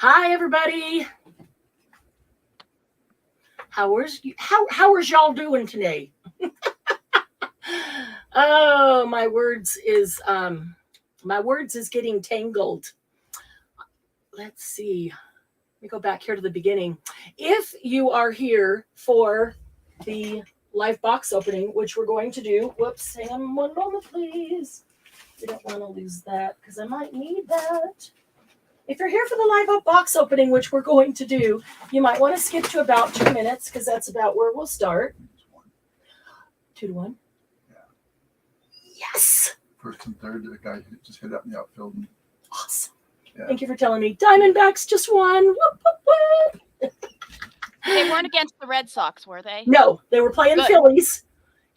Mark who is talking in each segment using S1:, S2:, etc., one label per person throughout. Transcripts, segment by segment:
S1: Hi, everybody. How's y'all doing today? Oh, my words is getting tangled. Let's see. Let me go back here to the beginning. If you are here for the live box opening, which we're going to do, whoops, hang on one moment, please. We don't want to lose that because I might need that. If you're here for the live box opening, which we're going to do, you might want to skip to about 2 minutes because that's about where we'll start. 2 to 1?
S2: Yeah.
S1: Yes.
S2: First and third, the guy just hit up in the outfield.
S1: Awesome.
S2: Yeah.
S1: Thank you for telling me. Diamondbacks just won. Whoop, whoop, whoop.
S3: They weren't against the Red Sox, were they?
S1: No, they were playing
S3: Good.
S1: Phillies.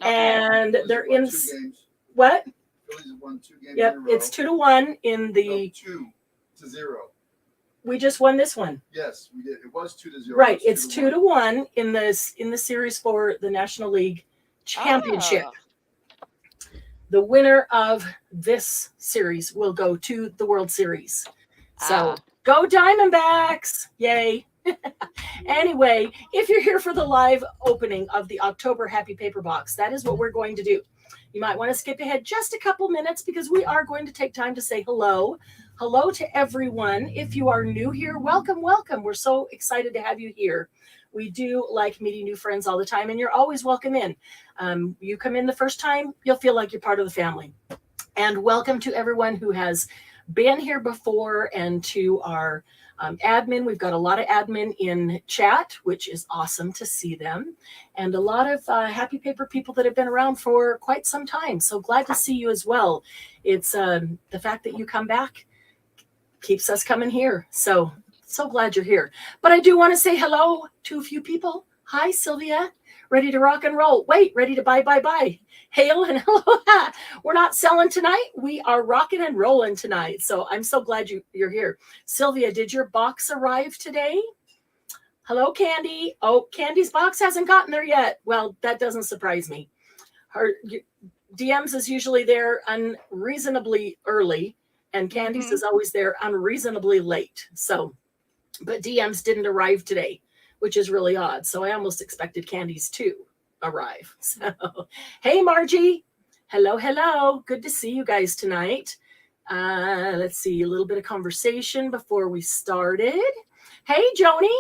S3: Okay.
S1: And
S2: Phillies
S1: they're
S2: won
S1: in.
S2: 2 games.
S1: What?
S2: Phillies have won 2 games
S1: Yep,
S2: in a row.
S1: it's 2-1 in the.
S2: No, 2-0.
S1: We just won this one.
S2: Yes, we did. It was 2-0.
S1: Right, it's 2-1 in the series for the National League Championship.
S3: Oh.
S1: The winner of this series will go to the World Series. So go Diamondbacks! Yay! Anyway, if you're here for the live opening of the October Happy Paper Box, that is what we're going to do. You might want to skip ahead just a couple minutes because we are going to take time to say hello. Hello to everyone. If you are new here, welcome, welcome. We're so excited to have you here. We do like meeting new friends all the time, and you're always welcome in. You come in the first time, you'll feel like you're part of the family. And welcome to everyone who has been here before and to our admin. We've got a lot of admin in chat, which is awesome to see them. And a lot of Happy Paper people that have been around for quite some time. So glad to see you as well. It's the fact that you come back keeps us coming here. So glad you're here. But I do want to say hello to a few people. Hi, Sylvia. Ready to rock and roll. Wait, ready to buy. Hail and hello. We're not selling tonight. We are rocking and rolling tonight. So I'm so glad you're here. Sylvia, did your box arrive today? Hello, Candy. Oh, Candy's box hasn't gotten there yet. Well, that doesn't surprise me. Her DMs is usually there unreasonably early, and Candy's is always there unreasonably late. So, but DMs didn't arrive today, which is really odd. So I almost expected Candy's to arrive. So, hey, Margie. Hello. Good to see you guys tonight. Let's see, a little bit of conversation before we started. Hey, Joni.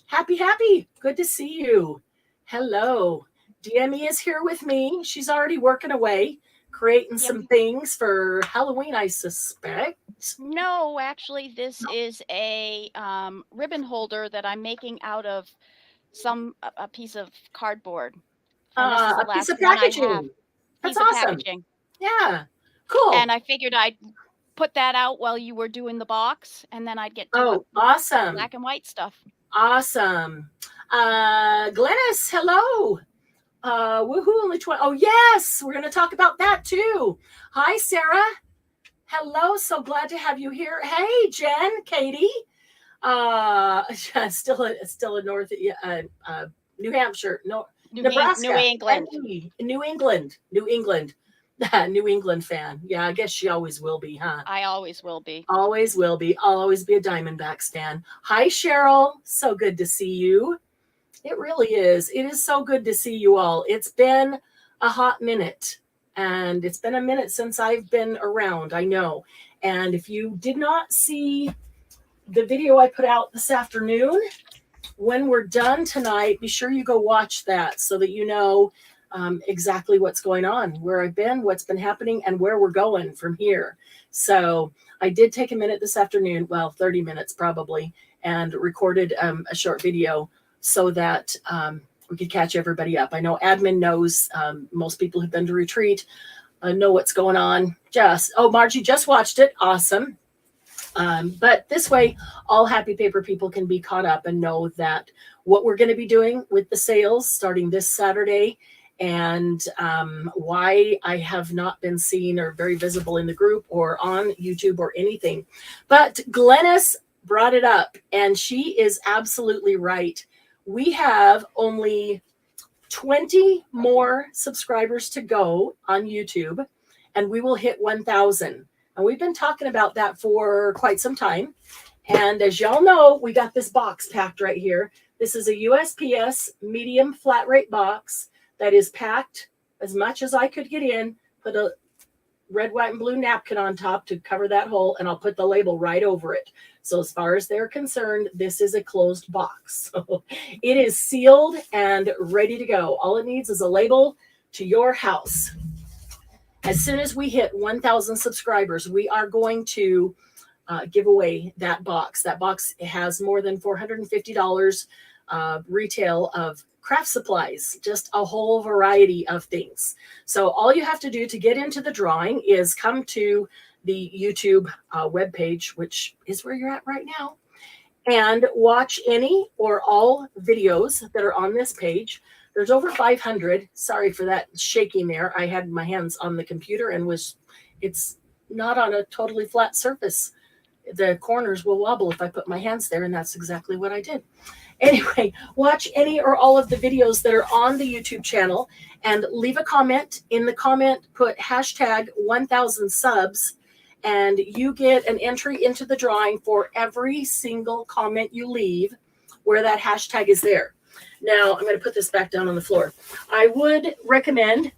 S1: Happy. Good to see you. Hello. DME is here with me. She's already working away, creating some things for Halloween, I suspect.
S3: No, actually, this is a ribbon holder that I'm making out of a piece of cardboard. And this is the
S1: A piece
S3: last
S1: of
S3: one
S1: packaging.
S3: I have.
S1: That's
S3: Piece of
S1: awesome.
S3: packaging.
S1: Yeah, cool.
S3: And I figured I'd put that out while you were doing the box, and then I'd get to
S1: awesome.
S3: Black and white stuff.
S1: Awesome. Glennis, hello. Woohoo, only 20. Oh, yes, we're going to talk about that too. Hi, Sarah. Hello, so glad to have you here. Hey, Jen, Katie. Still in New Hampshire, Nebraska,
S3: New England.
S1: New England. New England fan. Yeah, I guess she always will be, huh?
S3: I always will be.
S1: Always will be. I'll always be a Diamondbacks fan. Hi, Cheryl. So good to see you. It really is. It is so good to see you all. It's been a hot minute, and it's been a minute since I've been around, I know. And if you did not see the video I put out this afternoon, when we're done tonight, be sure you go watch that so that you know exactly what's going on, where I've been, what's been happening, and where we're going from here. So I did take a minute this afternoon, well, 30 minutes probably, and recorded a short video so that we could catch everybody up. I know admin knows, most people who've been to retreat know what's going on. Margie just watched it. Awesome. But this way, all Happy Paper people can be caught up and know that what we're going to be doing with the sales starting this Saturday, and why I have not been seen or very visible in the group or on YouTube or anything. But Glennis brought it up, and she is absolutely right. We have only 20 more subscribers to go on YouTube, and we will hit 1,000. And we've been talking about that for quite some time. And as y'all know, we got this box packed right here. This is a USPS medium flat rate box that is packed as much as I could get in. Put a red, white, and blue napkin on top to cover that hole, and I'll put the label right over it. So as far as they're concerned, this is a closed box. So it is sealed and ready to go. All it needs is a label to your house. As soon as we hit 1,000 subscribers, we are going to give away that box. That box has more than $450 retail of craft supplies, just a whole variety of things. So all you have to do to get into the drawing is come to the YouTube webpage, which is where you're at right now, and watch any or all videos that are on this page. There's over 500. Sorry for that shaking there. I had my hands on the computer and it's not on a totally flat surface. The corners will wobble if I put my hands there, and that's exactly what I did. Anyway, watch any or all of the videos that are on the YouTube channel and leave a comment. In the comment, put hashtag 1,000 subs, and you get an entry into the drawing for every single comment you leave where that hashtag is there. Now, I'm going to put this back down on the floor. I would recommend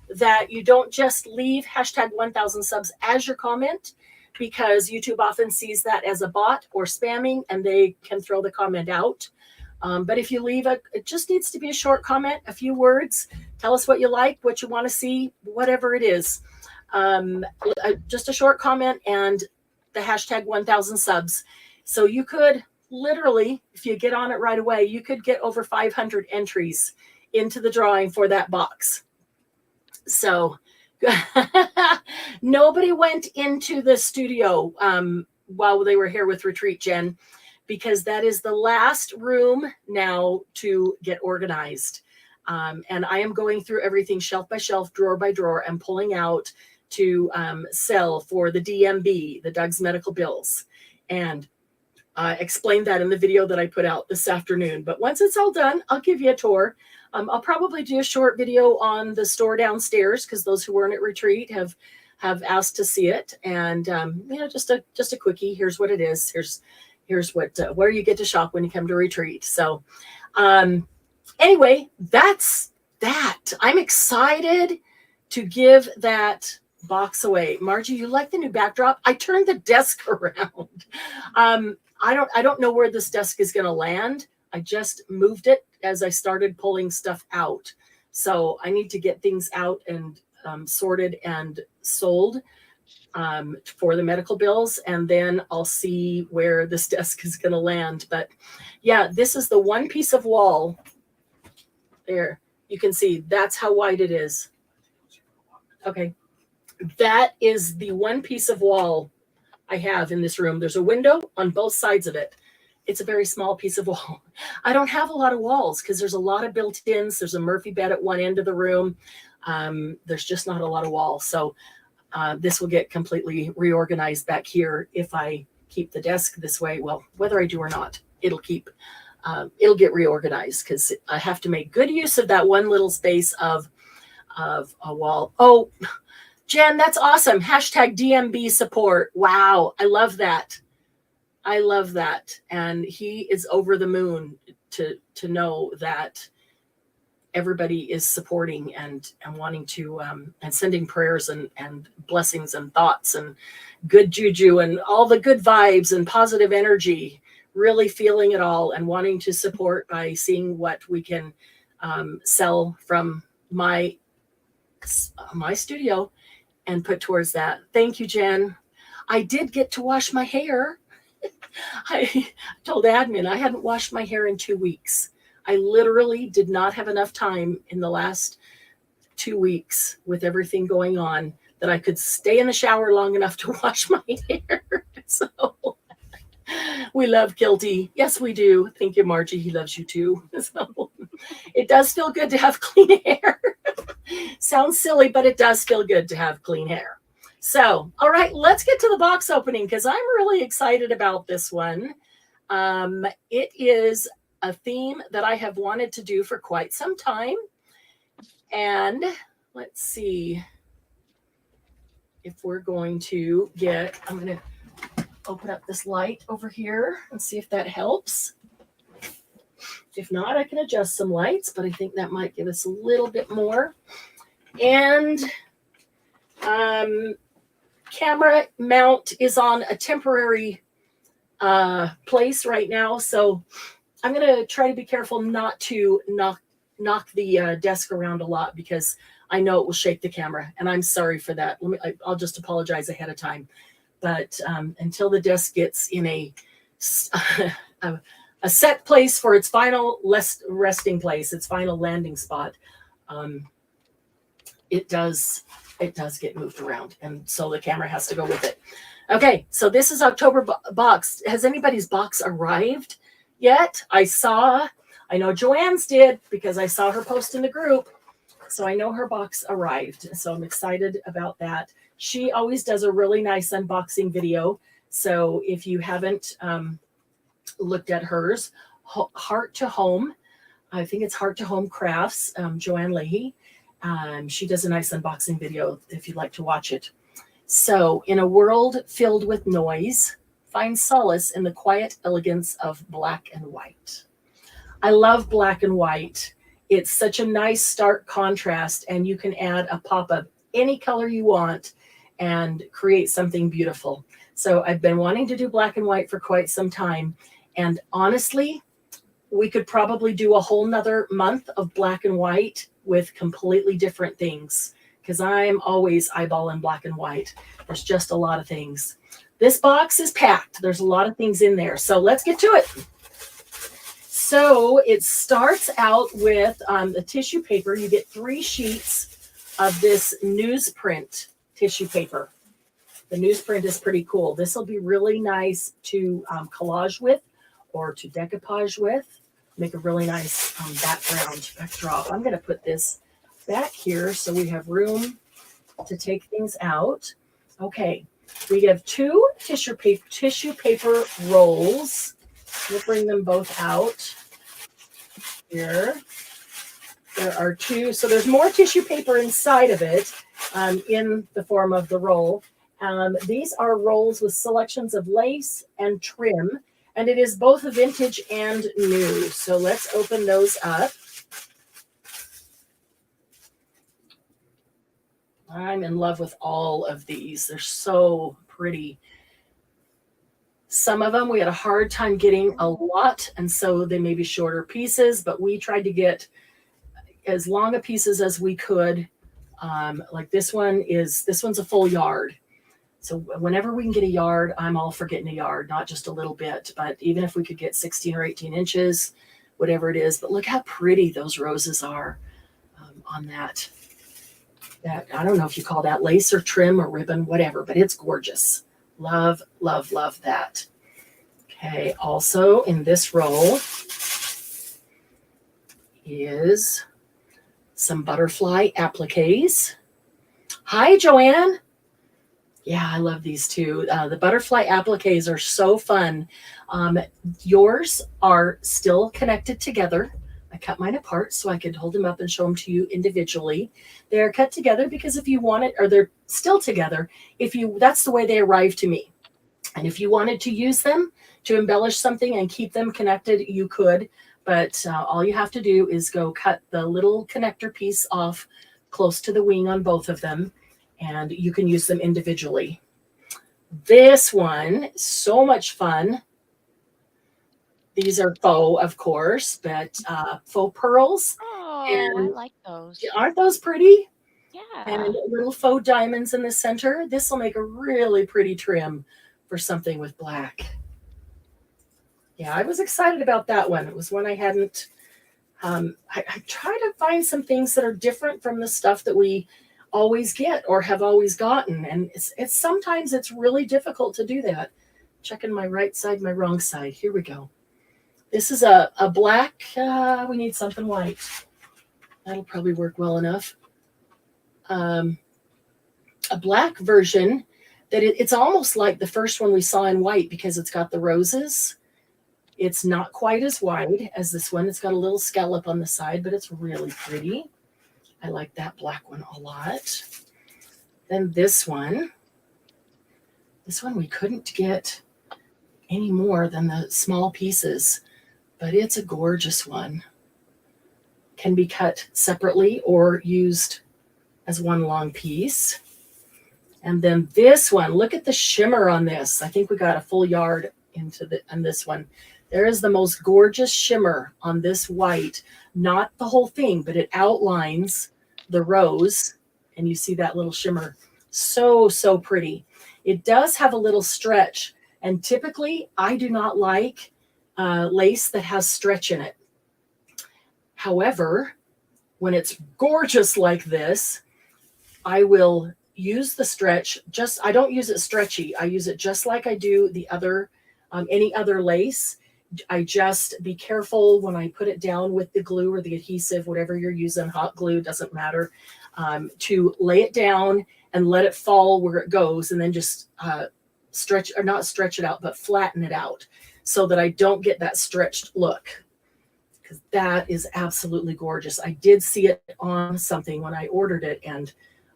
S1: that you don't just leave hashtag 1,000 subs as your comment, because YouTube often sees that as a bot or spamming, and they can throw the comment out. But if you leave it just needs to be a short comment, a few words. Tell us what you like, what you want to see, whatever it is. Just a short comment and the hashtag 1,000 subs. So you could literally, if you get on it right away, you could get over 500 entries into the drawing for that box. So nobody went into the studio while they were here with Retreat, Jen, because that is the last room now to get organized. And I am going through everything shelf by shelf, drawer by drawer, and pulling out to sell for the DMB, the Doug's Medical Bills. And I explained that in the video that I put out this afternoon. But once it's all done, I'll give you a tour. I'll probably do a short video on the store downstairs, because those who weren't at Retreat have asked to see it. And just a quickie. Here's what it is. Here's what where you get to shop when you come to Retreat. So anyway, that's that. I'm excited to give that box away. Margie, you like the new backdrop? I turned the desk around. I don't know where this desk is going to land. I just moved it as I started pulling stuff out. So I need to get things out and sorted and sold for the medical bills. And then I'll see where this desk is going to land. But yeah, this is the one piece of wall there. You can see that's how wide it is. Okay. That is the one piece of wall I have in this room. There's a window on both sides of it. It's a very small piece of wall. I don't have a lot of walls because there's a lot of built-ins. There's a Murphy bed at one end of the room. There's just not a lot of walls. So this will get completely reorganized back here if I keep the desk this way. Well, whether I do or not, it'll get reorganized, because I have to make good use of that one little space of a wall. Oh, Jen, that's awesome. Hashtag DMB support. Wow. I love that. I love that. And he is over the moon to know that everybody is supporting and wanting to and sending prayers and blessings and thoughts and good juju and all the good vibes and positive energy, really feeling it all and wanting to support by seeing what we can sell from my studio and put towards that. Thank you, Jen. I did get to wash my hair. I told admin I hadn't washed my hair in 2 weeks. I literally did not have enough time in the last 2 weeks with everything going on that I could stay in the shower long enough to wash my hair. So we love Kilty. Yes, we do. Thank you, Margie. He loves you too. So it does feel good to have clean hair. Sounds silly, but it does feel good to have clean hair. So, all right, let's get to the box opening, because I'm really excited about this one. It is a theme that I have wanted to do for quite some time. And let's see if we're going to get, I'm going to open up this light over here and see if that helps. If not, I can adjust some lights, but I think that might give us a little bit more. And camera mount is on a temporary place right now, so I'm going to try to be careful not to knock the desk around a lot, because I know it will shake the camera, and I'm sorry for that. I'll just apologize ahead of time. But until the desk gets in a set place for its final resting place, its final landing spot, it does get moved around, and so the camera has to go with it. Okay, so this is October box. Has anybody's box arrived yet? I know Joanne's did, because I saw her post in the group, so I know her box arrived. So I'm excited about that. She always does a really nice unboxing video. So if you haven't looked at hers, Heart to Home, I think it's Heart to Home Crafts, Joanne Leahy. She does a nice unboxing video if you'd like to watch it. So, in a world filled with noise, find solace in the quiet elegance of black and white. I love black and white. It's such a nice stark contrast, and you can add a pop of any color you want and create something beautiful. So I've been wanting to do black and white for quite some time. And honestly, we could probably do a whole nother month of black and white with completely different things, because I'm always eyeballing black and white. There's just a lot of things. This box is packed. There's a lot of things in there. So let's get to it. So it starts out with the tissue paper. You get 3 sheets of this newsprint tissue paper. The newsprint is pretty cool. This will be really nice to collage with, or to decoupage with. Make a really nice backdrop. I'm going to put this back here so we have room to take things out. Okay, we have 2 tissue paper rolls. We'll bring them both out here. There are 2. So there's more tissue paper inside of it in the form of the roll. These are rolls with selections of lace and trim, and it is both vintage and new. So let's open those up. I'm in love with all of these. They're so pretty. Some of them we had a hard time getting a lot, and so they may be shorter pieces, but we tried to get as long a pieces as we could. Like this one's a full yard. So whenever we can get a yard, I'm all for getting a yard, not just a little bit, but even if we could get 16 or 18 inches, whatever it is. But look how pretty those roses are on that. I don't know if you call that lace or trim or ribbon, whatever, but it's gorgeous. Love, love, love that. Okay, also in this roll is some butterfly appliques. Hi, Joanne. Yeah, I love these too. The butterfly appliques are so fun. Yours are still connected together. I cut mine apart so I could hold them up and show them to you individually. They're cut together because if you want it, or they're still together, that's the way they arrived to me. And if you wanted to use them to embellish something and keep them connected, you could. But all you have to do is go cut the little connector piece off close to the wing on both of them, and you can use them individually. This one, so much fun. These are faux, of course, but faux pearls.
S3: Oh,
S1: And
S3: I like those.
S1: aren't those pretty?
S3: Yeah.
S1: And little faux diamonds in the center. This will make a really pretty trim for something with black. Yeah, I was excited about that one. It was one I hadn't. I try to find some things that are different from the stuff that we always get or have always gotten, and it's sometimes it's really difficult to do that. Checking my right side, my wrong side. Here we go. This is a black. We need something white. That'll probably work well enough. A black version that it's almost like the first one we saw in white because it's got the roses. It's not quite as wide as this one. It's got a little scallop on the side, but it's really pretty. I like that black one a lot. Then this one we couldn't get any more than the small pieces, but it's a gorgeous one. Can be cut separately or used as one long piece. And then this one, look at the shimmer on this. I think we got a full yard on this one. There is the most gorgeous shimmer on this white, not the whole thing, but it outlines the rose, and you see that little shimmer. So, so pretty. It does have a little stretch, and typically I do not like lace that has stretch in it. However, when it's gorgeous like this, I will use the stretch. I don't use it stretchy. I use it just like I do the other, any other lace. I just be careful when I put it down with the glue or the adhesive, whatever you're using, hot glue, doesn't matter, to lay it down and let it fall where it goes, and then just stretch, or not stretch it out, but flatten it out so that I don't get that stretched look, because that is absolutely gorgeous. I did see it on something when I ordered it, and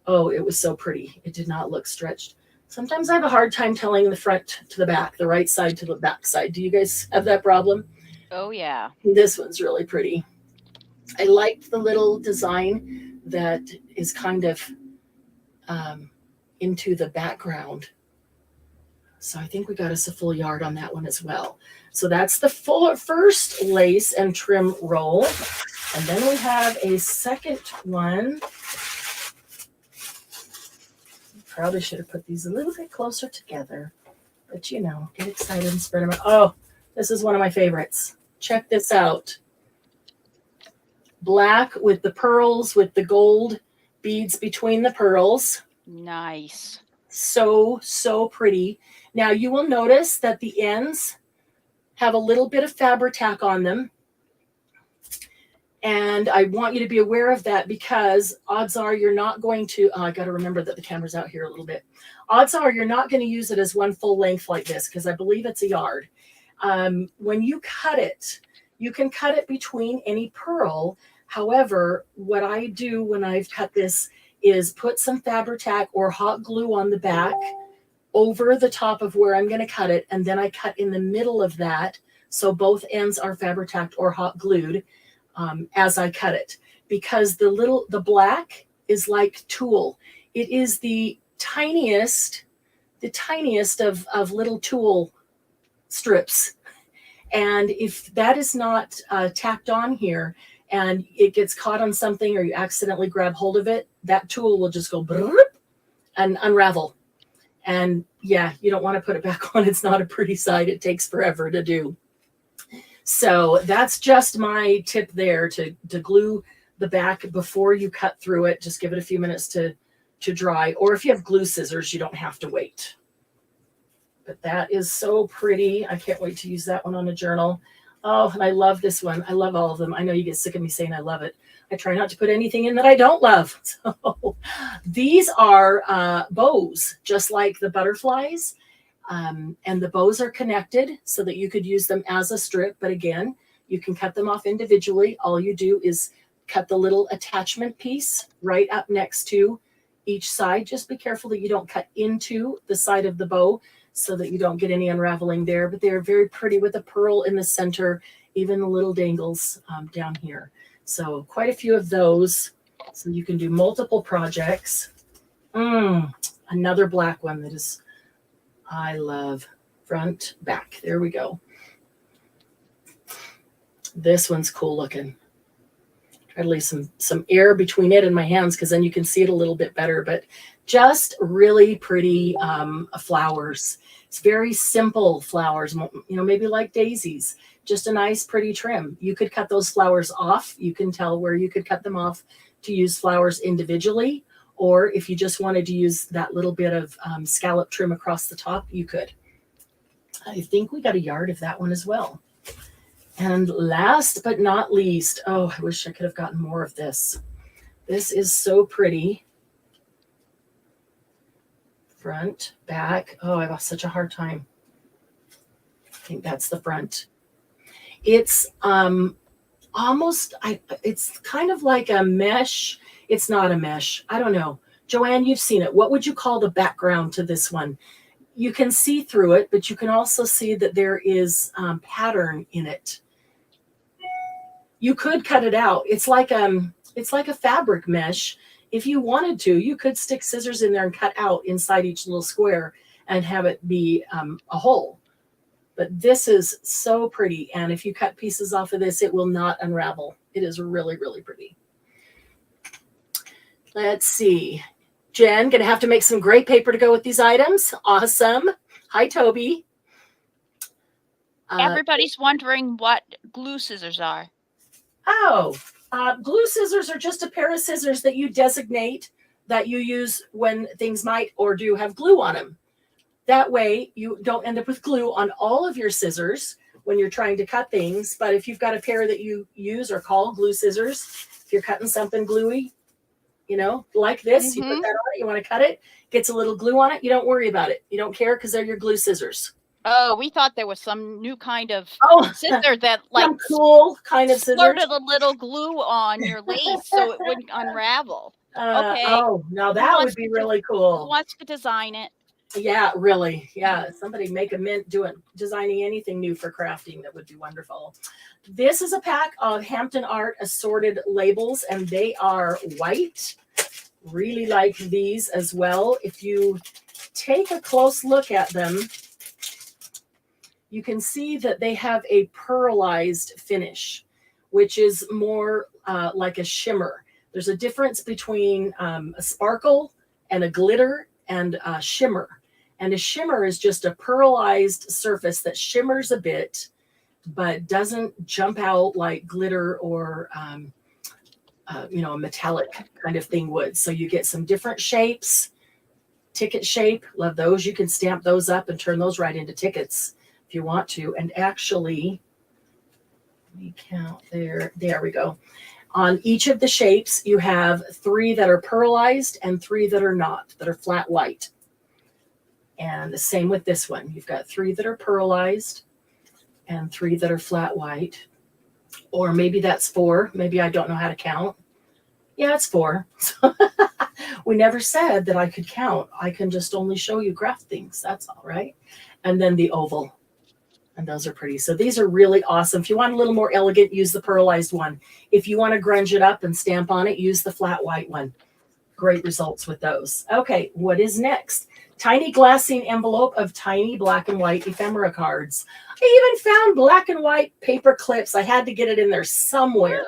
S1: oh, it was so pretty. It did not look stretched. Sometimes I have a hard time telling the front to the back, the right side to the back side. Do you guys have that problem?
S3: Oh, yeah.
S1: This one's really pretty. I liked the little design that is kind of into the background. So I think we got us a full yard on that one as well. So that's the first lace and trim roll. And then we have a second one. Probably should have put these a little bit closer together, but you know, get excited and spread them out. Oh, this is one of my favorites. Check this out. Black with the pearls, with the gold beads between the pearls.
S3: Nice.
S1: So, so pretty. Now you will notice that the ends have a little bit of Fabri-Tac on them. And I want you to be aware of that, because odds are you're not going to, I got to remember that the camera's out here a little bit. Odds are you're not going to use it as one full length like this, because I believe it's a yard. When you cut it, you can cut it between any pearl. However, what I do when I've cut this is put some Fabri-Tac or hot glue on the back over the top of where I'm going to cut it. And then I cut in the middle of that. So both ends are Fabri-Tac or hot glued. As I cut it, because the black is like tulle. It is the tiniest of little tulle strips. And if that is not tacked on here and it gets caught on something, or you accidentally grab hold of it, that tulle will just go and unravel. And yeah, you don't want to put it back on. It's not a pretty sight. It takes forever to do. So that's just my tip there, to glue the back before you cut through it. Just give it a few minutes to dry. Or if you have glue scissors, you don't have to wait. But that is so pretty. I can't wait to use that one on a journal. Oh, and I love this one. I love all of them. I know you get sick of me saying I love it. I try not to put anything in that I don't love. So these are bows, just like the butterflies. And the bows are connected so that you could use them as a strip. But again, you can cut them off individually. All you do is cut the little attachment piece right up next to each side. Just be careful that you don't cut into the side of the bow so that you don't get any unraveling there. But they're very pretty with a pearl in the center, even the little dangles down here. So quite a few of those. So you can do multiple projects. Another black one that is... I love front, back. There we go. This one's cool looking. Try to leave some air between it and my hands, because then you can see it a little bit better. But just really pretty flowers. It's very simple flowers, you know, maybe like daisies. Just a nice, pretty trim. You could cut those flowers off. You can tell where you could cut them off to use flowers individually. Or if you just wanted to use that little bit of scallop trim across the top, you could. I think we got a yard of that one as well. And last but not least, oh, I wish I could have gotten more of this. This is so pretty. Front, back. Oh, I have such a hard time. I think that's the front. It's almost, it's kind of like a mesh. It's not a mesh. I don't know. Joanne, you've seen it. What would you call the background to this one? you can see through it, but you can also see that there is pattern in it. You could cut it out. It's like a fabric mesh. If you wanted to, you could stick scissors in there and cut out inside each little square and have it be a hole. But this is so pretty. And if you cut pieces off of this, it will not unravel. It is really, really pretty. Let's see. Jen, going to have to make some great paper to go with these items. Awesome. Hi, Toby.
S3: Everybody's wondering what glue scissors are.
S1: Oh, glue scissors are just a pair of scissors that you designate that you use when things might or do have glue on them. That way you don't end up with glue on all of your scissors when you're trying to cut things. But if you've got a pair that you use or call glue scissors, if you're cutting something gluey, you know, like this, you put that on it, you want to cut it, gets a little glue on it, you don't worry about it. You don't care because they're your glue scissors.
S3: Oh, we thought there was some new kind of scissor that like
S1: some cool kind of scissors.
S3: Squirted a little glue on your lace so it wouldn't unravel. Okay.
S1: Oh, now that would be really cool.
S3: Who wants to design it?
S1: Yeah, really. Yeah, somebody make a mint designing anything new for crafting. That would be wonderful. This is a pack of Hampton Art assorted labels, and they are white. Really like these as well. If you take a close look at them, you can see that they have a pearlized finish, which is more like a shimmer. There's a difference between a sparkle and a glitter and a shimmer. And a shimmer is just a pearlized surface that shimmers a bit, but doesn't jump out like glitter or, you know, a metallic kind of thing would. So you get some different shapes. Ticket shape, love those. You can stamp those up and turn those right into tickets if you want to. And actually, let me count there. There we go. On each of the shapes, you have 3 that are pearlized and 3 that are not, that are flat white. And the same with this one. You've got 3 that are pearlized and 3 that are flat white. Or maybe that's 4. Maybe I don't know how to count. Yeah, it's 4. We never said that I could count. I can just only show you graph things. That's all right. And then the oval. And those are pretty. So these are really awesome. If you want a little more elegant, use the pearlized one. If you want to grunge it up and stamp on it, use the flat white one. Great results with those. Okay, what is next? Tiny glassine envelope of tiny black and white ephemera cards. I even found black and white paper clips. I had to get it in there somewhere.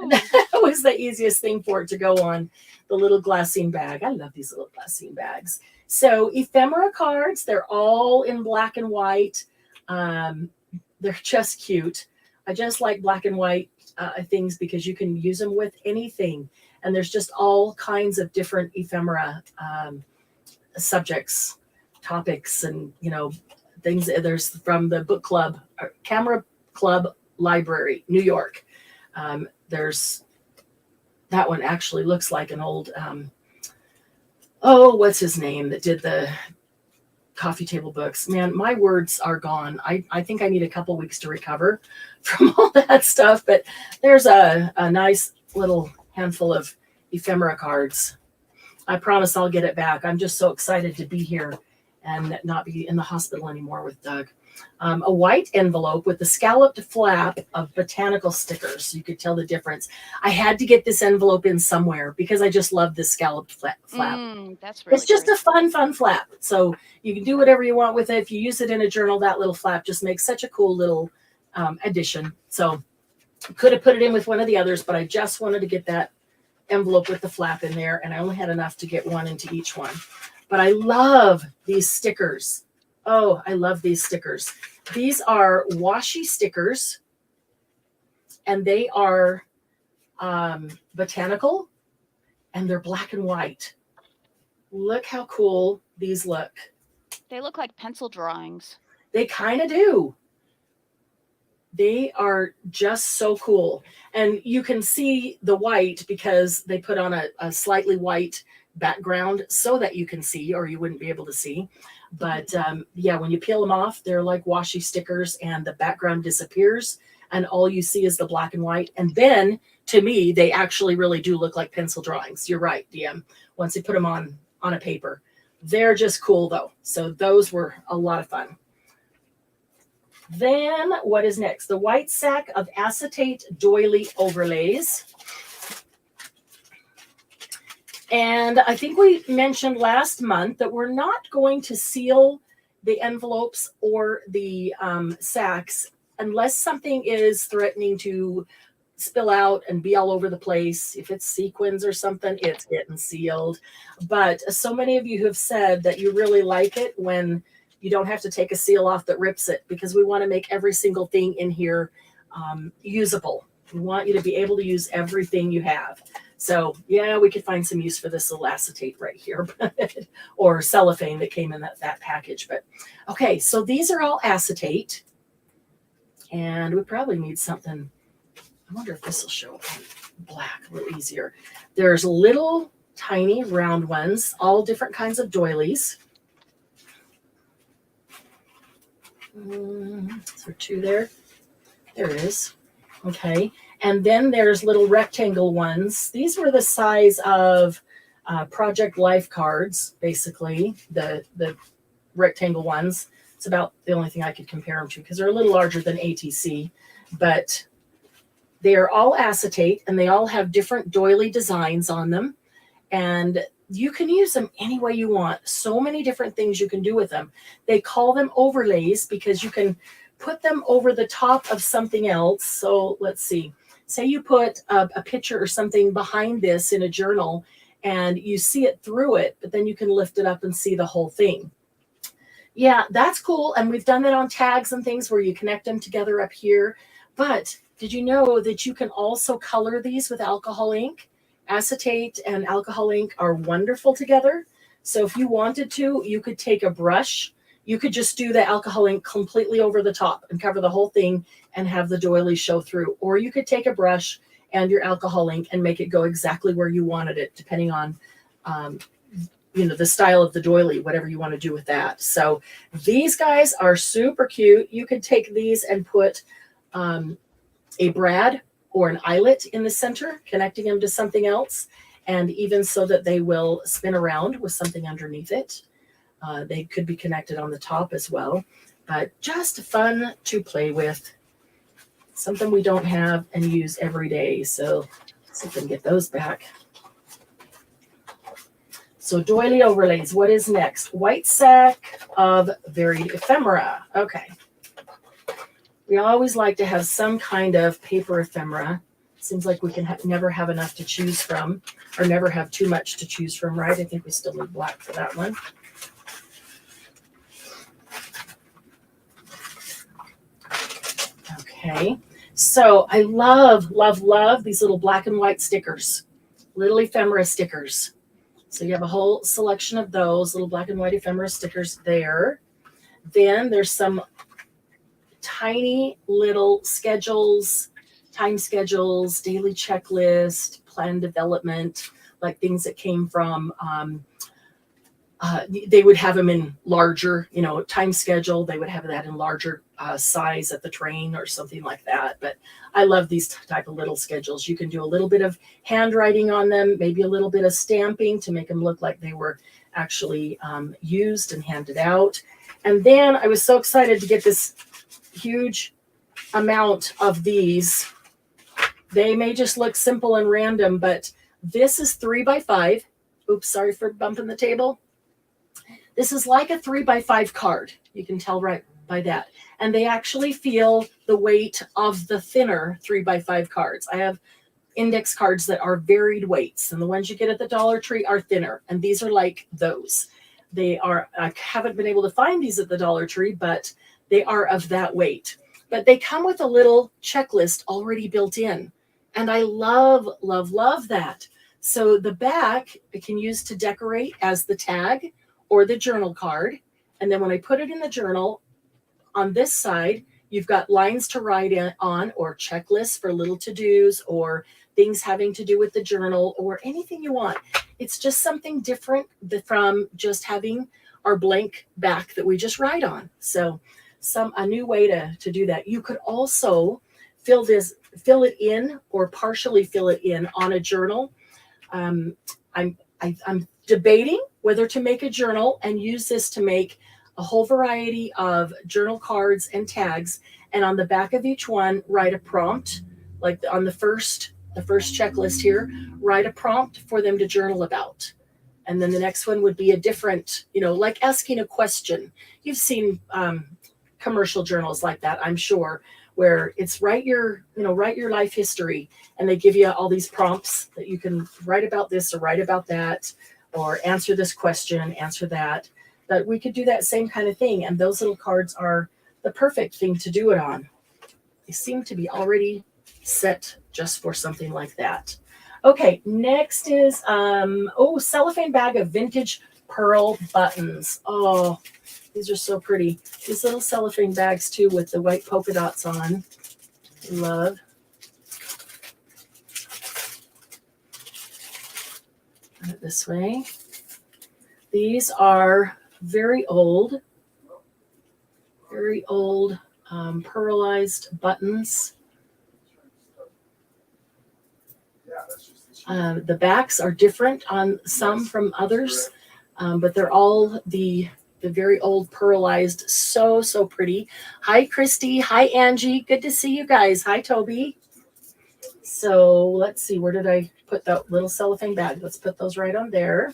S1: That was the easiest thing for it to go on the little glassine bag. I love these little glassine bags. So ephemera cards, they're all in black and white. They're just cute. I just like black and white things because you can use them with anything. And there's just all kinds of different ephemera subjects, topics, and, you know, things. There's from the book club, Camera Club Library, New York. There's that one actually looks like an old, what's his name that did the coffee table books. Man, my words are gone. I think I need a couple weeks to recover from all that stuff, but there's a nice little handful of ephemera cards. I promise I'll get it back. I'm just so excited to be here and not be in the hospital anymore with Doug. A white envelope with the scalloped flap of botanical stickers. So you could tell the difference. I had to get this envelope in somewhere because I just love this scalloped flap.
S3: That's really
S1: it's just a fun flap. So you can do whatever you want with it. If you use it in a journal, that little flap just makes such a cool little addition. So could have put it in with one of the others, but I just wanted to get that envelope with the flap in there, and I only had enough to get one into each one. But I love these stickers. Oh, I love these stickers. These are washi stickers, and they are botanical, and they're black and white. Look how cool these look.
S3: They look like pencil drawings.
S1: They kind of do. They are just so cool. And you can see the white because they put on a slightly white background so that you can see, or you wouldn't be able to see. But yeah, when you peel them off, they're like washi stickers and the background disappears and all you see is the black and white. And then to me, they actually really do look like pencil drawings. You're right, DM, once you put them on a paper. They're just cool though. So those were a lot of fun. Then what is next? The white sack of acetate doily overlays. And I think we mentioned last month that we're not going to seal the envelopes or the sacks unless something is threatening to spill out and be all over the place. If it's sequins or something, it's getting sealed. But so many of you have said that you really like it when you don't have to take a seal off that rips it, because we want to make every single thing in here usable. We want you to be able to use everything you have. So yeah, we could find some use for this little acetate right here, or cellophane that came in that package. But okay, so these are all acetate, and we probably need something. I wonder if this will show up black a little easier. There's little tiny round ones, all different kinds of doilies. Is there two there? There is. Okay. And then there's little rectangle ones. These were the size of Project Life cards, basically, the rectangle ones. It's about the only thing I could compare them to because they're a little larger than ATC, but they are all acetate and they all have different doily designs on them. And you can use them any way you want. So many different things you can do with them. They call them overlays because you can put them over the top of something else. So let's see. Say you put a picture or something behind this in a journal and you see it through it, but then you can lift it up and see the whole thing. Yeah, that's cool. And we've done that on tags and things where you connect them together up here. But did you know that you can also color these with alcohol ink? Acetate and alcohol ink are wonderful together. So if you wanted to, you could take a brush. You could just do the alcohol ink completely over the top and cover the whole thing and have the doily show through. Or you could take a brush and your alcohol ink and make it go exactly where you wanted it, depending on the style of the doily, whatever you want to do with that. So these guys are super cute. You could take these and put a brad or an eyelet in the center, connecting them to something else, and even so that they will spin around with something underneath it. They could be connected on the top as well, but just fun to play with. Something we don't have and use every day. So let's see if we can get those back. So doily overlays, what is next? White sack of varied ephemera. Okay. We always like to have some kind of paper ephemera. Seems like we can never have enough to choose from, or never have too much to choose from, right? I think we still need black for that one. Okay. So I love, love, love these little black and white stickers, little ephemera stickers. So you have a whole selection of those little black and white ephemera stickers there. Then there's some tiny little schedules, time schedules, daily checklist, plan development, like things that came from, they would have them in larger, time schedule. They would have that in larger size at the train or something like that. But I love these type of little schedules. You can do a little bit of handwriting on them, maybe a little bit of stamping to make them look like they were actually used and handed out. And then I was so excited to get this huge amount of these. They may just look simple and random, but this is 3x5. Oops, sorry for bumping the table. This is like a 3x5 card. You can tell right by that. And they actually feel the weight of the thinner 3x5 cards. I have index cards that are varied weights, and the ones you get at the Dollar Tree are thinner. And these are like those. I haven't been able to find these at the Dollar Tree, but they are of that weight. But they come with a little checklist already built in. And I love, love, love that. So the back I can use to decorate as the tag or the journal card. And then when I put it in the journal, on this side, you've got lines to write on, or checklists for little to-dos, or things having to do with the journal, or anything you want. It's just something different from just having our blank back that we just write on. So a new way to do that. You could also fill it in or partially fill it in on a journal. I'm debating whether to make a journal and use this to make a whole variety of journal cards and tags. And on the back of each one, write a prompt, like on the first checklist here, write a prompt for them to journal about. And then the next one would be a different, like asking a question. You've seen commercial journals like that, I'm sure, where it's write your life history, and they give you all these prompts that you can write about this or write about that, or answer this question, answer that. But we could do that same kind of thing, and those little cards are the perfect thing to do it on. They seem to be already set just for something like that. Okay, next is cellophane bag of vintage pearl buttons. Oh, these are so pretty. These little cellophane bags too with the white polka dots on. Love. Put it this way. These are very old pearlized buttons. The backs are different on some from others, but they're all the very old pearlized. So pretty. Hi, Christy. Hi, Angie. Good to see you guys. Hi, Toby. So let's see. Where did I put that little cellophane bag? Let's put those right on there.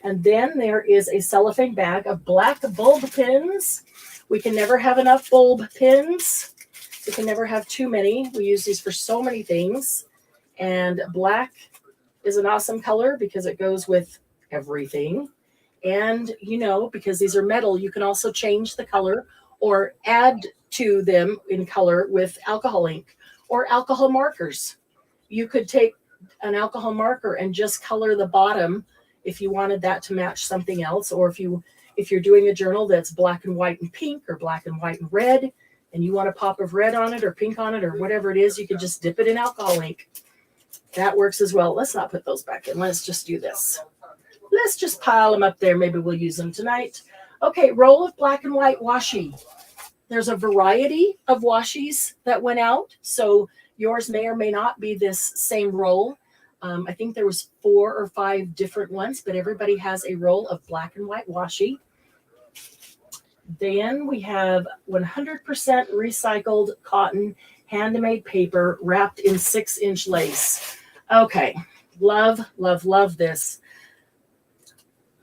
S1: And then there is a cellophane bag of black bulb pins. We can never have enough bulb pins. We can never have too many. We use these for so many things. And black is an awesome color because it goes with everything. And, because these are metal, you can also change the color or add to them in color with alcohol ink or alcohol markers. You could take an alcohol marker and just color the bottom if you wanted that to match something else, or if you're doing a journal that's black and white and pink or black and white and red, and you want a pop of red on it or pink on it or whatever it is, you can just dip it in alcohol ink. That works as well. Let's not put those back in. Let's just do this. Let's just pile them up there. Maybe we'll use them tonight. Okay, roll of black and white washi. There's a variety of washies that went out, so yours may or may not be this same roll. I think there was 4 or 5 different ones, but everybody has a roll of black and white washi. Then we have 100% recycled cotton handmade paper wrapped in 6-inch lace. Okay, love this.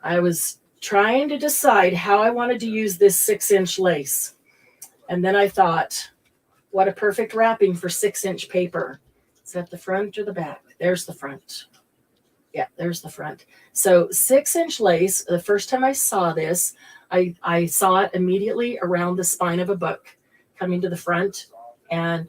S1: I was trying to decide how I wanted to use this 6-inch lace. And then I thought, what a perfect wrapping for 6-inch paper. Is that the front or the back? There's the front. Yeah, there's the front. So 6-inch lace, the first time I saw this, I saw it immediately around the spine of a book, coming to the front and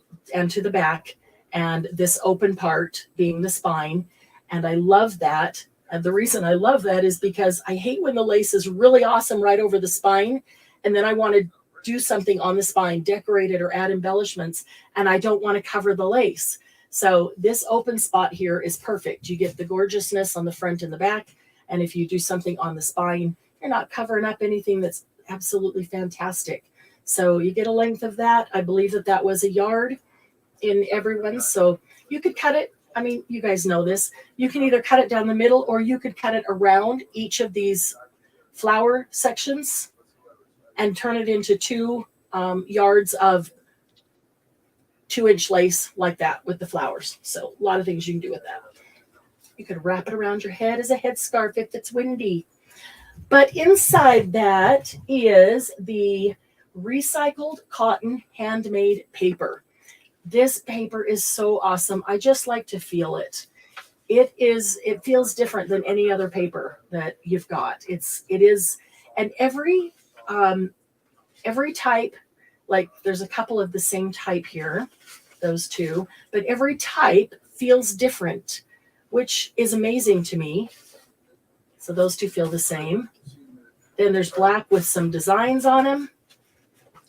S1: to the back, and this open part being the spine. And I love that. And the reason I love that is because I hate when the lace is really awesome right over the spine, and then I want to do something on the spine, decorate it or add embellishments, and I don't want to cover the lace. So this open spot here is perfect. You get the gorgeousness on the front and the back, and if you do something on the spine, you're not covering up anything. That's absolutely fantastic. So you get a length of that. I believe that was a yard in everyone's. So you could cut it. I mean, you guys know this. You can either cut it down the middle, or you could cut it around each of these flower sections and turn it into 2 yards of 2-inch lace like that with the flowers. So a lot of things you can do with that. You could wrap it around your head as a headscarf if it's windy. But inside that is the recycled cotton handmade paper. This paper is so awesome. I just like to feel it. It feels different than any other paper that you've got. It is, and every type, like there's a couple of the same type here, those 2, but every type feels different, which is amazing to me. So those 2 feel the same. Then there's black with some designs on them,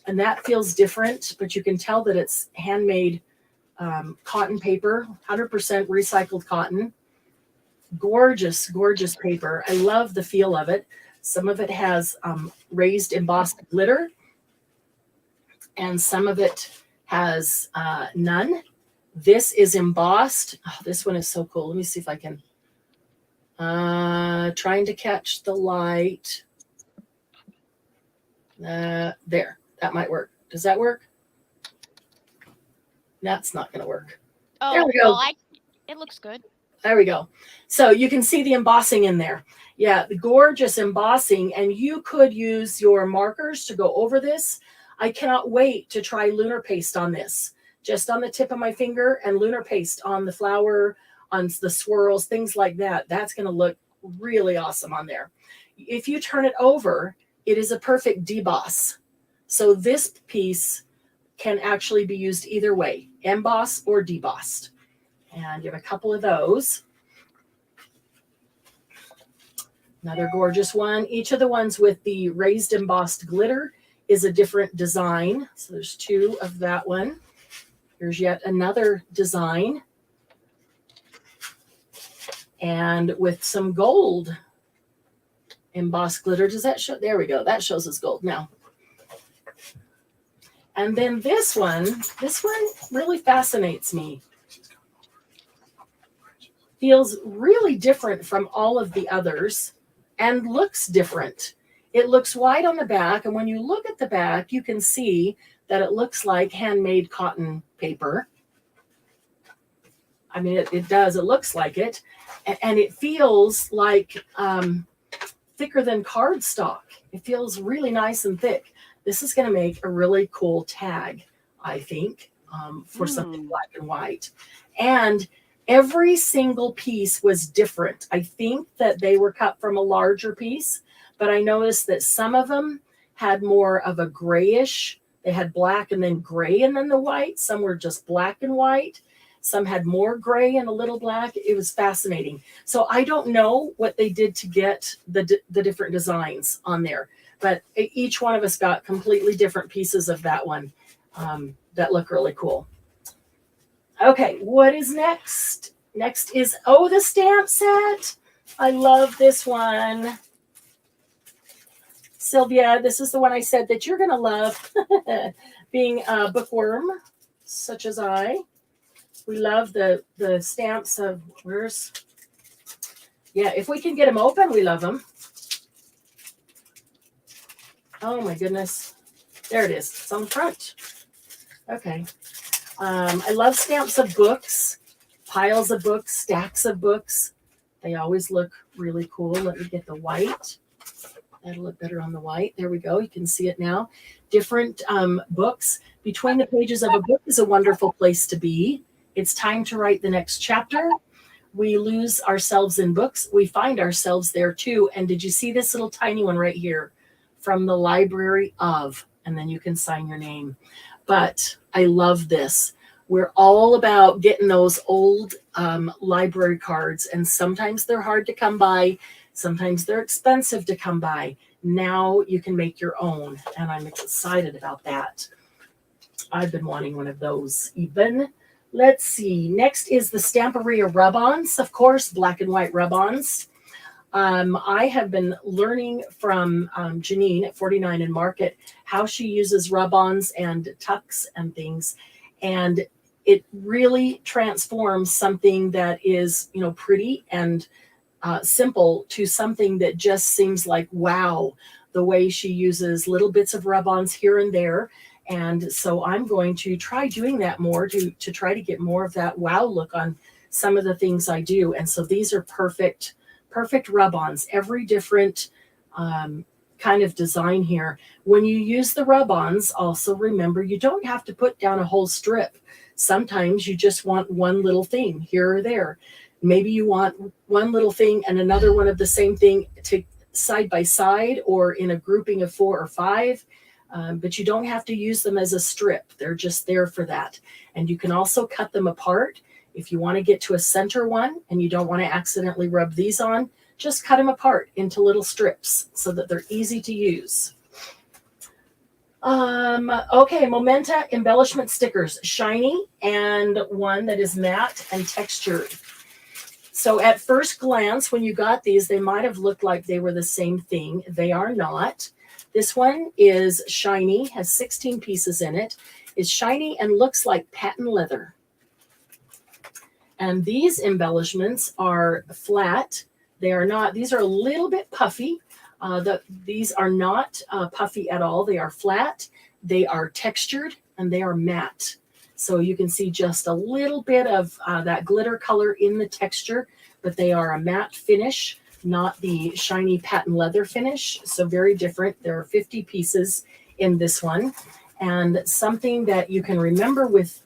S1: and that feels different, but you can tell that it's handmade cotton paper, 100% recycled cotton. Gorgeous, gorgeous paper. I love the feel of it. Some of it has raised embossed glitter, and some of it has none. This is embossed. Oh, this one is so cool. Let me see if I can Trying to catch the light. There, that might work. Does that work? That's not going to work.
S3: Oh,
S1: There we go.
S3: well, it looks good.
S1: There we go. So you can see the embossing in there. Yeah, the gorgeous embossing. And you could use your markers to go over this. I cannot wait to try lunar paste on this. Just on the tip of my finger and lunar paste on the flower, on the swirls, things like that. That's going to look really awesome on there. If you turn it over, it is a perfect deboss. So this piece can actually be used either way, emboss or debossed. And you have a couple of those. Another gorgeous one. Each of the ones with the raised embossed glitter is a different design. So there's two of that one. Here's yet another design. And with some gold embossed glitter. Does that show? There we go. That shows us gold now. And then this one really fascinates me. Feels really different from all of the others and looks different. It looks white on the back, and when you look at the back, you can see that it looks like handmade cotton paper. I mean, it does. It looks like it. And it feels like thicker than cardstock. It feels really nice and thick. This is going to make a really cool tag, I think, for something black and white. And every single piece was different. I think that they were cut from a larger piece, but I noticed that some of them had more of a grayish. They had black and then gray and then the white. Some were just black and white. Some had more gray and a little black. It was fascinating. So I don't know what they did to get the different designs on there, but each one of us got completely different pieces of that one that look really cool. Okay, what is next? Next is, the stamp set. I love this one. Sylvia, this is the one I said that you're going to love, being a bookworm, such as I. We love the stamps of, if we can get them open, we love them. Oh my goodness. There it is. It's on the front. Okay. I love stamps of books, piles of books, stacks of books. They always look really cool. Let me get the white. That'll look better on the white. There we go. You can see it now. Different books. Between the pages of a book is a wonderful place to be. It's time to write the next chapter. We lose ourselves in books. We find ourselves there too. And did you see this little tiny one right here? From the library of, and then you can sign your name. But I love this. We're all about getting those old library cards, and sometimes they're hard to come by. Sometimes they're expensive to come by. Now you can make your own, and I'm excited about that. I've been wanting one of those even. Let's see. Next is the Stamperia rub-ons, of course, black and white rub-ons. I have been learning from Janine at 49 and Market how she uses rub-ons and tucks and things. And it really transforms something that is, pretty and simple to something that just seems like, wow, the way she uses little bits of rub-ons here and there. And so I'm going to try doing that more to try to get more of that wow look on some of the things I do. And so these are perfect rub-ons, every different kind of design here. When you use the rub-ons, also remember you don't have to put down a whole strip. Sometimes you just want one little thing here or there. Maybe you want one little thing and another one of the same thing to side by side or in a grouping of 4 or 5. But you don't have to use them as a strip. They're just there for that. And you can also cut them apart. If you want to get to a center one and you don't want to accidentally rub these on, just cut them apart into little strips so that they're easy to use. Okay, Momenta embellishment stickers, shiny and one that is matte and textured. So at first glance, when you got these, they might have looked like they were the same thing. They are not. This one is shiny, has 16 pieces in it. It's shiny and looks like patent leather. And these embellishments are flat They are not, these are a little bit puffy. These are not puffy at all. They are flat, they are textured, and they are matte. So you can see just a little bit of that glitter color in the texture, but they are a matte finish, not the shiny patent leather finish. So very different. There are 50 pieces in this one. And something that you can remember with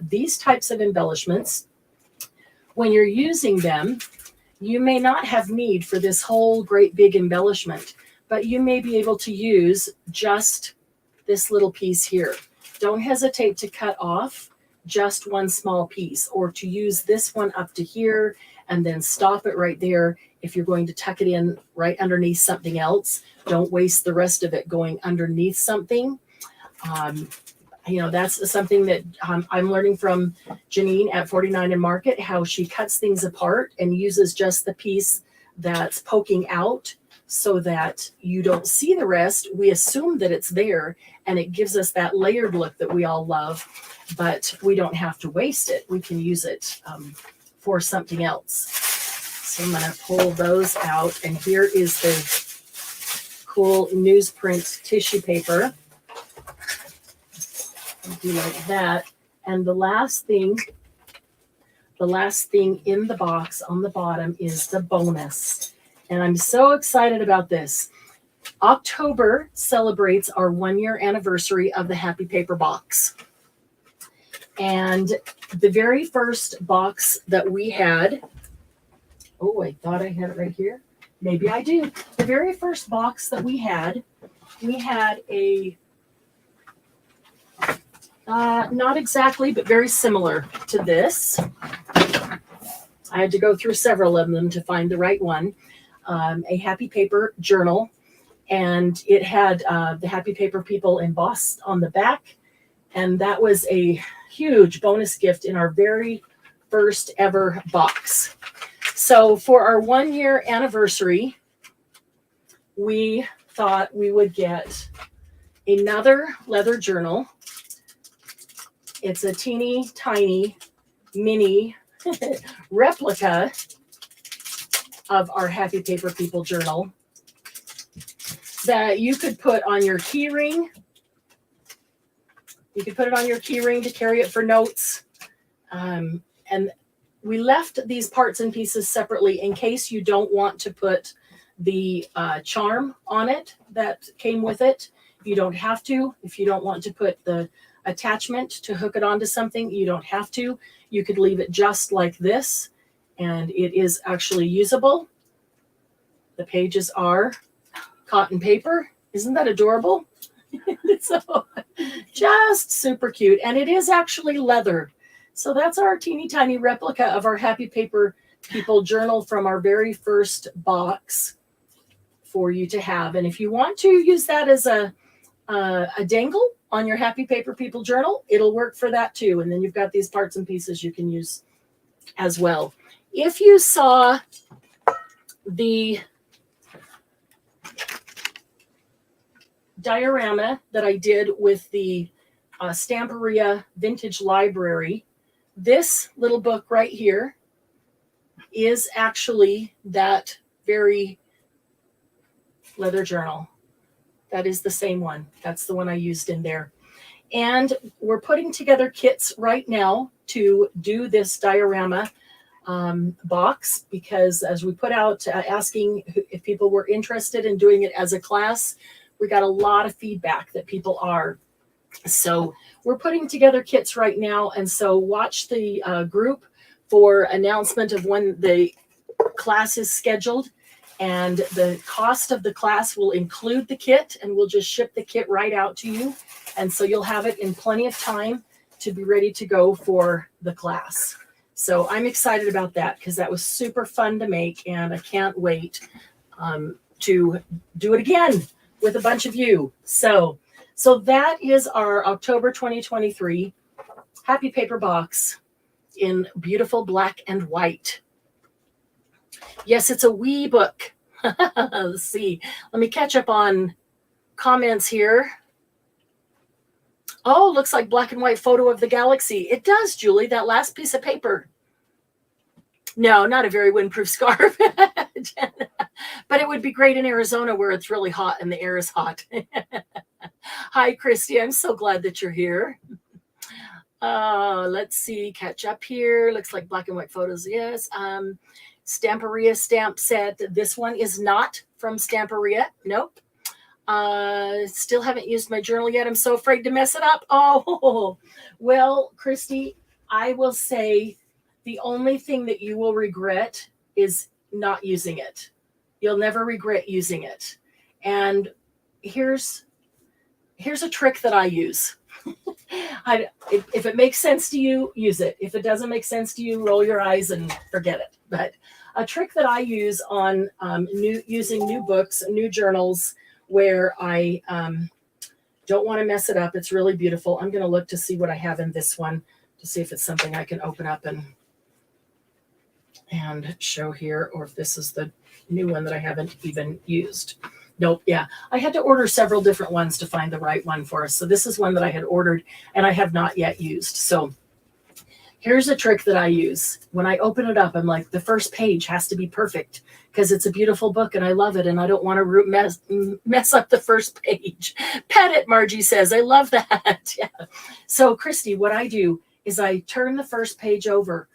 S1: these types of embellishments, when you're using them, you may not have need for this whole great big embellishment, but you may be able to use just this little piece here. Don't hesitate to cut off just one small piece, or to use this one up to here and then stop it right there. If you're going to tuck it in right underneath something else, don't waste the rest of it going underneath something. That's something that I'm learning from Janine at 49 and Market, how she cuts things apart and uses just the piece that's poking out so that you don't see the rest. We assume that it's there, and it gives us that layered look that we all love, but we don't have to waste it. We can use it for something else. So I'm going to pull those out, and here is the cool newsprint tissue paper. Do like that. And the last thing in the box on the bottom is the bonus. And I'm so excited about this. October celebrates our 1-year anniversary of the Happy Paper box. And the very first box that we had, oh, I thought I had it right here. Maybe I do. The very first box that we had a not exactly, but very similar to this. I had to go through several of them to find the right one. A Happy Paper journal, and it had the Happy Paper people embossed on the back, and that was a huge bonus gift in our very first ever box. So for our 1-year anniversary, we thought we would get another leather journal. It's a teeny tiny mini replica of our Happy Paper People journal that you could put on your key ring. You could put it on your key ring to carry it for notes. And we left these parts and pieces separately in case you don't want to put the charm on it that came with it. You don't have to. If you don't want to put the attachment to hook it onto something, you don't have to. You could leave it just like this, and it is actually usable. The pages are cotton paper. Isn't that adorable? So just super cute. And it is actually leather. So that's our teeny tiny replica of our Happy Paper People journal from our very first box for you to have. And if you want to use that as a dangle on your Happy Paper People journal, it'll work for that too. And then you've got these parts and pieces you can use as well. If you saw the diorama that I did with the Stamperia Vintage Library, this little book right here is actually that very leather journal. That is the same one. That's the one I used in there. And we're putting together kits right now to do this diorama box, because as we put out asking if people were interested in doing it as a class, we got a lot of feedback that people are. So we're putting together kits right now. And so watch the group for announcement of when the class is scheduled. And the cost of the class will include the kit, and we'll just ship the kit right out to you. And so you'll have it in plenty of time to be ready to go for the class. So I'm excited about that because that was super fun to make, and I can't wait to do it again with a bunch of you. So that is our October 2023 Happy Paper box in beautiful black and white. Yes, it's a wee book. Let's see. Let me catch up on comments here. Oh, looks like black and white photo of the galaxy. It does, Julie, that last piece of paper. No, not a very windproof scarf. But it would be great in Arizona where it's really hot and the air is hot. Hi, Christy. I'm so glad that you're here. Let's see. Catch up here. Looks like black and white photos. Yes. Stamperia stamp set. This one is not from Stamperia. Nope. Still haven't used my journal yet. I'm so afraid to mess it up. Oh, well, Christy, I will say the only thing that you will regret is not using it. You'll never regret using it. And here's a trick that I use. If it makes sense to you, use it. If it doesn't make sense to you, roll your eyes and forget it. But a trick that I use on using new books, new journals, where I don't want to mess it up. It's really beautiful. I'm going to look to see what I have in this one to see if it's something I can open up and show here, or if this is the new one that I haven't even used. Nope. Yeah. I had to order several different ones to find the right one for us. So this is one that I had ordered and I have not yet used. So here's a trick that I use. When I open it up, I'm like, the first page has to be perfect because it's a beautiful book and I love it. And I don't want to mess up the first page. Pet it, Margie says. I love that. Yeah. So Christy, what I do is I turn the first page over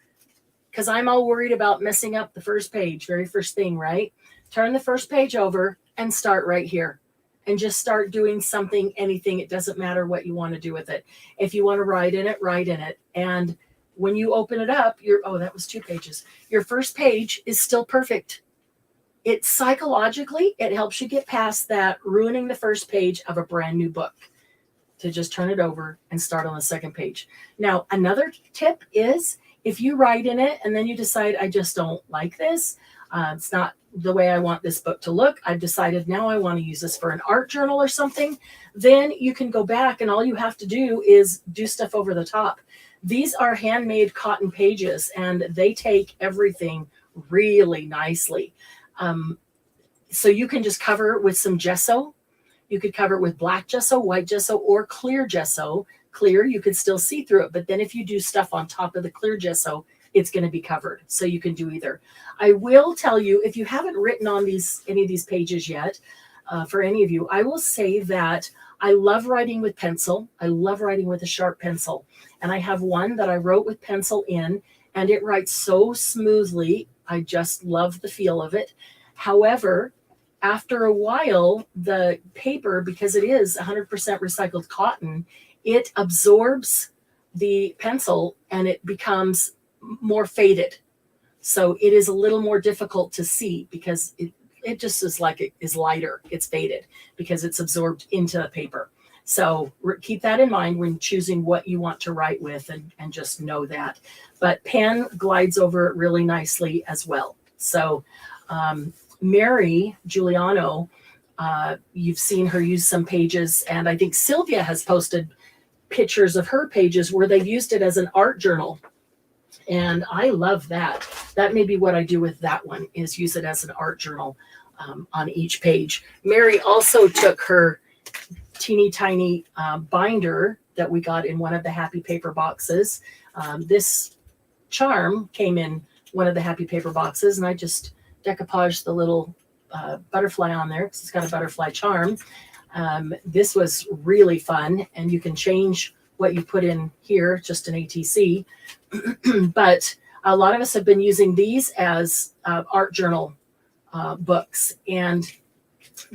S1: because I'm all worried about messing up the first page. Very first thing, right? Turn the first page over and start right here and just start doing something, anything. It doesn't matter what you want to do with it. If you want to write in it, write in it. And when you open it up, that was 2 pages. Your first page is still perfect. It psychologically, it helps you get past that ruining the first page of a brand new book, to just turn it over and start on the second page. Now, another tip is if you write in it and then you decide, I just don't like this, it's not the way I want this book to look, I've decided now I want to use this for an art journal or something, then you can go back and all you have to do is do stuff over the top. These are handmade cotton pages and they take everything really nicely. So you can just cover it with some gesso. You could cover it with black gesso, white gesso, or clear gesso. Clear, you could still see through it. But then if you do stuff on top of the clear gesso, it's going to be covered. So you can do either. I will tell you, if you haven't written on any of these pages yet, for any of you, I will say that I love writing with pencil. I love writing with a sharp pencil. And I have one that I wrote with pencil in, and it writes so smoothly. I just love the feel of it. However, after a while, the paper, because it is 100% recycled cotton, it absorbs the pencil and it becomes more faded. So it is a little more difficult to see because it just is like it is lighter. It's faded because it's absorbed into the paper. So keep that in mind when choosing what you want to write with, and just know that. But pen glides over it really nicely as well. So Mary Giuliano, you've seen her use some pages, and I think Sylvia has posted pictures of her pages where they've used it as an art journal. And I love that. That may be what I do with that one, is use it as an art journal on each page. Mary also took her teeny tiny binder that we got in one of the Happy Paper boxes. This charm came in one of the Happy Paper boxes, and I just decoupaged the little butterfly on there because it's got a butterfly charm. This was really fun, and you can change what you put in here, just an ATC. But a lot of us have been using these as art journal books. And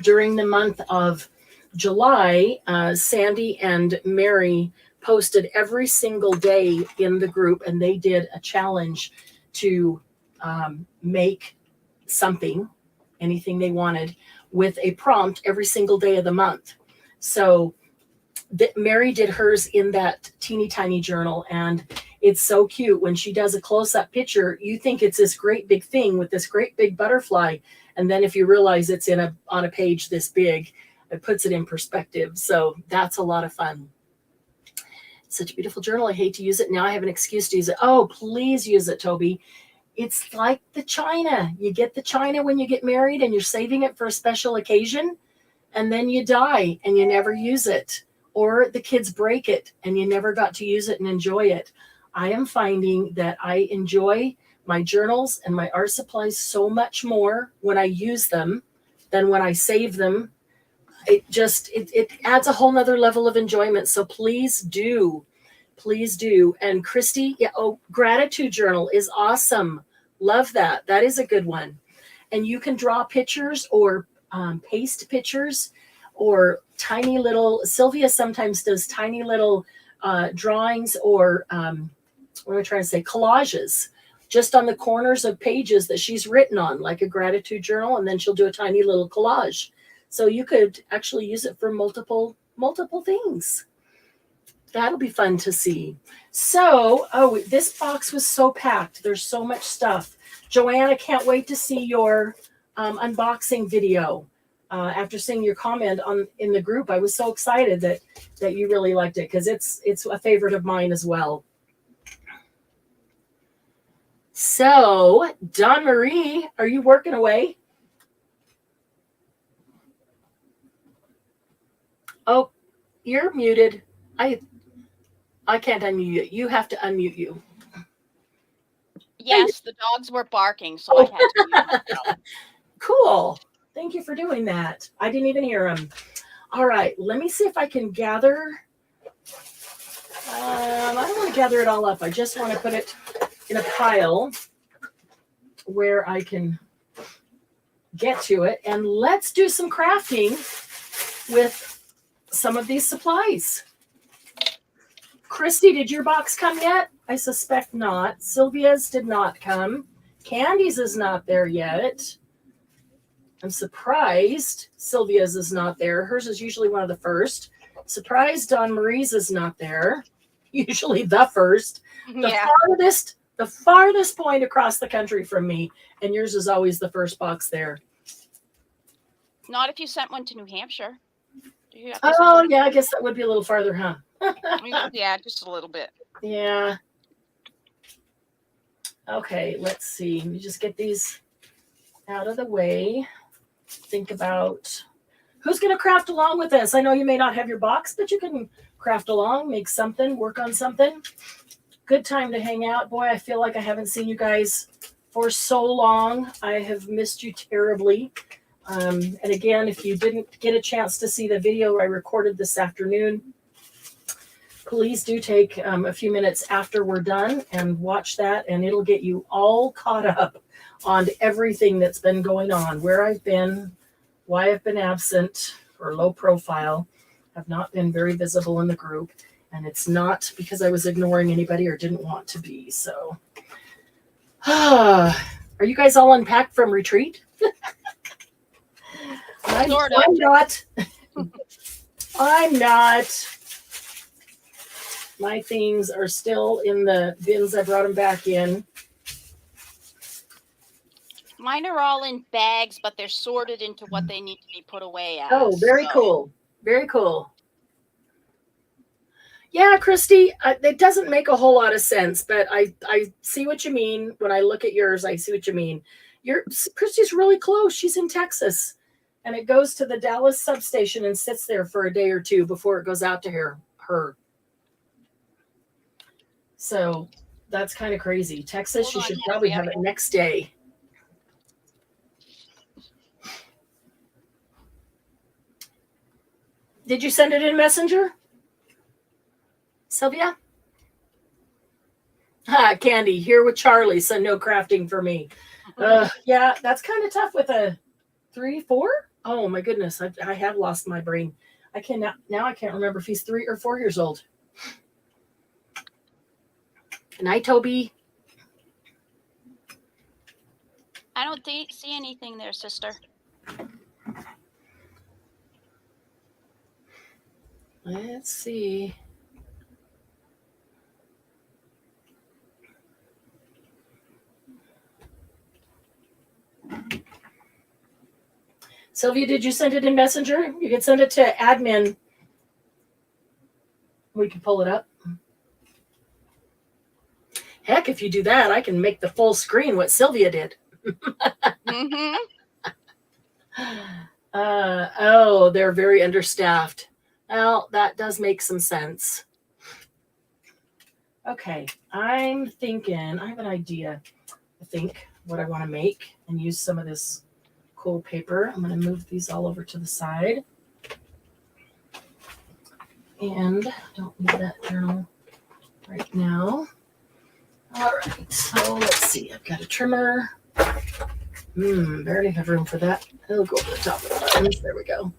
S1: during the month of July, Sandy and Mary posted every single day in the group, and they did a challenge to make something, anything they wanted, with a prompt every single day of the month. So Mary did hers in that teeny tiny journal, and it's so cute. When she does a close-up picture, you think it's this great big thing with this great big butterfly, and then if you realize it's on a page this big, it puts it in perspective. So that's a lot of fun. Such a beautiful journal. I hate to use it. Now I have an excuse to use it. Oh, please use it, Toby. It's like the china. You get the china when you get married and you're saving it for a special occasion, and then you die and you never use it. Or the kids break it and you never got to use it and enjoy it. I am finding that I enjoy my journals and my art supplies so much more when I use them than when I save them. It adds a whole nother level of enjoyment. So please do. And Christy, yeah, gratitude journal is awesome. Love that. That is a good one. And you can draw pictures or paste pictures or tiny little, Sylvia sometimes does tiny little drawings or what am I trying to say, collages just on the corners of pages that she's written on, like a gratitude journal, and then she'll do a tiny little collage. So you could actually use it for multiple things. That'll be fun to see. So, this box was so packed. There's so much stuff. Joanne, I can't wait to see your unboxing video. After seeing your comment in the group, I was so excited that you really liked it because it's a favorite of mine as well. So, Dawn Marie, are you working away? Oh, you're muted. I can't unmute you. You have to unmute you.
S3: Yes, the dogs were barking, so I had to mute myself.
S1: Cool. Thank you for doing that. I didn't even hear them. All right, let me see if I can gather. I don't want to gather it all up. I just want to put it in a pile where I can get to it. And let's do some crafting with some of these supplies. Christy, did your box come yet? I suspect not. Sylvia's did not come. Candy's is not there yet. I'm surprised Sylvia's is not there. Hers is usually one of the first. Surprised Dawn Marie's is not there. Usually the first. The farthest point across the country from me. And yours is always the first box there.
S3: Not if you sent one to New Hampshire.
S1: Oh, yeah, I guess that would be a little farther, huh?
S3: Yeah, just a little bit.
S1: Yeah. Okay, let's see. Let me just get these out of the way. Think about who's going to craft along with us. I know you may not have your box, but you can craft along, make something, work on something. Good time to hang out. Boy, I feel like I haven't seen you guys for so long. I have missed you terribly. And again, if you didn't get a chance to see the video I recorded this afternoon, please do take a few minutes after we're done and watch that, and it'll get you all caught up on everything that's been going on, where I've been, why I've been absent or low profile. I've not been very visible in the group, and it's not because I was ignoring anybody or didn't want to be. So, are you guys all unpacked from retreat? I'm not. I'm not. My things are still in the bins. I brought them back in.
S3: Mine are all in bags, but they're sorted into what they need to be put away as.
S1: Oh, very cool. Very cool. Yeah, Christy, it doesn't make a whole lot of sense, but I see what you mean. When I look at yours, I see what you mean. Christy's really close. She's in Texas, and it goes to the Dallas substation and sits there for a day or two before it goes out to her. So that's kind of crazy. Texas, you should probably have it next day. Did you send it in Messenger? Sylvia? Candy, here with Charlie, so no crafting for me. Yeah, that's kind of tough with a 3, 4. Oh my goodness, I have lost my brain. I can't remember if he's 3 or 4 years old. Good night, Toby.
S3: I don't see anything there, sister.
S1: Let's see. Sylvia, did you send it in Messenger? You can send it to admin. We can pull it up. Heck, if you do that, I can make the full screen what Sylvia did.
S3: Mm-hmm.
S1: They're very understaffed. Well, that does make some sense. Okay, I'm thinking, I have an idea. I think, what I want to make and use some of this cool paper. I'm going to move these all over to the side. And don't need that journal right now. All right, so let's see. I've got a trimmer. Barely have room for that. It'll go over the top of the buttons. There we go.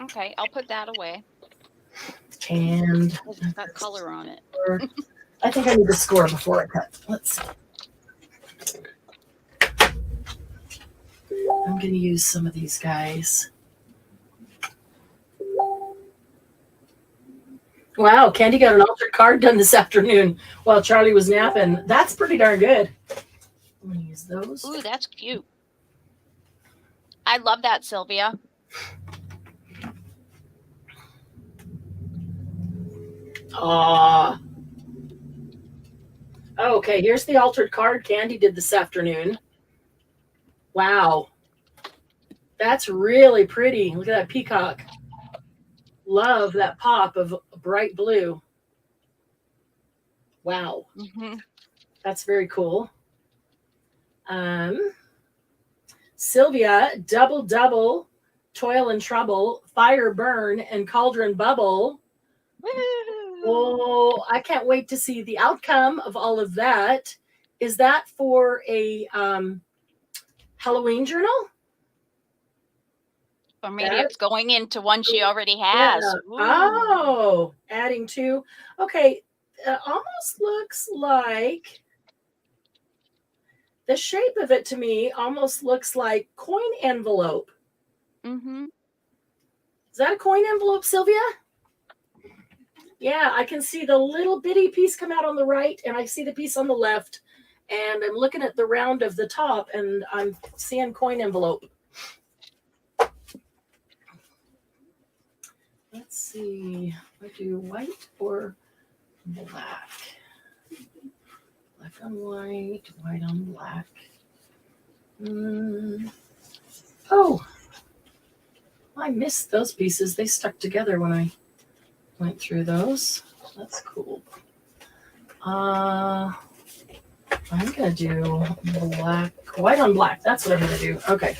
S3: Okay, I'll put that away.
S1: And
S3: It's got color on it.
S1: I think I need to score before I cut. Let's see. I'm going to use some of these guys. Wow, Candy got an altered card done this afternoon while Charlie was napping. That's pretty darn good. I'm going to use those.
S3: Ooh, that's cute. I love that, Sylvia.
S1: Aw. Okay, here's the altered card Candy did this afternoon. Wow. That's really pretty. Look at that peacock. Love that pop of bright blue. Wow. That's very cool. Sylvia, double, toil and trouble, fire burn, and cauldron bubble. Oh, I can't wait to see the outcome of all of that. Is that for a Halloween journal?
S3: Or maybe it's going into one she already has.
S1: Yeah. Oh, adding two. Okay, it almost looks like the shape of it to me almost looks like coin envelope. Is that a coin envelope, Sylvia? Yeah, I can see the little bitty piece come out on the right, and I see the piece on the left, and I'm looking at the round of the top, and I'm seeing coin envelope. Let's see. I do white or black? Black on white, white on black. Oh, I missed those pieces. They stuck together when I went through those. That's cool. I'm gonna do black, white on black. That's what I'm gonna do. Okay.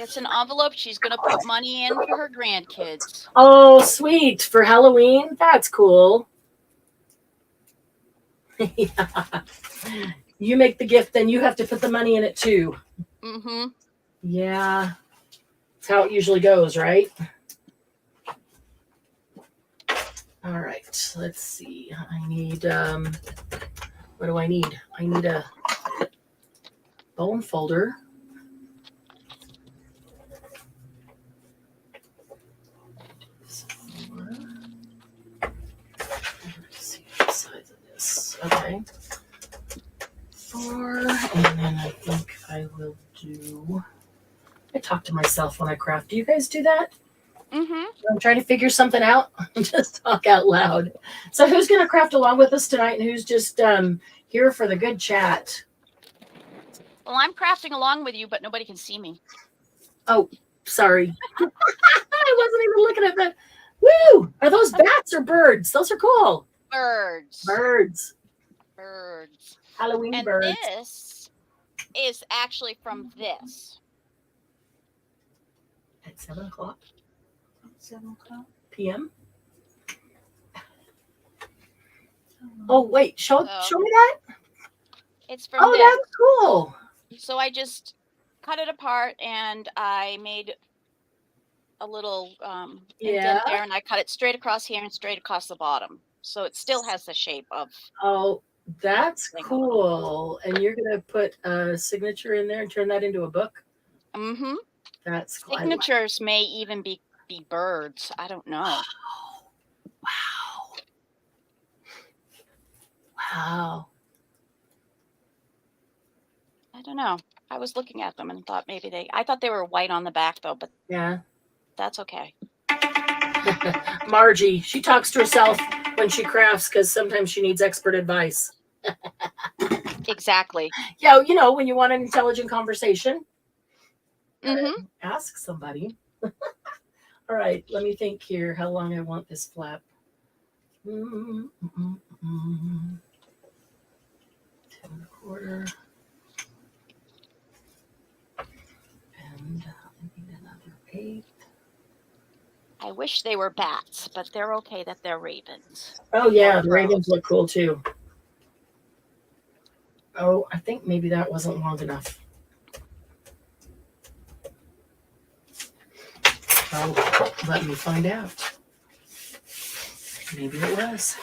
S3: It's an envelope she's going to put money in for her grandkids.
S1: Oh, sweet. For Halloween? That's cool. Yeah. You make the gift, then you have to put the money in it too. Yeah. That's how it usually goes, right? All right. Let's see. I need, what do I need? I need a bone folder. Okay. 4, and then I think I will do. I talk to myself when I craft. Do you guys do that? I'm trying to figure something out. Just talk out loud. So, who's going to craft along with us tonight, and who's just here for the good chat?
S3: Well, I'm crafting along with you, but nobody can see me.
S1: Oh, sorry. I wasn't even looking at that. Woo! Are those bats or birds? Those are cool.
S3: Birds.
S1: Halloween
S3: and
S1: birds.
S3: This is actually from this.
S1: At 7 o'clock? 7 o'clock p.m.? Oh, wait. Show me that?
S3: It's from this.
S1: That's cool.
S3: So I just cut it apart, and I made a little indent there, and I cut it straight across here and straight across the bottom. So it still has the shape of.
S1: Oh, that's cool. And you're going to put a signature in there and turn that into a book? That's cool.
S3: Signatures may even be birds. I don't know.
S1: Wow.
S3: I don't know. I was looking at them and thought maybe I thought they were white on the back though, but
S1: yeah,
S3: that's okay.
S1: Margie, she talks to herself when she crafts because sometimes she needs expert advice.
S3: Exactly.
S1: Yeah, when you want an intelligent conversation, ask somebody. All right, let me think here how long I want this flap. 10 1/4. And I need another 8.
S3: I wish they were bats, but they're okay that they're ravens.
S1: Oh yeah,
S3: Or
S1: the ravens
S3: crows.
S1: look cool too. Oh, I think maybe that wasn't long enough. Oh, let me find out. Maybe it was.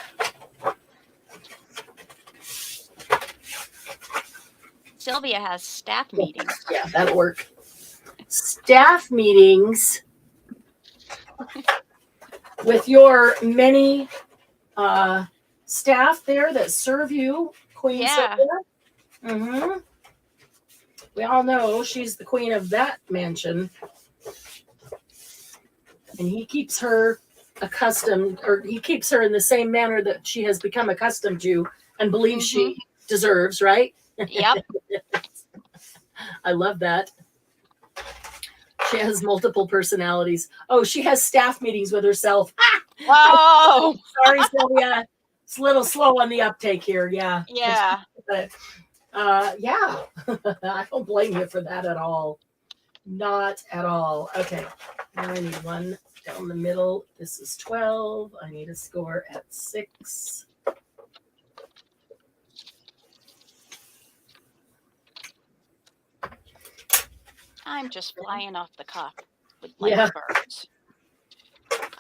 S3: Sylvia has staff meetings.
S1: Yeah, that'll work. Staff meetings with your many staff there that serve you, Queen
S3: Yeah.
S1: Sylvia. Mm-hmm. We all know she's the queen of that mansion. And he keeps her accustomed, or he keeps her in the same manner that she has become accustomed to and believes she deserves, right?
S3: Yep.
S1: I love that. She has multiple personalities. Oh, she has staff meetings with herself.
S3: Whoa.
S1: Sorry, Sylvia. It's a little slow on the uptake here. Yeah.
S3: Yeah.
S1: But yeah, I don't blame you for that at all. Not at all. Okay. Now I need one down the middle. This is 12. I need a score at 6.
S3: I'm just flying off the cuff with
S1: Yeah.
S3: birds.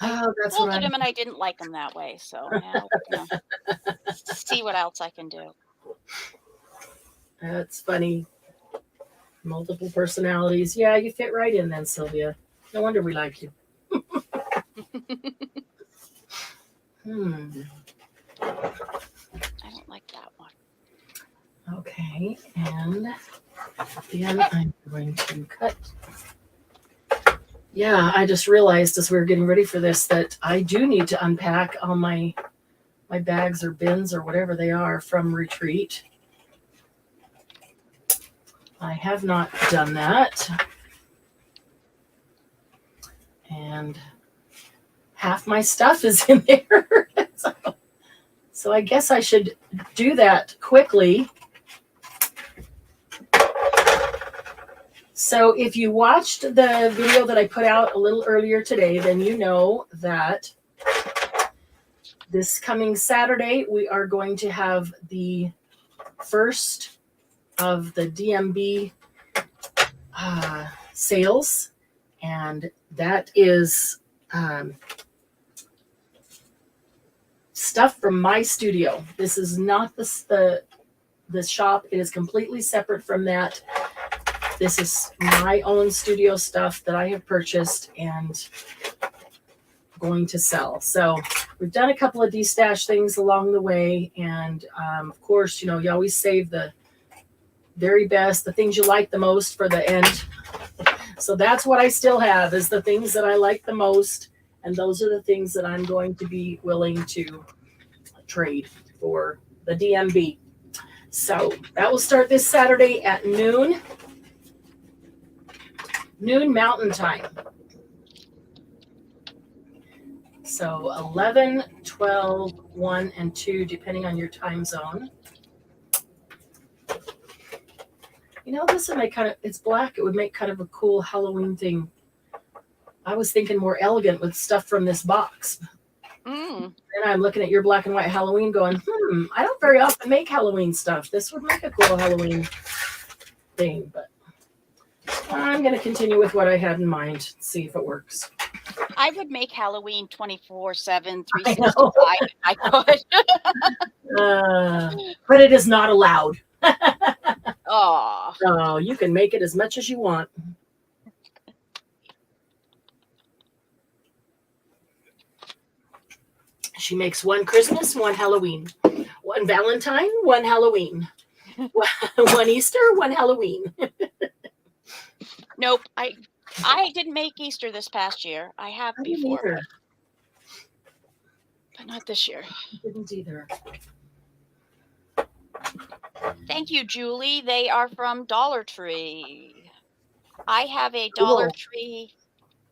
S1: Oh, that's
S3: Folded
S1: what
S3: him and I didn't like him that way. So now, see what else I can do.
S1: That's funny. Multiple personalities. Yeah, you fit right in then, Sylvia. No wonder we like you.
S3: I don't like that one.
S1: Okay, and then I'm going to cut. Yeah, I just realized as we were getting ready for this that I do need to unpack all my bags or bins or whatever they are from retreat. I have not done that. And half my stuff is in there. So I guess I should do that quickly. So if you watched the video that I put out a little earlier today, then you know that this coming Saturday, we are going to have the first of the DMB sales. And that is stuff from my studio. This is not the shop. It is completely separate from that. This is my own studio stuff that I have purchased and going to sell. So we've done a couple of destash things along the way. And of course, you always save the very best, the things you like the most for the end. So that's what I still have is the things that I like the most. And those are the things that I'm going to be willing to trade for the DMB. So that will start this Saturday at noon Mountain Time. So 11, 12, 1, and 2, depending on your time zone. This would make it's black. It would make kind of a cool Halloween thing. I was thinking more elegant with stuff from this box. And I'm looking at your black and white Halloween going, I don't very often make Halloween stuff. This would make a cool Halloween thing, but I'm going to continue with what I had in mind, see if it works.
S3: I would make Halloween 24/7, 365 if I could.
S1: But it is not allowed.
S3: Oh.
S1: So you can make it as much as you want. She makes one Christmas, one Halloween, one Valentine, one Halloween, one Easter, one Halloween.
S3: Nope. I didn't make Easter this past year. I have before, but not this year.
S1: I didn't either.
S3: Thank you, Julie. They are from Dollar Tree. I have a Dollar Tree,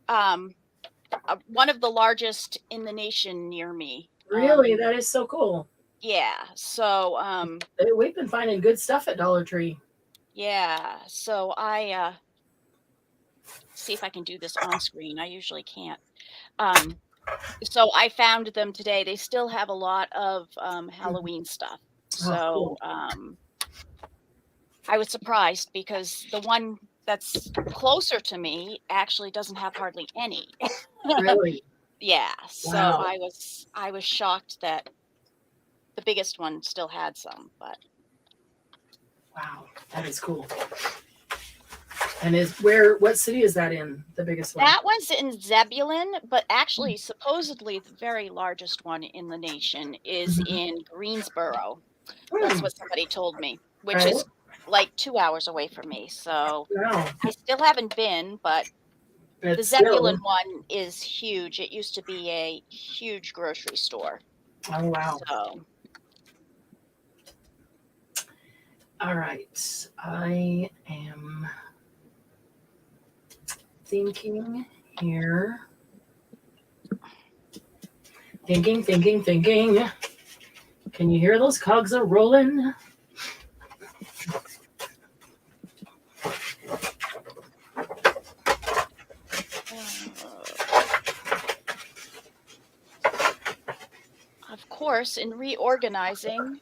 S3: one of the largest in the nation near me.
S1: Really? That is so cool.
S3: Yeah. So
S1: We've been finding good stuff at Dollar Tree.
S3: yeah. So I see if I can do this on screen. I usually can't. So I found them today. They still have a lot of Halloween stuff.
S1: Oh,
S3: So
S1: cool.
S3: I was surprised because the one that's closer to me actually doesn't have hardly any.
S1: Really?
S3: Yeah. So
S1: Wow.
S3: I was shocked that the biggest one still had some, but
S1: Wow. That is cool. And what city is that in? The biggest one?
S3: that one's in Zebulon, but actually supposedly the very largest one in the nation is in Greensboro. That's what somebody told me, which is like 2 hours away from me. So
S1: Wow.
S3: I still haven't been, but the
S1: It's still.
S3: Zebulon one is huge. It used to be a huge grocery store.
S1: Oh, wow.
S3: So
S1: All right. I am thinking here. Thinking. Can you hear those cogs are rolling?
S3: of course, in reorganizing,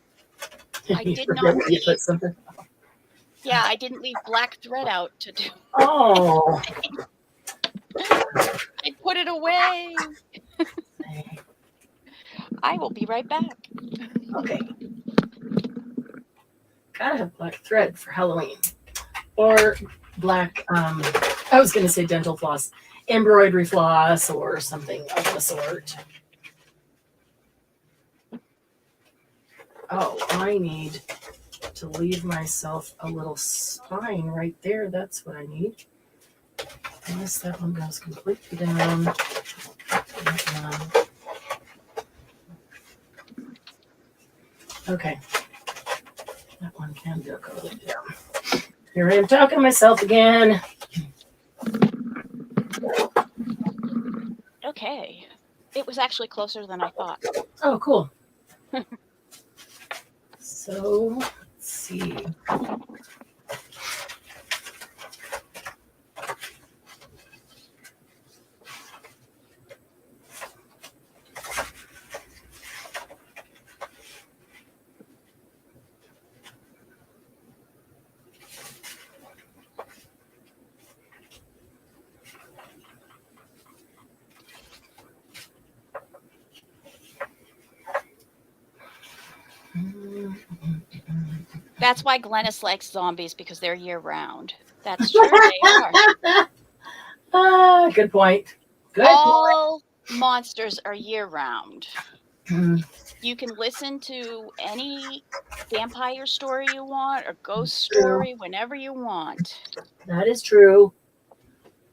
S3: I
S1: You
S3: did
S1: forget
S3: not
S1: where you
S3: leave.
S1: put something.
S3: Yeah, I didn't leave black thread out to do.
S1: Oh.
S3: I put it away. I will be right back.
S1: Okay. Gotta have black thread for Halloween. Or black, I was going to say dental floss, embroidery floss or something of the sort. Oh, I need to leave myself a little spine right there. That's what I need. Unless that one goes completely down. Okay. That one can go completely down. Here I am talking to myself again.
S3: Okay. It was actually closer than I thought.
S1: Oh, cool. So, let's see.
S3: That's why Glennis likes zombies, because they're year round. That's true. They are.
S1: Good point. Good
S3: All monsters are year round.
S1: point.
S3: You can listen to any vampire story you want or ghost
S1: True.
S3: story whenever you want.
S1: That is true.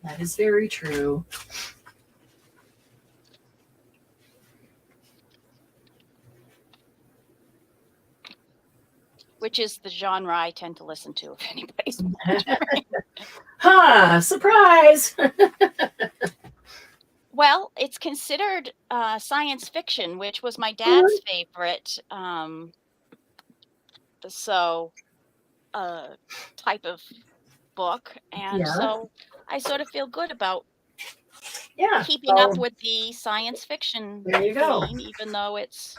S1: That is very true.
S3: Which is the genre I tend to listen to, if anybody's wondering.
S1: Surprise!
S3: Well, it's considered science fiction, which was my dad's favorite type of book. And so I sort of feel good about keeping up with the science fiction theme, even though it's...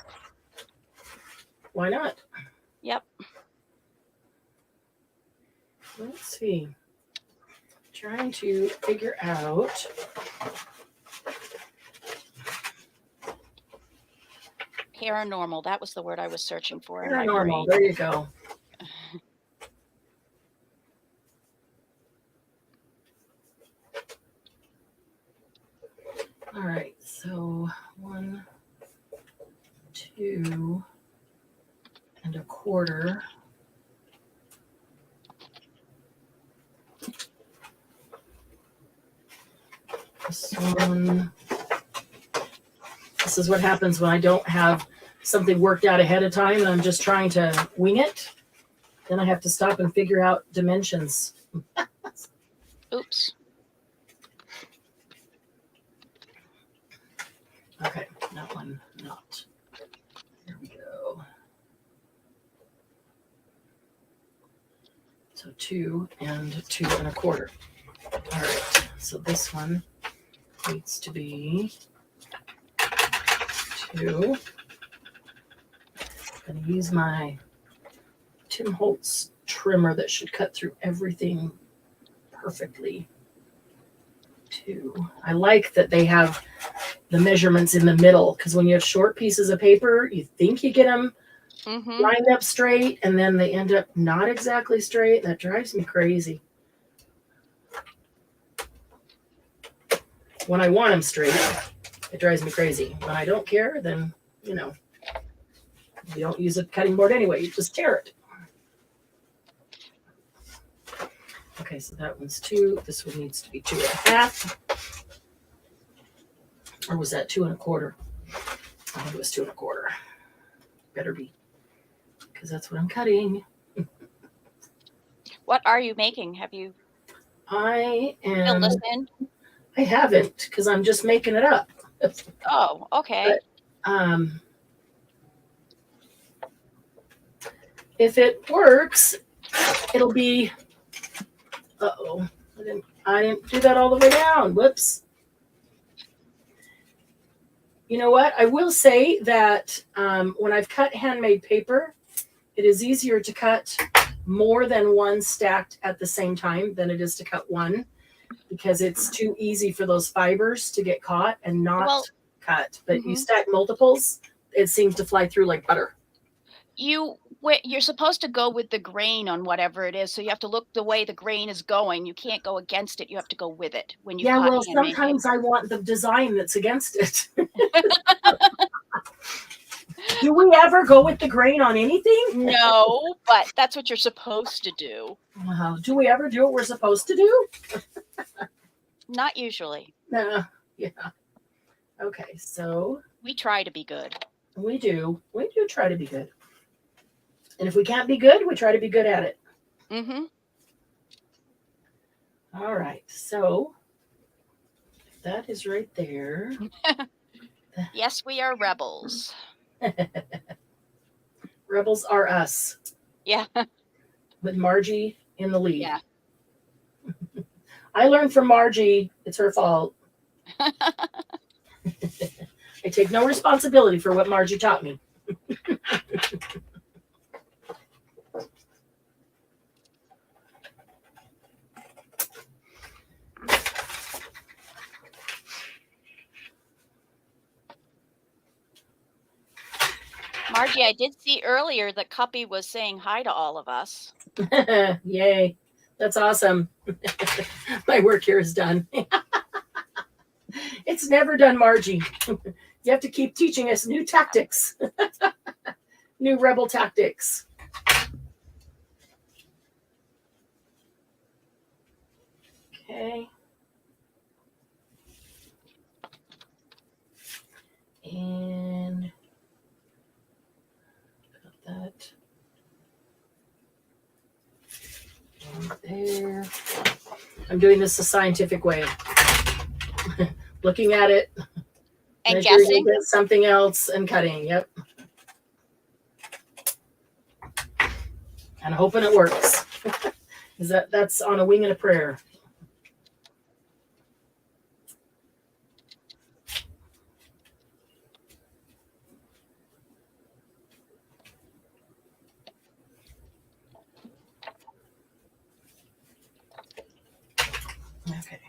S1: Why not?
S3: Yep.
S1: Let's see. Trying to figure out.
S3: Paranormal. That was the word I was searching for.
S1: Paranormal. There you go. All right. So 1, 2 1/4. This one. This is what happens when I don't have something worked out ahead of time and I'm just trying to wing it. Then I have to stop and figure out dimensions.
S3: Oops.
S1: Okay, that one not. There we go. 2 and 2 1/4. All right, so this one needs to be 2. I'm going to use my Tim Holtz trimmer that should cut through everything perfectly. 2. I like that they have the measurements in the middle, because when you have short pieces of paper, you think you get them lined up straight, and then they end up not exactly straight. That drives me crazy. When I want them straight, it drives me crazy. When I don't care, then, you don't use a cutting board anyway. You just tear it. Okay, so that one's 2. This one needs to be 2 1/2. Or was that 2 1/4? I think it was 2 1/4. Better be, because that's what I'm cutting.
S3: What are you making? Have you
S1: I
S3: filled this in?
S1: I haven't, because I'm just making it up.
S3: Oh, okay.
S1: But, if it works, it'll be. Uh-oh, I didn't do that all the way down. Whoops. You know what? I will say that when I've cut handmade paper, it is easier to cut more than one stacked at the same time than it is to cut one, because it's too easy for those fibers to get caught and not cut. But you stack multiples, it seems to fly through like butter.
S3: You're supposed to go with the grain on whatever it is, so you have to look the way the grain is going. You can't go against it. You have to go with it when you cut handmade
S1: sometimes
S3: paper.
S1: I want the design that's against it. Do we ever go with the grain on anything?
S3: No, but that's what you're supposed to do.
S1: Do we ever do what we're supposed to do?
S3: Not usually.
S1: Yeah. Okay, so
S3: we try to be good.
S1: We do try to be good. And if we can't be good, we try to be good at it. All right, so that is right there.
S3: Yes, we are rebels.
S1: Rebels are us.
S3: Yeah.
S1: With Margie in the lead.
S3: Yeah.
S1: I learned from Margie, it's her fault. I take no responsibility for what Margie taught me.
S3: Margie, I did see earlier that Cuppy was saying hi to all of us.
S1: Yay. That's awesome. My work here is done. It's never done, Margie. You have to keep teaching us new tactics. New rebel tactics. Okay. And got that one there. I'm doing this the scientific way. Looking at it
S3: and guessing
S1: something else and cutting. Yep. And hoping it works. That's on a wing and a prayer. Okay.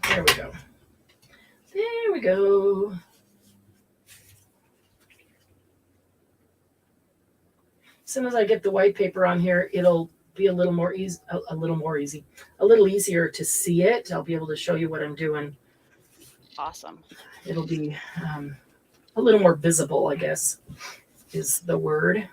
S1: There we go. There we go. As soon as I get the white paper on here, it'll be a little easier to see it. I'll be able to show you what I'm doing.
S3: Awesome.
S1: It'll be a little more visible, I guess, is the word.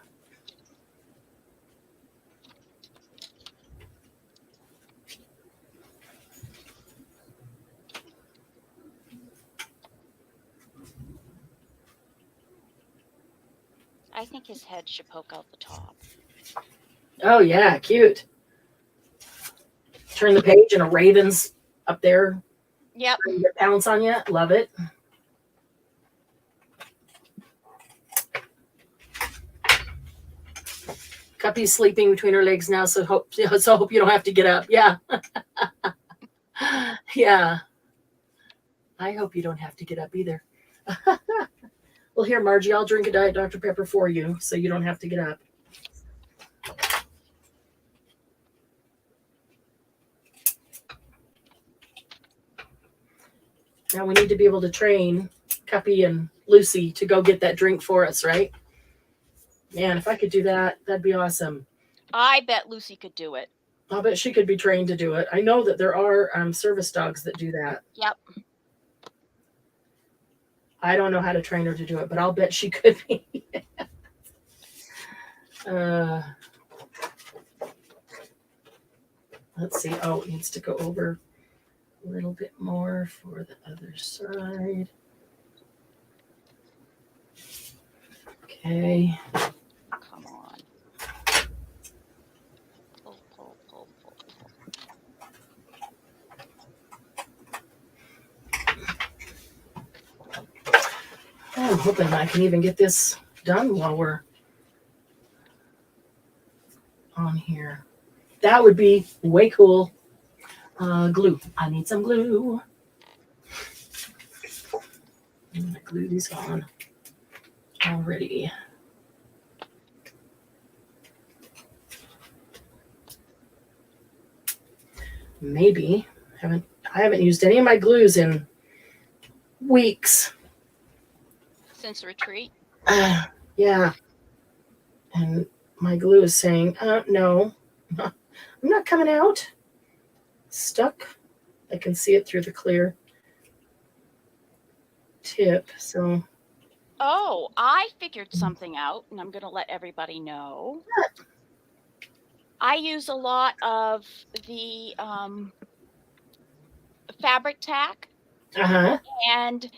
S3: I think his head should poke out the top.
S1: Oh, yeah, cute. Turn the page and a raven's up there.
S3: Yep.
S1: Pounce on you. Love it. Cuppy's sleeping between her legs now, so hope you don't have to get up. Yeah. Yeah. I hope you don't have to get up either. Well, here, Margie, I'll drink a Diet Dr. Pepper for you so you don't have to get up. Now we need to be able to train Cuppy and Lucy to go get that drink for us, right? Man, if I could do that, that'd be awesome.
S3: I bet Lucy could do it.
S1: I'll bet she could be trained to do it. I know that there are service dogs that do that.
S3: Yep.
S1: I don't know how to train her to do it, but I'll bet she could be. Let's see. Oh, it needs to go over a little bit more for the other side. Okay.
S3: Come on. Pull, pull, pull, pull, pull.
S1: I'm hoping I can even get this done while we're on here. That would be way cool. Glue. I need some glue. My glue is gone already. Maybe. I haven't used any of my glues in weeks.
S3: Since retreat?
S1: Yeah. And my glue is saying, no, I'm not coming out. Stuck. I can see it through the clear tip. So.
S3: Oh, I figured something out, and I'm going to let everybody know. I use a lot of the fabric tack.
S1: Uh-huh.
S3: And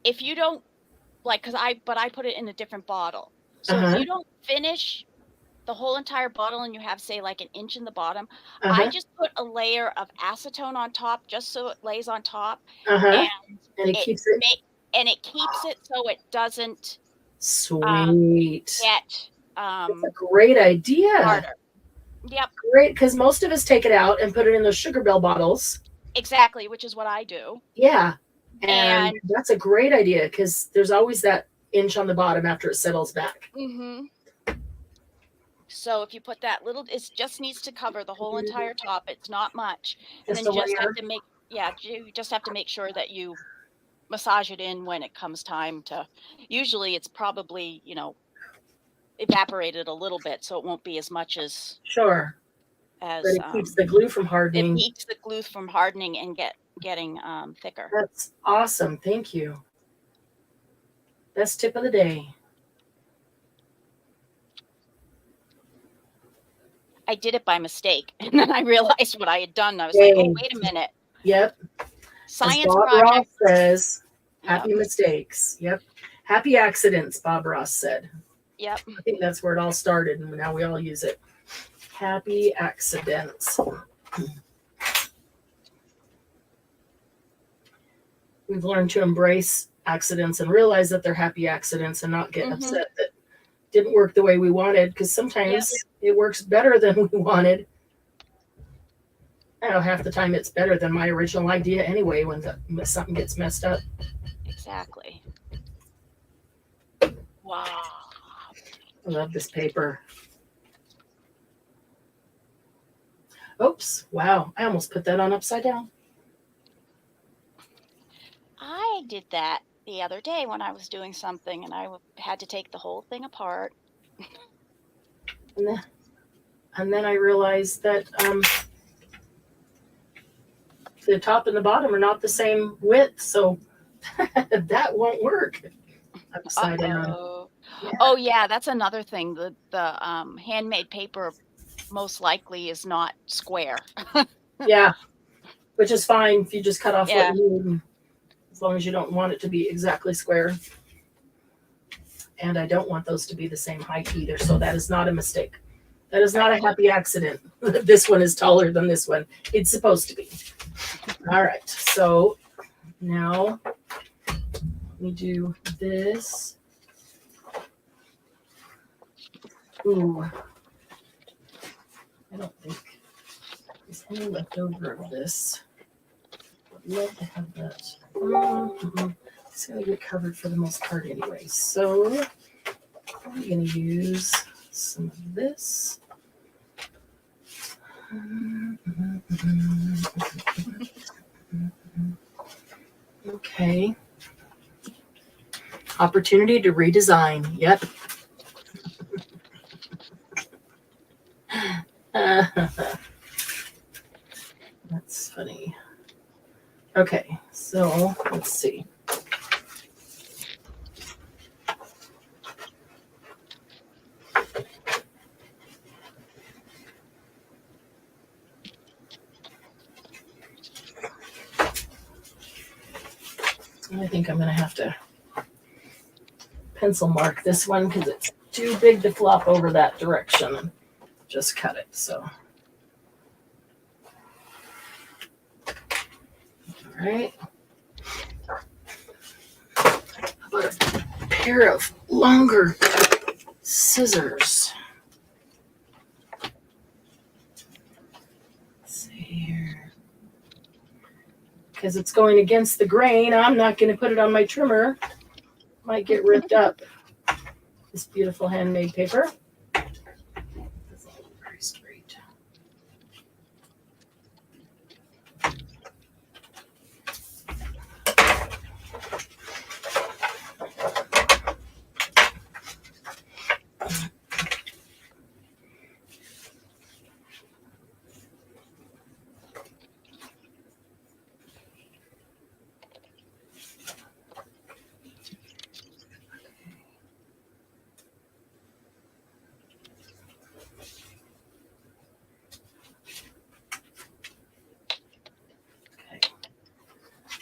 S3: if you don't, like, but I put it in a different bottle. So
S1: Uh-huh.
S3: if you don't finish the whole entire bottle and you have, say, like an inch in the bottom,
S1: Uh-huh.
S3: I just put a layer of acetone on top just so it lays on top.
S1: Uh-huh.
S3: And
S1: it keeps it.
S3: It keeps it so it doesn't
S1: Sweet.
S3: get
S1: That's a great idea.
S3: harder. Yep.
S1: Great, because most of us take it out and put it in those Sugar Bell bottles.
S3: Exactly, which is what I do.
S1: Yeah. And that's a great idea because there's always that inch on the bottom after it settles back.
S3: Mm-hmm. So if you put that little, it just needs to cover the whole entire top. It's not much. And then you just have to you just have to make sure that you massage it in when it comes time to, usually it's probably, evaporated a little bit, so it won't be as much as.
S1: Sure.
S3: As
S1: but it keeps the glue from hardening.
S3: It keeps the glue from hardening and getting thicker.
S1: That's awesome. Thank you. Best tip of the day.
S3: I did it by mistake, and then I realized what I had done. I was like, "Oh, wait a minute."
S1: Yep.
S3: Science
S1: Bob
S3: project
S1: Ross says, "Happy mistakes." Yep. Happy accidents, Bob Ross said.
S3: Yep.
S1: I think that's where it all started, and now we all use it. Happy accidents. We've learned to embrace accidents and realize that they're happy accidents and not get upset that didn't work the way we wanted, because sometimes it works better than we wanted. I know half the time it's better than my original idea anyway when something gets messed up.
S3: Exactly. Wow.
S1: I love this paper. Oops. Wow. I almost put that on upside down.
S3: I did that the other day when I was doing something, and I had to take the whole thing apart.
S1: And then I realized that the top and the bottom are not the same width, so that won't work upside down.
S3: Yeah. Oh yeah, that's another thing. The handmade paper most likely is not square.
S1: Yeah, which is fine if you just cut off what you need, as long as you don't want it to be exactly square. And I don't want those to be the same height either, so that is not a mistake. That is not a happy accident. This one is taller than this one. It's supposed to be. All right, so now we do this. Ooh, I don't think there's any left over of this. I'd love to have that. It's going to get covered for the most part anyway. So I'm going to use some of this. Okay. Opportunity to redesign. Yep. That's funny. Okay, so let's see. I think I'm going to have to pencil mark this one because it's too big to flop over that direction. Just cut it. So, all right. How about a pair of longer scissors? Let's see here. Because it's going against the grain, I'm not going to put it on my trimmer. Might get ripped up. This beautiful handmade paper. Doesn't look very straight.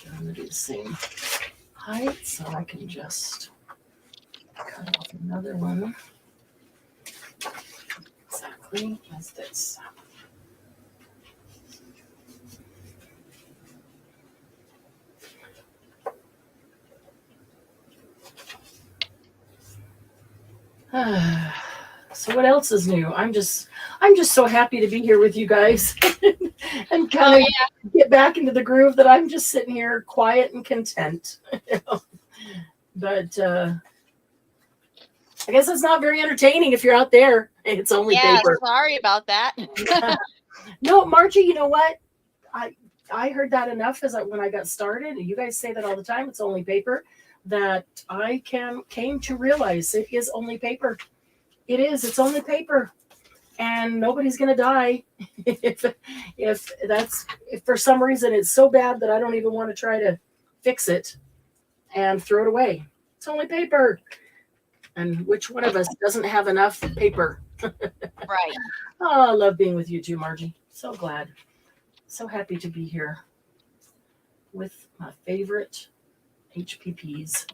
S1: I'm going to do the same height, so I can just cut off another one exactly as this. So what else is new? I'm just so happy to be here with you guys and kind of get back into the groove that I'm just sitting here quiet and content. But I guess it's not very entertaining if you're out there. It's only paper.
S3: Sorry about that.
S1: No, Margie, you know what? I heard that enough when I got started. You guys say that all the time. It's only paper. That I came to realize it is only paper. It is. It's only paper, and nobody's gonna die if for some reason it's so bad that I don't even want to try to fix it and throw it away. It's only paper, and which one of us doesn't have enough paper?
S3: Right.
S1: Oh, I love being with you too, Margie. So glad, so happy to be here with my favorite HPPs.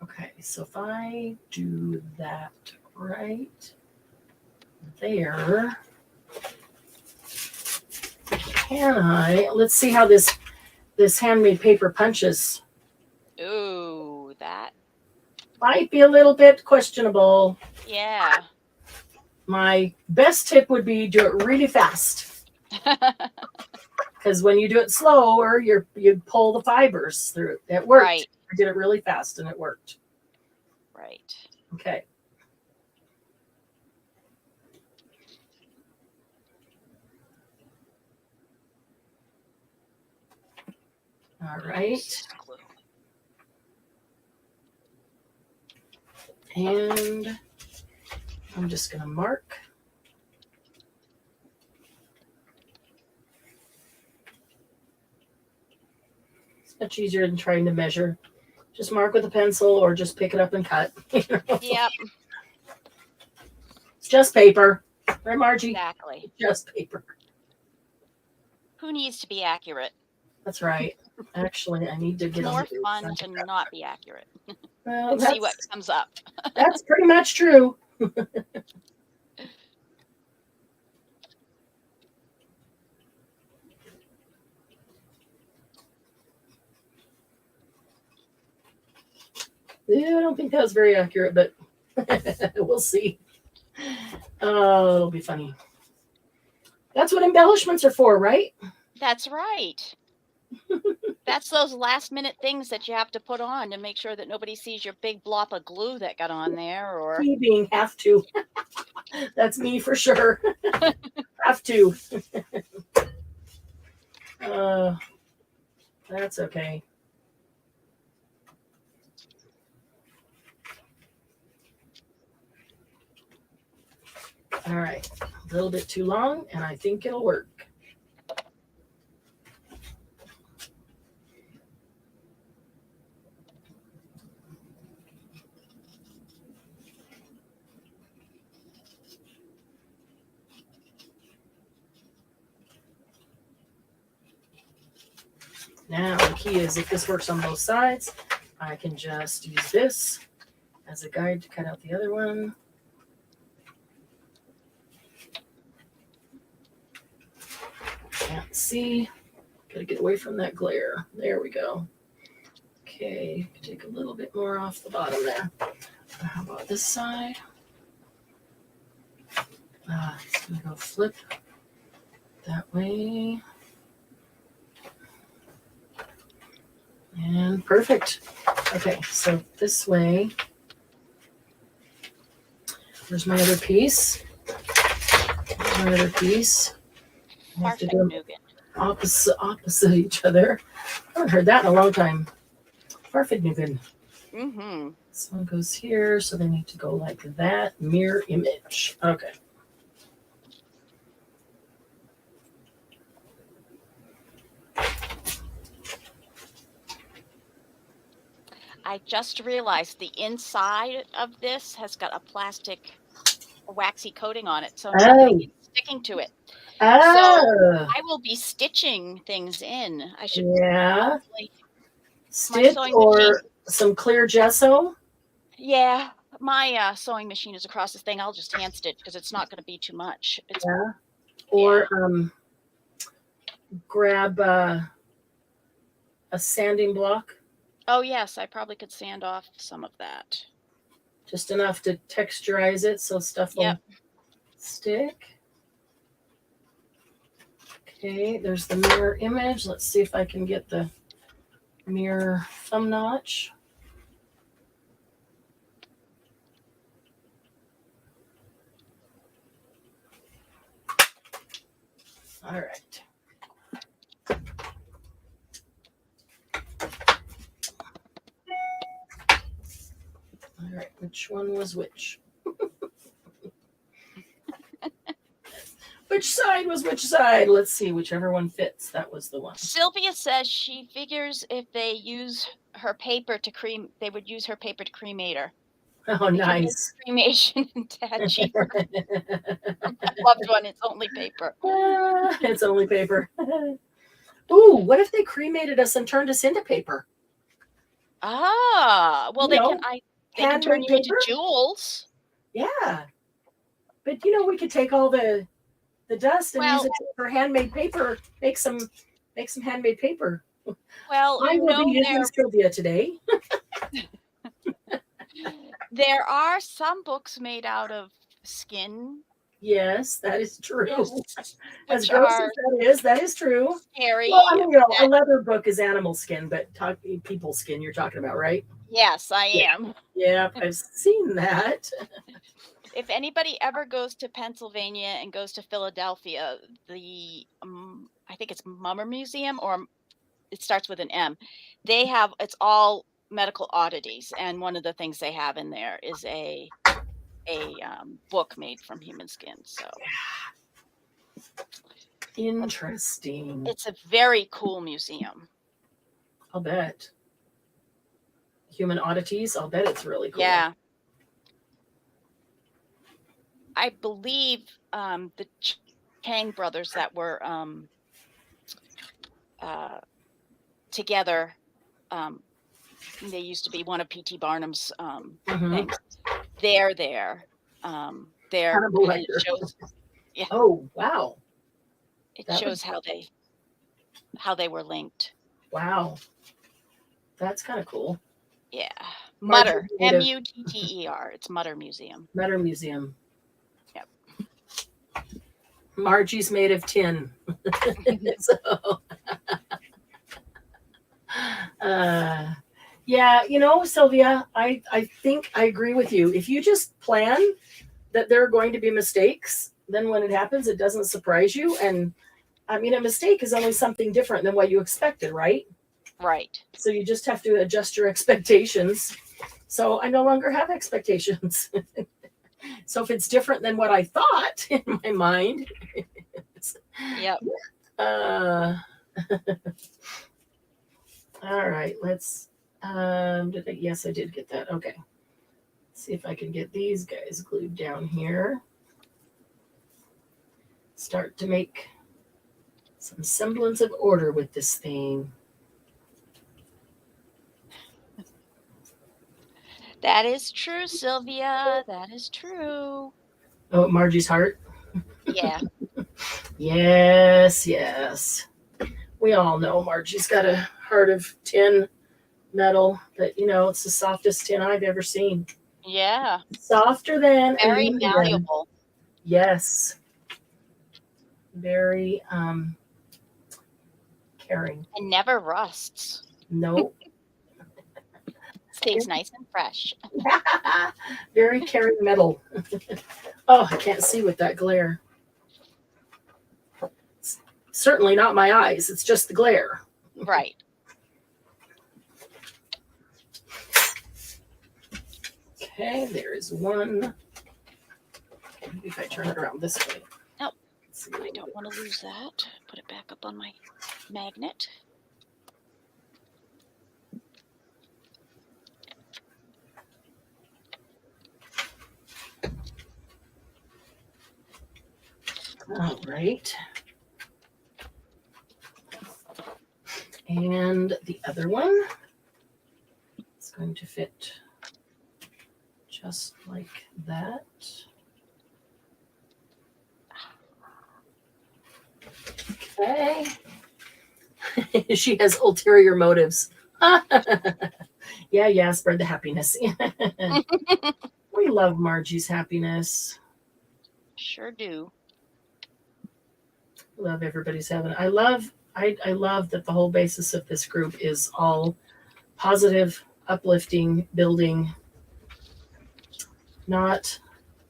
S1: Okay, so if I do that right there, let's see how this handmade paper punches.
S3: Ooh, that
S1: Might be a little bit questionable.
S3: Yeah.
S1: My best tip would be do it really fast. Because when you do it slower, you pull the fibers through. It worked.
S3: Right.
S1: I did it really fast and it worked.
S3: Right.
S1: Okay. All right. And I'm just going to mark. It's much easier than trying to measure. Just mark with a pencil or just pick it up and cut.
S3: Yep.
S1: It's just paper. Right, Margie?
S3: Exactly.
S1: Just paper.
S3: Who needs to be accurate?
S1: That's right. Actually, I need to get
S3: more fun to not be accurate.
S1: Well,
S3: and see what comes up.
S1: That's pretty much true. Yeah, I don't think that was very accurate, but we'll see. Oh, it'll be funny. That's what embellishments are for, right?
S3: That's right. That's those last minute things that you have to put on to make sure that nobody sees your big blob of glue that got on there, or
S1: Me being have to. That's me for sure. Have to. That's okay. All right. A little bit too long, and I think it'll work. Now, the key is if this works on both sides, I can just use this as a guide to cut out the other one. Can't see. Gotta get away from that glare. There we go. Okay, take a little bit more off the bottom there. How about this side? It's gonna go flip that way. And perfect. Okay, so this way. Where's my other piece? There's my other piece. I have to do them opposite each other. I haven't heard that in a long time. Farfignugan.
S3: Mm-hmm.
S1: This one goes here, so they need to go like that. Mirror image. Okay.
S3: I just realized the inside of this has got a plastic waxy coating on it, so nothing is sticking to it. So I will be stitching things in. I should
S1: stitch or some clear gesso.
S3: Yeah, my sewing machine is across this thing. I'll just hand stitch because it's not going to be too much.
S1: Or grab a sanding block.
S3: Oh yes, I probably could sand off some of that.
S1: Just enough to texturize it so stuff will stick. Okay, there's the mirror image. Let's see if I can get the mirror thumb notch. All right. All right, which one was which? Which side was which side? Let's see, whichever one fits. That was the one.
S3: Sylvia says she figures if they use her paper to they would use her paper to cremate her.
S1: Oh, nice.
S3: Cremation and cheaper. I loved one. It's only paper.
S1: It's only paper. Ooh, what if they cremated us and turned us into paper?
S3: Ah, well, they can turn you into jewels.
S1: Yeah, but we could take all the dust and use it for handmade paper. Make some handmade paper.
S3: Well,
S1: I will be using Sylvia today.
S3: There are some books made out of skin.
S1: Yes, that is true.
S3: Yes,
S1: as gross as that is true.
S3: Scary.
S1: Well, I mean, a leather book is animal skin, but people skin you're talking about, right?
S3: Yes, I am.
S1: Yeah, I've seen that.
S3: If anybody ever goes to Pennsylvania and goes to Philadelphia, the I think it's Mummer Museum, or it starts with an M. They have, it's all medical oddities, and one of the things they have in there is a book made from human skin. So
S1: interesting.
S3: It's a very cool museum.
S1: I'll bet. Human oddities. I'll bet it's really cool.
S3: Yeah. I believe the Chang brothers that were together, they used to be one of P.T. Barnum's things. They're there. There. It shows,
S1: Oh, wow.
S3: It shows how they were linked.
S1: Wow. That's kind of cool.
S3: Yeah. Mutter. Mutter. It's Mutter Museum.
S1: Mutter Museum.
S3: Yep.
S1: Margie's made of tin. So, yeah, Sylvia, I think I agree with you. If you just plan that there are going to be mistakes, then when it happens, it doesn't surprise you. And I mean, a mistake is only something different than what you expected, right?
S3: Right.
S1: So you just have to adjust your expectations. So I no longer have expectations. So if it's different than what I thought in my mind,
S3: Yep.
S1: all right, let's yes, I did get that. Okay. Let's see if I can get these guys glued down here. Start to make some semblance of order with this thing.
S3: That is true, Sylvia. That is true.
S1: Oh, Margie's heart.
S3: Yeah.
S1: Yes. We all know Margie's got a heart of tin metal that, it's the softest tin I've ever seen.
S3: Yeah.
S1: Softer than
S3: Very
S1: aluminum.
S3: malleable.
S1: Yes. Very caring.
S3: And never rusts.
S1: Nope.
S3: Stays nice and fresh.
S1: Very caring metal. Oh, I can't see with that glare. It's certainly not my eyes. It's just the glare.
S3: Right.
S1: Okay, there is one. Maybe if I turn it around this way.
S3: Nope. I don't want to lose that. Put it back up on my magnet.
S1: All right. And the other one is going to fit just like that. Okay. She has ulterior motives. Yeah, spread the happiness. We love Margie's happiness.
S3: Sure do.
S1: Love everybody's having. I love that the whole basis of this group is all positive, uplifting, building, not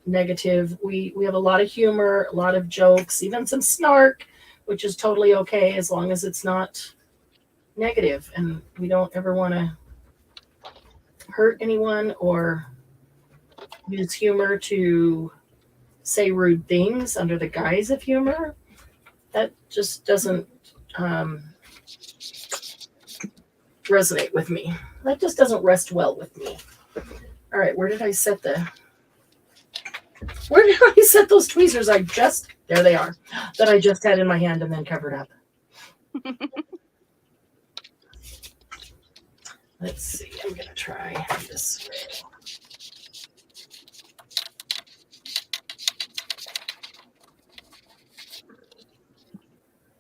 S1: negative. We have a lot of humor, a lot of jokes, even some snark, which is totally okay as long as it's not negative, and we don't ever want to hurt anyone or use humor to say rude things under the guise of humor. That just doesn't resonate with me. That just doesn't rest well with me. All right, where did I set those tweezers? There they are, that I just had in my hand and then covered up. Let's see, I'm going to try this way.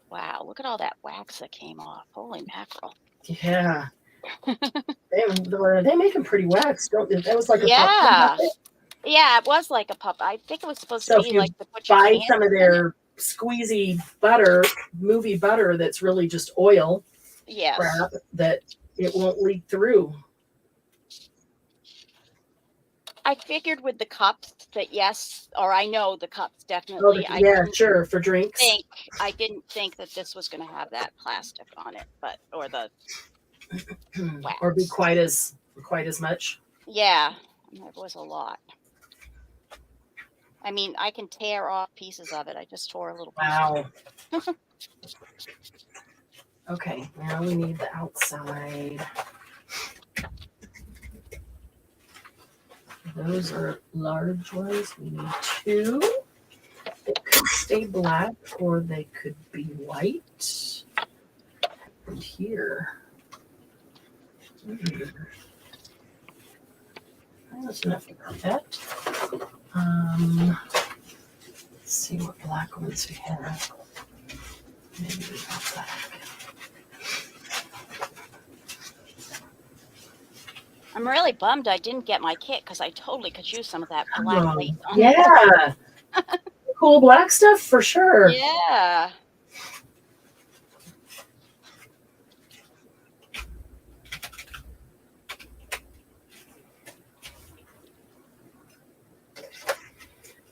S3: Wow, look at all that wax that came off. Holy mackerel.
S1: Yeah. They make them pretty wax, don't they? That was like a
S3: Yeah. Yeah, it was like a pup. I think it was supposed to be like to put your
S1: buy
S3: hands
S1: some of
S3: in
S1: their squeezy butter, movie butter that's really just oil
S3: Yes.
S1: crap that it won't leak through.
S3: I figured with the cups that yes, or I know the cups
S1: Oh,
S3: definitely.
S1: sure, for drinks.
S3: I didn't think that this was going to have that plastic on it, or the wax.
S1: Or be quite as much.
S3: Yeah, it was a lot. I mean, I can tear off pieces of it. I just tore a little piece.
S1: Wow. Okay, now we need the outside. Those are large ones. We need 2. They could stay black or they could be white. And here. That's enough about that. Let's see what black ones we have. Maybe we have black.
S3: I'm really bummed I didn't get my kit because I totally could use some of that black lace on it.
S1: Yeah. cool black stuff for sure.
S3: Yeah.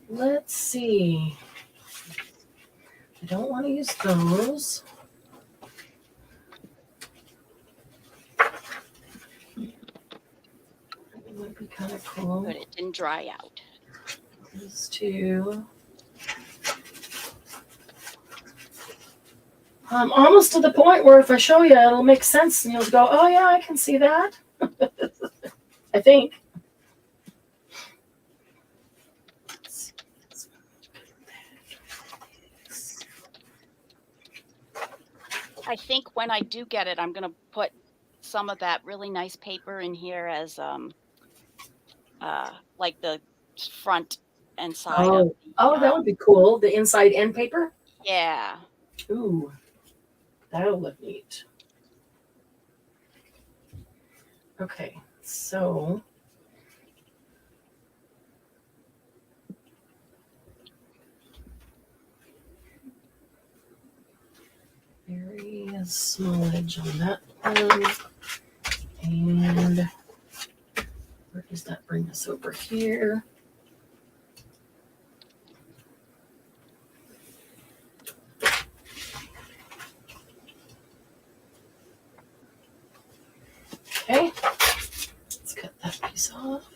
S1: Let's see. I don't want to use those. It would be kind of cool.
S3: But it didn't dry out.
S1: These two. I'm almost to the point where if I show you, it'll make sense and you'll go, oh yeah, I can see that. I think.
S3: I think when I do get it, I'm going to put some of that really nice paper in here as like the front and side of the,
S1: that would be cool. The inside end paper?
S3: Yeah.
S1: Ooh, that'll look neat. Okay, so very smudge on that one. And where does that bring us over here? Okay, let's cut that piece off.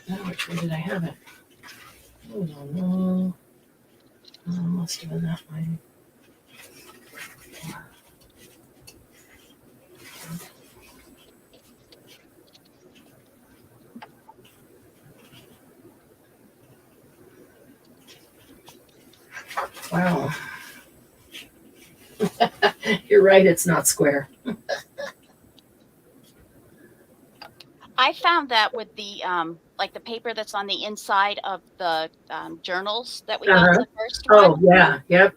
S1: Now, which way did I have it? I don't know. Must have been that way. Wow. You're right, it's not square.
S3: I found that with the like the paper that's on the inside of the journals that we got in the first one.
S1: Oh, yeah, yep.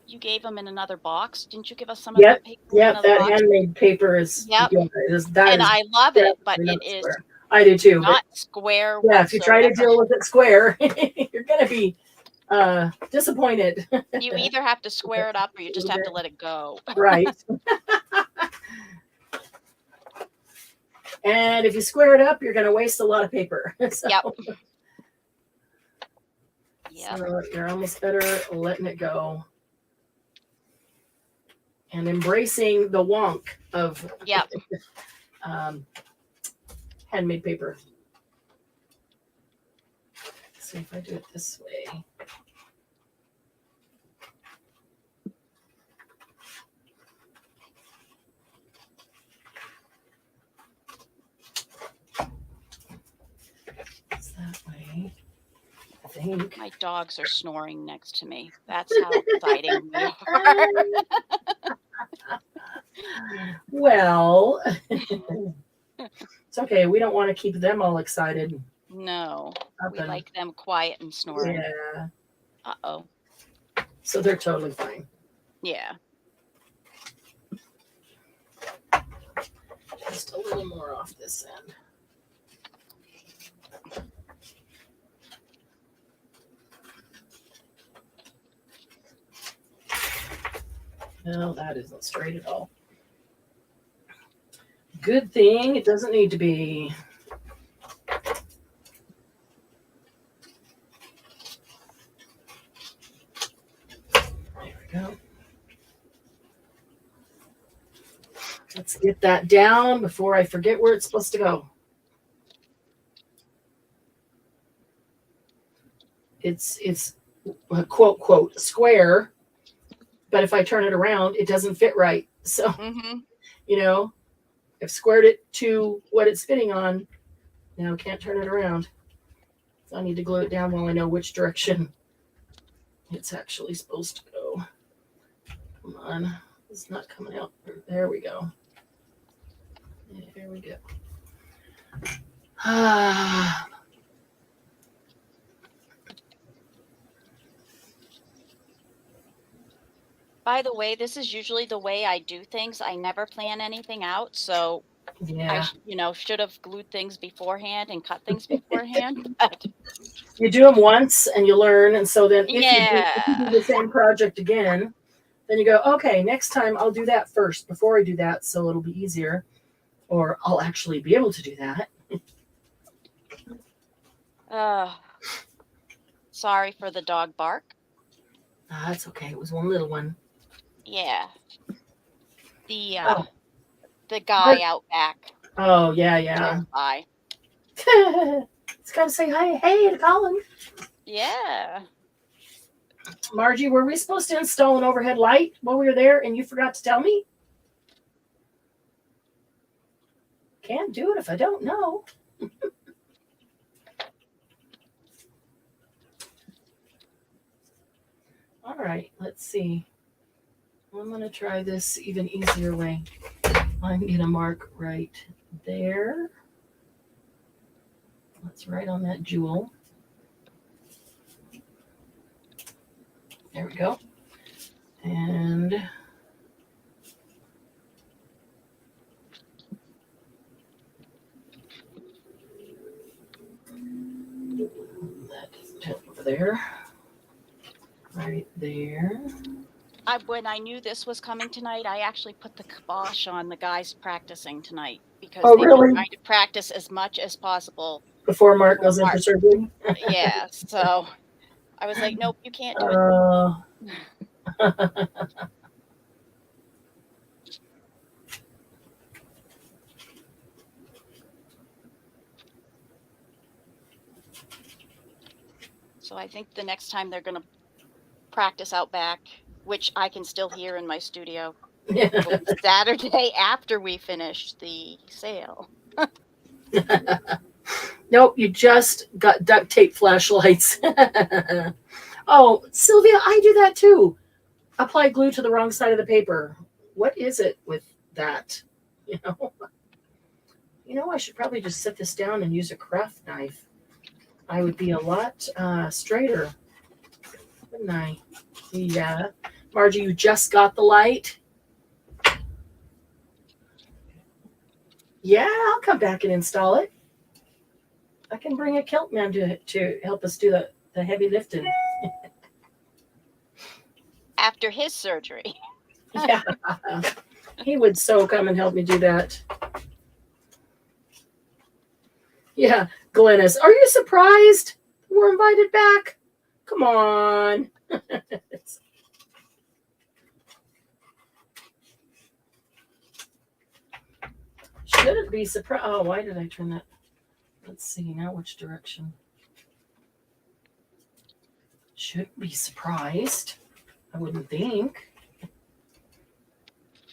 S3: You gave them in another box. Didn't you give us some
S1: Yep,
S3: of that paper?
S1: Yep, that handmade paper is
S3: Yep.
S1: good.
S3: And I love it, but it is
S1: square. I do too.
S3: not square.
S1: Yeah, if you try to deal with it square, you're gonna be disappointed.
S3: You either have to square it up or you just have to let it go.
S1: Right. And if you square it up, you're going to waste a lot of paper. So,
S3: Yep.
S1: So you're almost better letting it go and embracing the wonk of handmade paper. Let's see if I do it this way. That way, I think.
S3: My dogs are snoring next to me. That's how exciting we are.
S1: Well, it's okay. We don't want to keep them all excited.
S3: No, we like them quiet and snoring.
S1: Yeah.
S3: Uh-oh.
S1: So they're totally fine.
S3: Yeah.
S1: Just a little more off this end. No, that isn't straight at all. Good thing it doesn't need to be. There we go. Let's get that down before I forget where it's supposed to go. It's quote, quote, square. But if I turn it around, it doesn't fit right. So, you know, I've squared it to what it's fitting on. Now can't turn it around. So I need to glue it down while I know which direction it's actually supposed to go. Come on. It's not coming out. There we go. There we go.
S3: By the way, this is usually the way I do things. I never plan anything out, so
S1: Yeah.
S3: should have glued things beforehand and cut things beforehand. But
S1: You do them once and you learn, and so then if you
S3: yeah,
S1: do the same project again, then you go, okay, next time I'll do that first before I do that, so it'll be easier, or I'll actually be able to do that.
S3: sorry for the dog bark.
S1: That's okay. It was one little one.
S3: Yeah, the
S1: Oh.
S3: the guy out back
S1: Oh, yeah.
S3: drove by.
S1: It's got to say hi, hey to Colin.
S3: Yeah.
S1: Margie, were we supposed to install an overhead light while we were there and you forgot to tell me? Can't do it if I don't know. All right, let's see. I'm going to try this even easier way. I'm going to mark right there. That's right on that jewel. There we go. And that doesn't help over there. Right there.
S3: When I knew this was coming tonight, I actually put the kibosh on the guys practicing tonight because
S1: Oh,
S3: they've
S1: really?
S3: been trying to practice as much as possible.
S1: Before Mark goes in for surgery?
S3: Yeah, so I was like, nope, you can't do it. So I think the next time they're going to practice out back, which I can still hear in my studio, will be Saturday after we finish the sale.
S1: Nope, you just got duct tape flashlights. Oh, Sylvia, I do that too. Apply glue to the wrong side of the paper. What is it with that? You know, I should probably just set this down and use a craft knife. I would be a lot straighter, wouldn't I? Yeah. Margie, you just got the light? Yeah, I'll come back and install it. I can bring a kilt man to help us do the heavy lifting.
S3: After his surgery.
S1: Yeah. He would so come and help me do that. Yeah, Glennis, are you surprised we're invited back? Come on. Shouldn't be surprised. Oh, why did I turn that? Let's see now which direction. Shouldn't be surprised. I wouldn't think.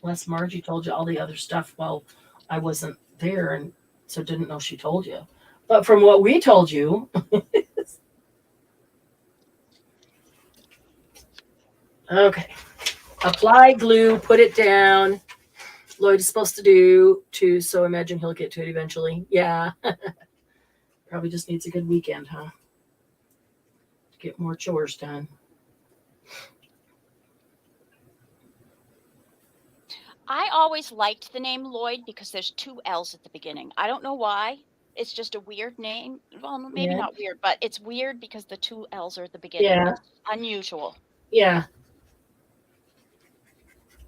S1: Unless Margie told you all the other stuff while I wasn't there and so didn't know she told you. But from what we told you. Okay. Apply glue, put it down. Lloyd is supposed to do too, so imagine he'll get to it eventually. Yeah. Probably just needs a good weekend, huh? To get more chores done.
S3: I always liked the name Lloyd because there's 2 L's at the beginning. I don't know why. It's just a weird name. Well, maybe not weird, but it's weird because the 2 L's are at the beginning.
S1: Yeah.
S3: It's unusual.
S1: Yeah.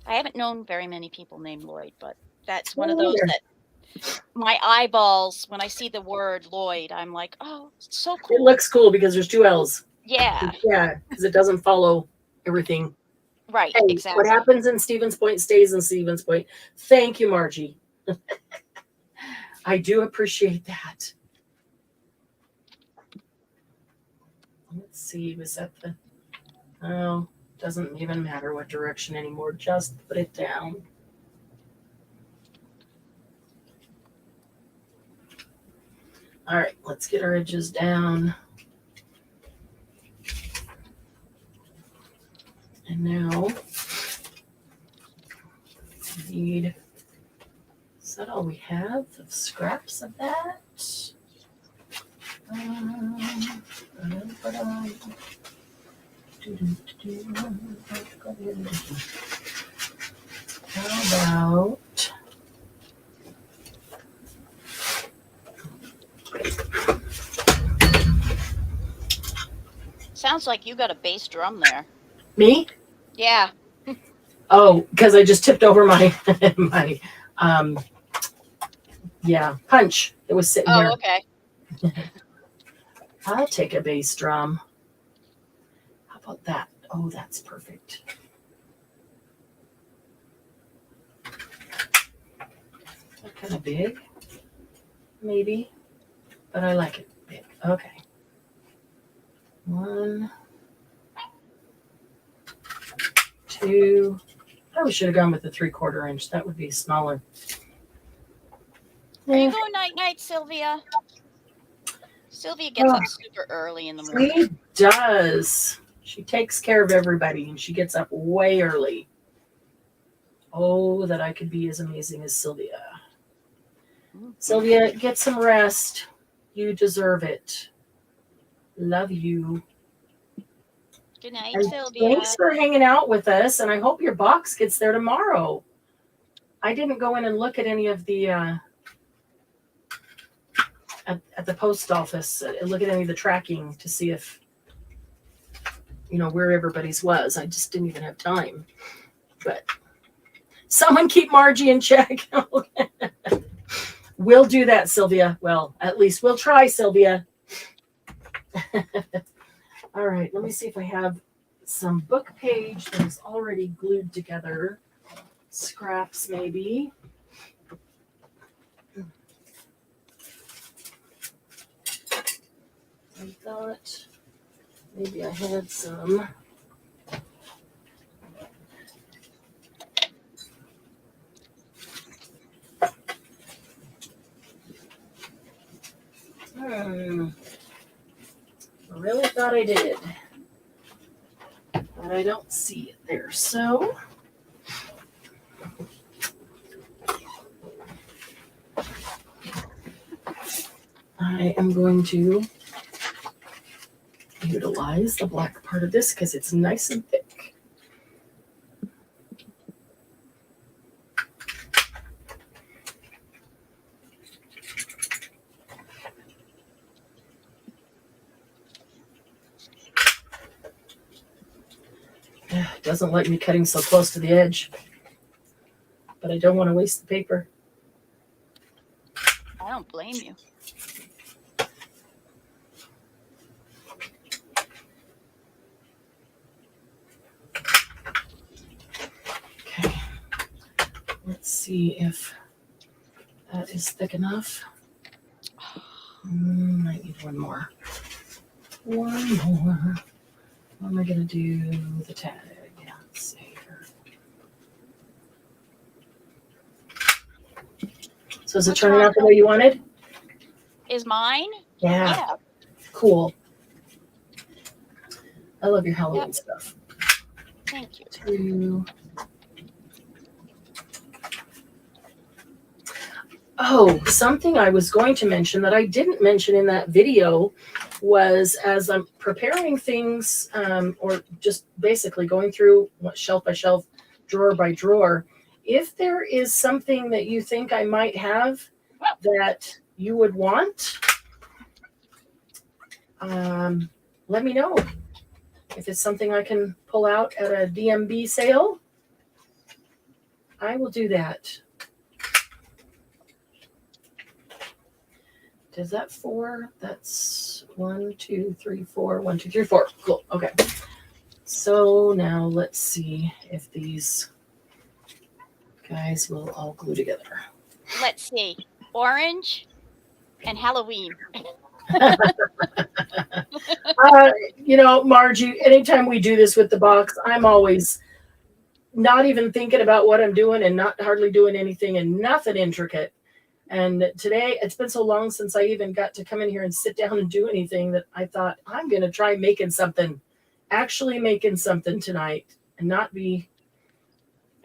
S3: I haven't known very many people named Lloyd, but that's one of those that my eyeballs, when I see the word Lloyd, I'm like, oh, it's so cool.
S1: It looks cool because there's 2 L's.
S3: Yeah.
S1: Yeah, because it doesn't follow everything.
S3: Right,
S1: Hey,
S3: exactly.
S1: what happens in Stevens Point stays in Stevens Point. Thank you, Margie. I do appreciate that. Let's see, was that the... Oh, doesn't even matter what direction anymore. Just put it down. All right, let's get our edges down. And now seed. Is that all we have of scraps of that? How about
S3: Sounds like you got a bass drum there.
S1: me?
S3: Yeah.
S1: Oh, because I just tipped over my my punch that was sitting here.
S3: Oh, okay.
S1: I'll take a bass drum. How about that? Oh, that's perfect. That kind of big, maybe, but I like it big. Okay. 1, 2. Probably should have gone with the 3/4 inch. That would be smaller.
S3: Are you going night night, Sylvia? Sylvia gets up super early in the morning.
S1: She does. She takes care of everybody, and she gets up way early. Oh, that I could be as amazing as Sylvia. Sylvia, get some rest. You deserve it. Love you.
S3: Good night,
S1: And
S3: Sylvia.
S1: thanks for hanging out with us, and I hope your box gets there tomorrow. I didn't go in and look at any of the at the post office, look at any of the tracking to see if where everybody's was. I just didn't even have time. But someone keep Margie in check. We'll do that, Sylvia. Well, at least we'll try, Sylvia. All right, let me see if I have some book page that is already glued together. Scraps, maybe. I thought maybe I had some. I really thought I did, but I don't see it there. So I am going to utilize the black part of this because it's nice and thick. It doesn't like me cutting so close to the edge, but I don't want to waste the paper.
S3: I don't blame you.
S1: Okay, let's see if that is thick enough. I need one more. One more. What am I going to do with the tag? Let's see here. So is it turning out the way you wanted?
S3: Is mine?
S1: Yeah. Cool. I love your Halloween stuff.
S3: Thank you.
S1: Oh, something I was going to mention that I didn't mention in that video was as I'm preparing things, or just basically going through shelf by shelf, drawer by drawer, if there is something that you think I might have that you would want, let me know. If it's something I can pull out at a DMB sale, I will do that. Is that 4? That's 1, 2, 3, 4. 1, 2, 3, 4. Cool. Okay. So now let's see if these guys will all glue together.
S3: Let's see. Orange and Halloween.
S1: Margie, anytime we do this with the box, I'm always not even thinking about what I'm doing and not hardly doing anything and nothing intricate. And today, it's been so long since I even got to come in here and sit down and do anything that I thought I'm going to try making something, actually making something tonight and not be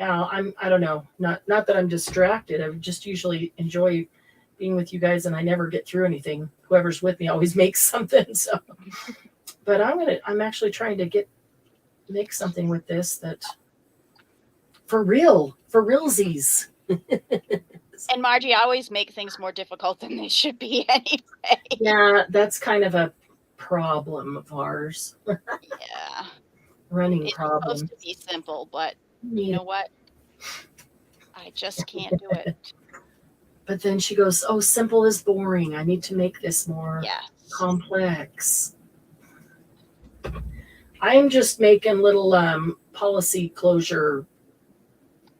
S1: I don't know. Not that I'm distracted. I just usually enjoy being with you guys, and I never get through anything. Whoever's with me always makes something. So, but I'm actually trying to make something with this that for realsies.
S3: And Margie, I always make things more difficult than they should be anyway.
S1: Yeah, that's kind of a problem of ours.
S3: Yeah.
S1: Running
S3: It's
S1: problem.
S3: supposed to be simple, but you know what? I just can't do it.
S1: But then she goes, "Oh, simple is boring. I need to make this more complex." I'm just making little policy closure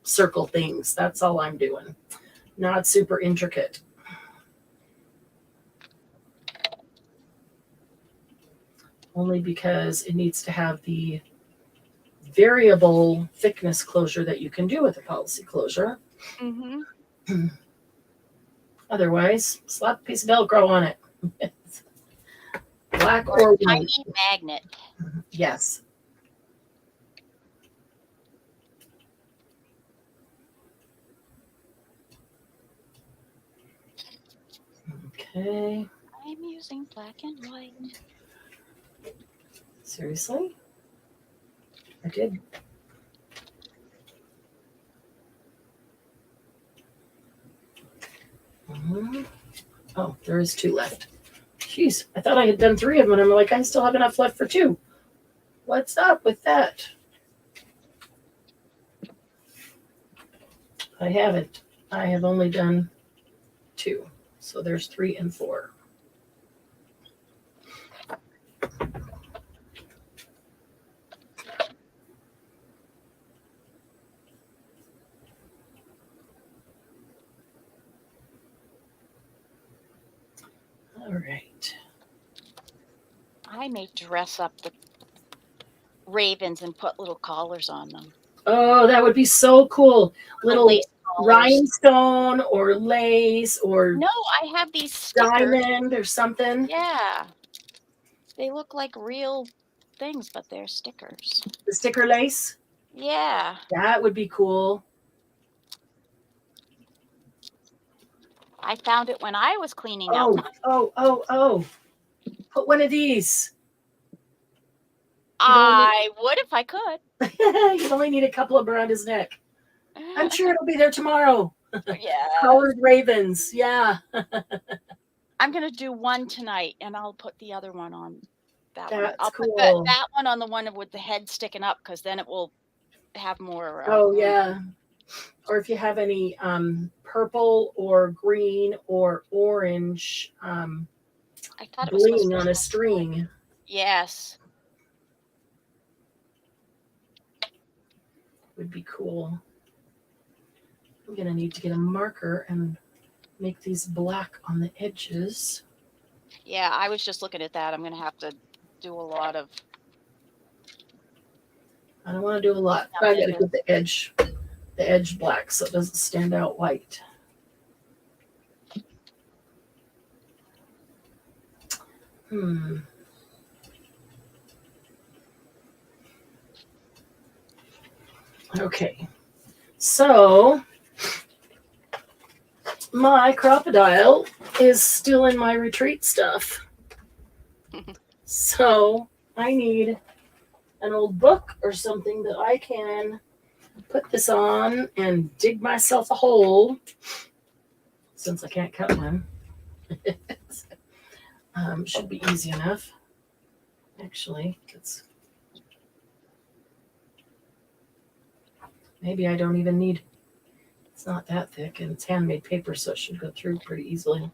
S1: circle things. That's all I'm doing. Not super intricate. Only because it needs to have the variable thickness closure that you can do with a policy closure.
S3: Mm-hmm.
S1: Otherwise, slap a piece of Velcro on it. Black
S3: Or
S1: or
S3: a tiny
S1: white.
S3: magnet.
S1: Yes. Okay.
S3: I'm using black and white.
S1: Seriously? I did. Oh, there is 2 left. Jeez, I thought I had done 3 of them, and I'm like, I still have enough left for 2. What's up with that? I haven't. I have only done 2. So there's 3 and 4. All right.
S3: I may dress up the ravens and put little collars on them.
S1: Oh, that would be so cool. Little
S3: lace collars.
S1: rhinestone or lace or
S3: No, I have these stickers.
S1: diamond or something.
S3: Yeah. They look like real things, but they're stickers.
S1: The sticker lace?
S3: Yeah.
S1: That would be cool.
S3: I found it when I was cleaning out.
S1: Oh. Put one of these.
S3: I would if I could.
S1: You'd only need a couple of around his neck. I'm sure it'll be there tomorrow.
S3: Yeah.
S1: Colored ravens. Yeah.
S3: I'm going to do one tonight, and I'll put the other one on that one.
S1: That's
S3: I'll
S1: cool.
S3: put that one on the one with the head sticking up, because then it will have more.
S1: Oh, yeah. Or if you have any purple or green or orange
S3: I thought it was
S1: bling on a string.
S3: Yes.
S1: Would be cool. I'm going to need to get a marker and make these black on the edges.
S3: Yeah, I was just looking at that. I'm going to have to do a lot of.
S1: I don't want to do a lot, but I got to get the edge black so it doesn't stand out white. Okay, so my crocodile is still in my retreat stuff. So I need an old book or something that I can put this on and dig myself a hole, since I can't cut one. Should be easy enough. Actually, maybe I don't even need. It's not that thick, and it's handmade paper, so it should go through pretty easily.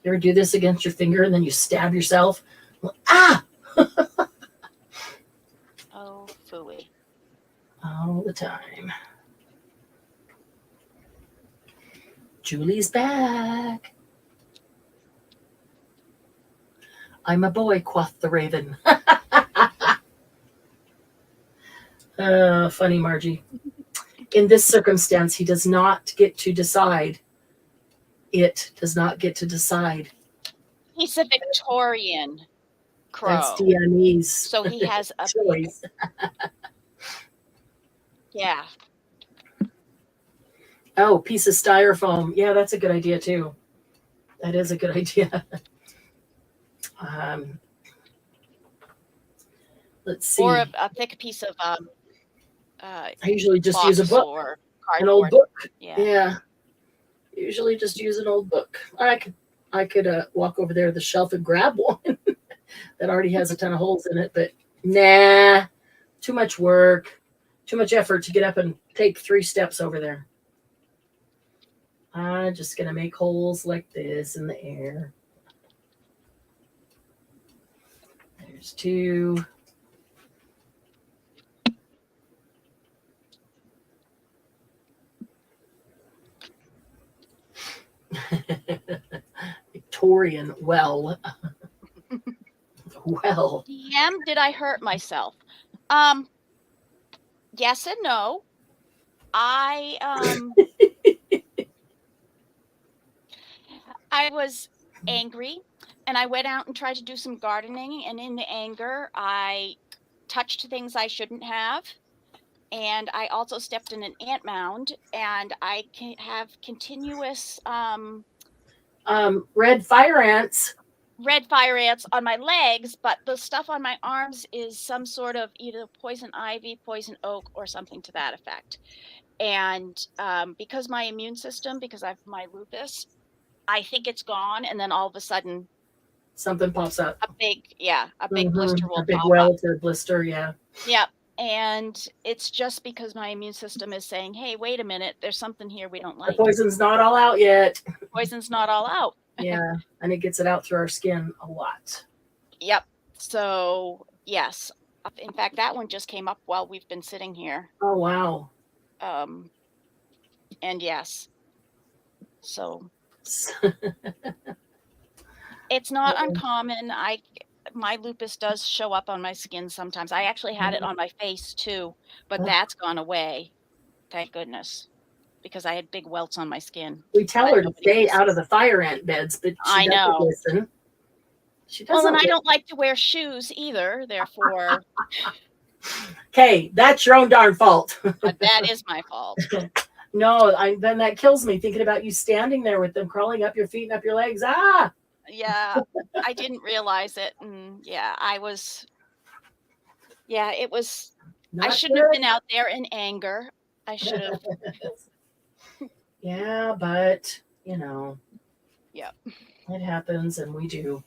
S1: You ever do this against your finger and then you stab yourself? Ah!
S3: Oh, phooey.
S1: All the time. Julie's back. I'm a boy, quoth the raven. Funny, Margie. in this circumstance, he does not get to decide. It does not get to decide.
S3: He's a Victorian crow.
S1: That's Diane's
S3: So he has a
S1: choice.
S3: Yeah.
S1: Oh, piece of styrofoam. Yeah, that's a good idea too. That is a good idea. Let's see.
S3: Or a thick piece of
S1: I usually just use a book,
S3: or
S1: an old
S3: cardboard.
S1: book.
S3: Yeah.
S1: Yeah. Usually just use an old book. I could walk over there to the shelf and grab one that already has a ton of holes in it, but nah, too much work, too much effort to get up and take 3 steps over there. I'm just gonna make holes like this in the air. There's 2. Victorian well. Well.
S3: DM, did I hurt myself? Yes and no. I was angry and I went out and tried to do some gardening, and in the anger I touched things I shouldn't have. And I also stepped in an ant mound, and I have continuous
S1: red fire ants
S3: on my legs, but the stuff on my arms is some sort of either poison ivy, poison oak, or something to that effect. And because my immune system, because I have my lupus, I think it's gone, and then all of a sudden
S1: something pops up.
S3: A big blister will
S1: a big
S3: pop
S1: welt
S3: up.
S1: or blister, yeah.
S3: Yep. And it's just because my immune system is saying, hey, wait a minute, there's something here we don't like.
S1: The poison's not all out yet.
S3: Poison's not all out.
S1: Yeah, and it gets it out through our skin a lot.
S3: Yep. So, yes. In fact, that one just came up while we've been sitting here.
S1: Oh, wow.
S3: And yes. So it's not uncommon. My lupus does show up on my skin sometimes. I actually had it on my face too, but that's gone away. Thank goodness. Because I had big welts on my skin.
S1: We tell her to stay out of the fire ant beds, but she doesn't listen. She doesn't.
S3: Well, and I don't like to wear shoes either, therefore.
S1: Okay, that's your own darn fault.
S3: But that is my fault.
S1: No, then that kills me thinking about you standing there with them crawling up your feet and up your legs. Ah!
S3: Yeah, I didn't realize it. And yeah, it was. I shouldn't have been out there in anger. I should have.
S1: Yeah, but, Yep. It happens, and we do.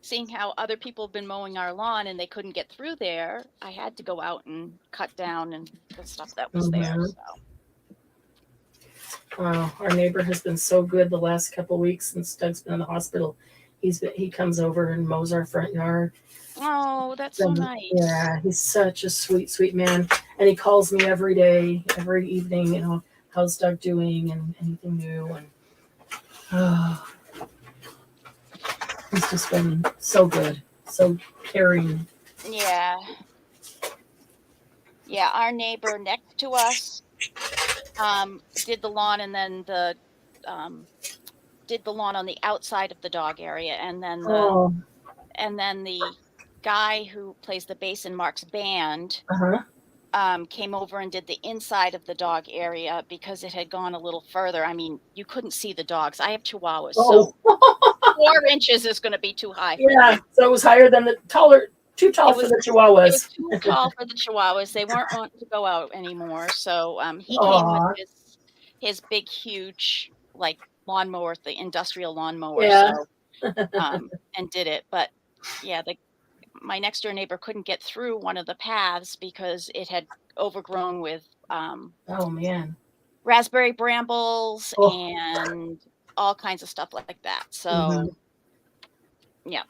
S3: Seeing how other people have been mowing our lawn and they couldn't get through there, I had to go out and cut down and the stuff that was there. So.
S1: Wow, our neighbor has been so good the last couple of weeks since Doug's been in the hospital. He comes over and mows our front yard.
S3: Oh, that's so nice.
S1: Yeah, he's such a sweet, sweet man. And he calls me every day, every evening, how's Doug doing and anything new. And he's just been so good, so caring.
S3: Yeah. Yeah, our neighbor next to us did the lawn, and then did the lawn on the outside of the dog area, and then the guy who plays the bass in Mark's band came over and did the inside of the dog area because it had gone a little further. I mean, you couldn't see the dogs. I have chihuahuas, so 4 inches is going to be too high.
S1: Yeah, so it was higher than too tall for the chihuahuas.
S3: It was too tall for the chihuahuas. They weren't wanting to go out anymore. So he came with his big, huge, lawnmower, the industrial lawnmower, and did it. But yeah, my next door neighbor couldn't get through one of the paths because it had overgrown with raspberry brambles and all kinds of stuff like that. So yeah.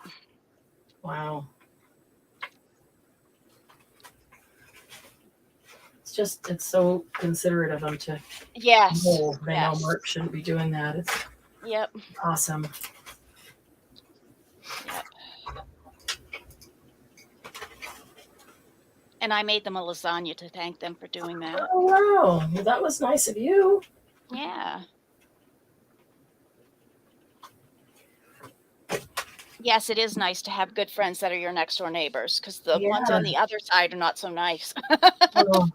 S1: Wow. It's so considerate of them to know Mark shouldn't be doing that. It's awesome.
S3: Yep. And I made them a lasagna to thank them for doing that.
S1: Oh, wow. Well, that was nice of you.
S3: Yeah. Yes, it is nice to have good friends that are your next door neighbors, because the ones
S1: Yeah.
S3: on the other side are not so nice.
S1: Oh,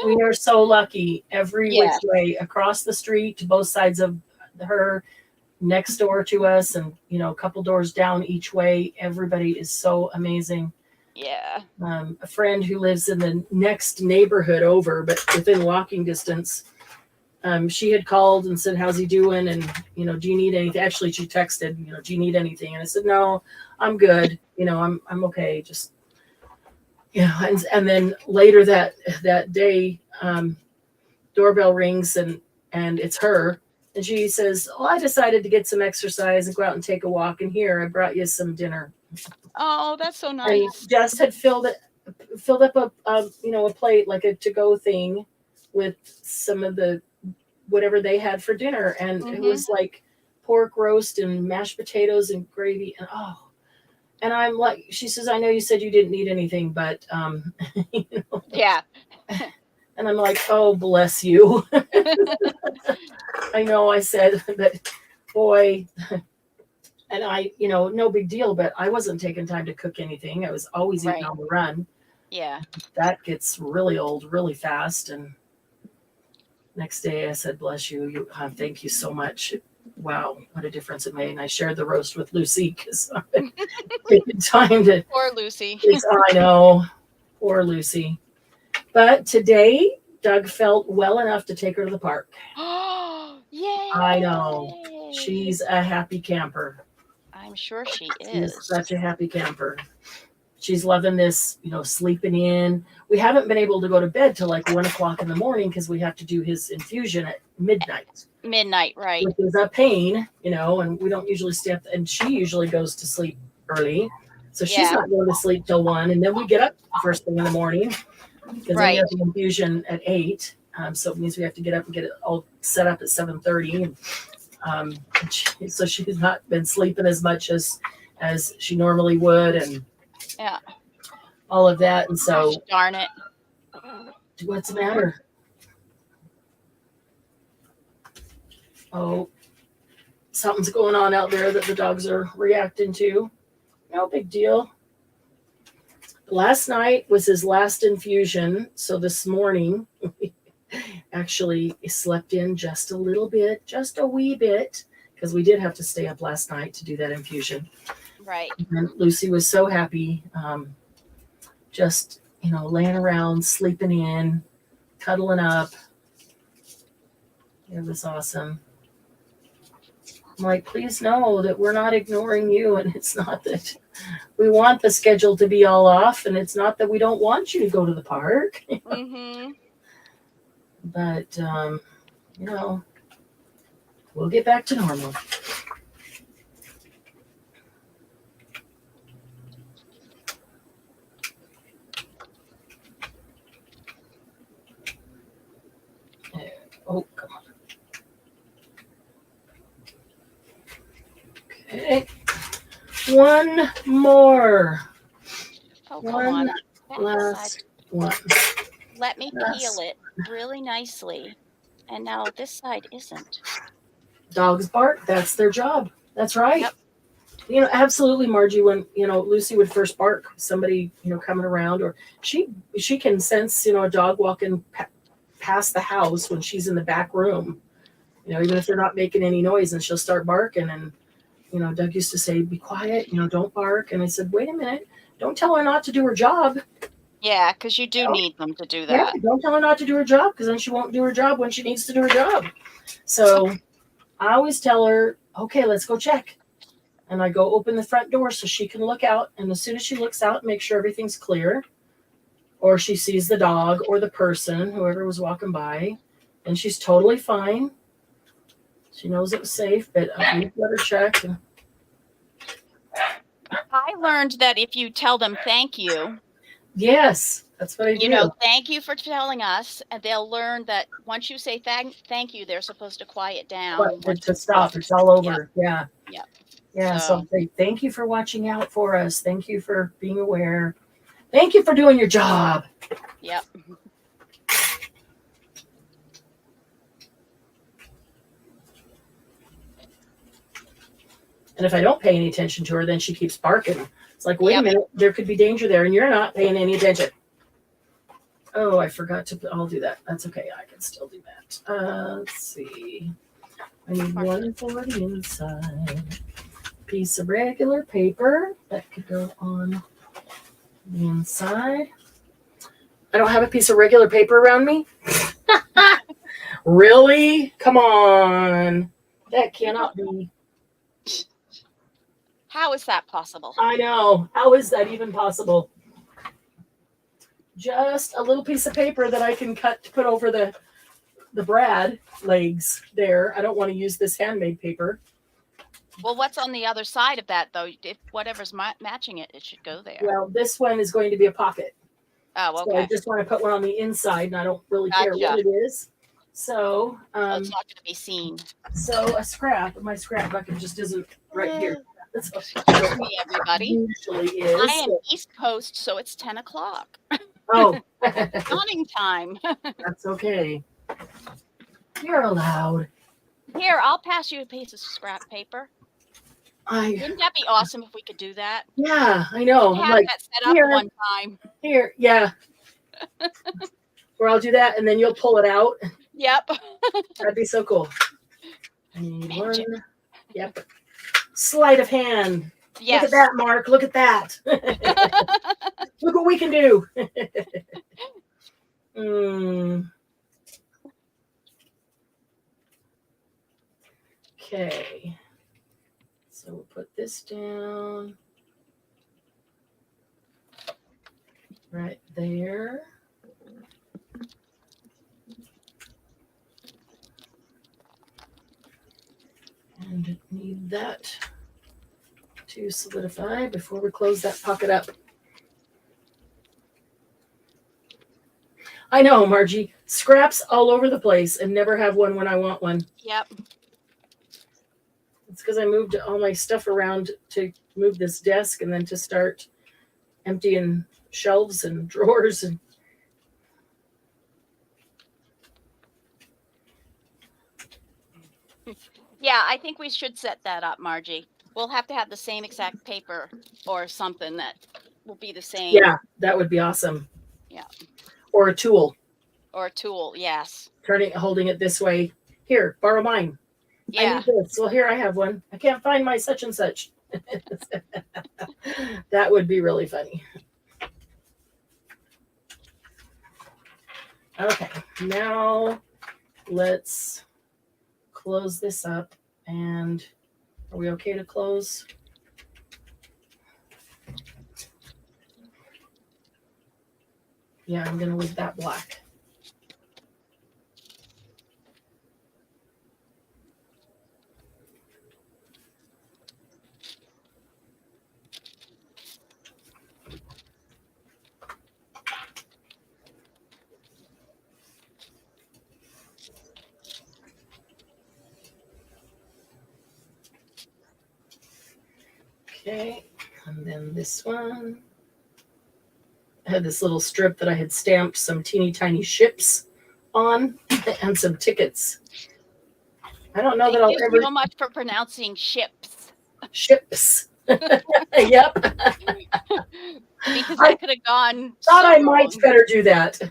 S1: we are so lucky every which
S3: Yes.
S1: way, across the street to both sides of her, next door to us, and a couple doors down each way. Everybody is so amazing.
S3: Yeah.
S1: A friend who lives in the next neighborhood over, but within walking distance, she had called and said, "How's he doing?" And do you need anything? Actually, she texted, "Do you need anything?" And I said, "No, I'm good. I'm okay. Just And then later that day, doorbell rings, and it's her, and she says, "Oh, I decided to get some exercise and go out and take a walk. And here, I brought you some dinner."
S3: Oh, that's so
S1: And
S3: nice.
S1: Jess had filled up a plate, like a to-go thing, with some of the whatever they had for dinner, and it was like pork roast and mashed potatoes and gravy, and I'm like, she says, "I know you said you didn't need anything, but
S3: Yeah.
S1: and I'm like, "Oh, bless you." I know I said that, boy, and no big deal, but I wasn't taking time to cook anything. I was always eating
S3: Right.
S1: on the run.
S3: Yeah.
S1: That gets really old really fast. And next day I said, "Bless you. Thank you so much. Wow, what a difference it made." And I shared the roast with Lucy because I've been taking time to.
S3: Poor Lucy.
S1: I know, poor Lucy. But today, Doug felt well enough to take her to the park.
S3: Oh, yay!
S1: I know. She's a happy camper.
S3: I'm sure she
S1: She's
S3: is.
S1: such a happy camper. She's loving this, sleeping in. We haven't been able to go to bed till like 1 o'clock in the morning because we have to do his infusion at midnight.
S3: Midnight, right?
S1: Which is a pain, and we don't usually stay up. And she usually goes to sleep early, so she's not going to sleep till 1. And then we get up first thing in the morning because then we have the infusion at 8. So it means we have to get up and get it all set up at 7:30. So she's not been sleeping as much as she normally would, and all of that. And so,
S3: darn it.
S1: What's the matter? Oh, something's going on out there that the dogs are reacting to. No big deal. Last night was his last infusion, so this morning we actually slept in just a little bit, just a wee bit, because we did have to stay up last night to do that infusion.
S3: Right.
S1: And Lucy was so happy, just laying around, sleeping in, cuddling up. It was awesome. I'm like, please know that we're not ignoring you, and it's not that we want the schedule to be all off, and it's not that we don't want you to go to the park. But we'll get back to normal. Oh, come on. Okay. One more.
S3: Oh, come on.
S1: Last one.
S3: Let me peel it really nicely. And now this side isn't.
S1: Dogs bark. That's their job. That's right. Yep. Absolutely, Margie. When Lucy would first bark, somebody coming around, or she can sense a dog walking past the house when she's in the back room. Even if they're not making any noise, and she'll start barking. And Doug used to say, "Be quiet. Don't bark." And I said, "Wait a minute. Don't tell her not to do her job."
S3: Yeah, because you do need them to do that.
S1: Yeah, don't tell her not to do her job, because then she won't do her job when she needs to do her job. So I always tell her, "Okay, let's go check." And I go open the front door so she can look out. And as soon as she looks out, make sure everything's clear, or she sees the dog or the person, whoever was walking by, and she's totally fine. She knows it was safe, but we let her check.
S3: I learned that if you tell them thank you.
S1: Yes, that's what I do.
S3: Thank you for telling us, and they'll learn that once you say thank you, they're supposed to quiet down.
S1: To stop. It's all over. Yeah.
S3: Yeah.
S1: Yeah. So I'll say, thank you for watching out for us. Thank you for being aware. Thank you for doing your job.
S3: Yep.
S1: And if I don't pay any attention to her, then she keeps barking. It's like, wait a minute, there could be danger there, and you're not paying any attention. Oh, I forgot to. I'll do that. That's okay. I can still do that. Let's see. I need one for the inside. Piece of regular paper that could go on the inside. I don't have a piece of regular paper around me. Really? Come on. That cannot be.
S3: How is that possible?
S1: I know. How is that even possible? Just a little piece of paper that I can cut to put over the brad legs there. I don't want to use this handmade paper.
S3: Well, what's on the other side of that, though? If whatever's matching it, it should go there.
S1: Well, this one is going to be a pocket.
S3: Oh, okay.
S1: So I just want to put one on the inside, and I don't really care what it is. So
S3: it's not going to be seen.
S1: So a scrap, my scrap bucket just isn't right here. That's
S3: Excuse me, everybody.
S1: Usually is.
S3: I am East Coast, so it's 10 o'clock.
S1: Oh,
S3: Yawning time.
S1: That's okay. You're allowed.
S3: Here, I'll pass you a piece of scrap paper. Wouldn't that be awesome if we could do that?
S1: Yeah, I know.
S3: Have like, that set up here, one time.
S1: Here, yeah. Where I'll do that, and then you'll pull it out.
S3: Yep.
S1: That'd be so cool. I need one. Yep. Sleight of hand. Yes. Look at that, Mark. Look at that. Look what we can do. Okay. So we'll put this down right there. And need that to solidify before we close that pocket up. I know, Margie. Scraps all over the place and never have one when I want one.
S3: Yep.
S1: It's because I moved all my stuff around to move this desk and then to start emptying shelves and drawers and
S3: yeah, I think we should set that up, Margie. We'll have to have the same exact paper or something that will be the same.
S1: Yeah, that would be awesome.
S3: Yeah.
S1: Or a tool.
S3: Or a tool, yes.
S1: Holding it this way. Here, borrow mine.
S3: Yeah.
S1: I need this. Well, here I have one. I can't find my such and such. That would be really funny. Okay, now let's close this up. And are we okay to close? Yeah, I'm going to leave that black. Okay, and then this one. I had this little strip that I had stamped some teeny tiny ships on and some tickets. I don't know that I'll ever.
S3: Thank you so much for pronouncing ships.
S1: Ships. Yep.
S3: Because I could have gone.
S1: Thought I might better do that.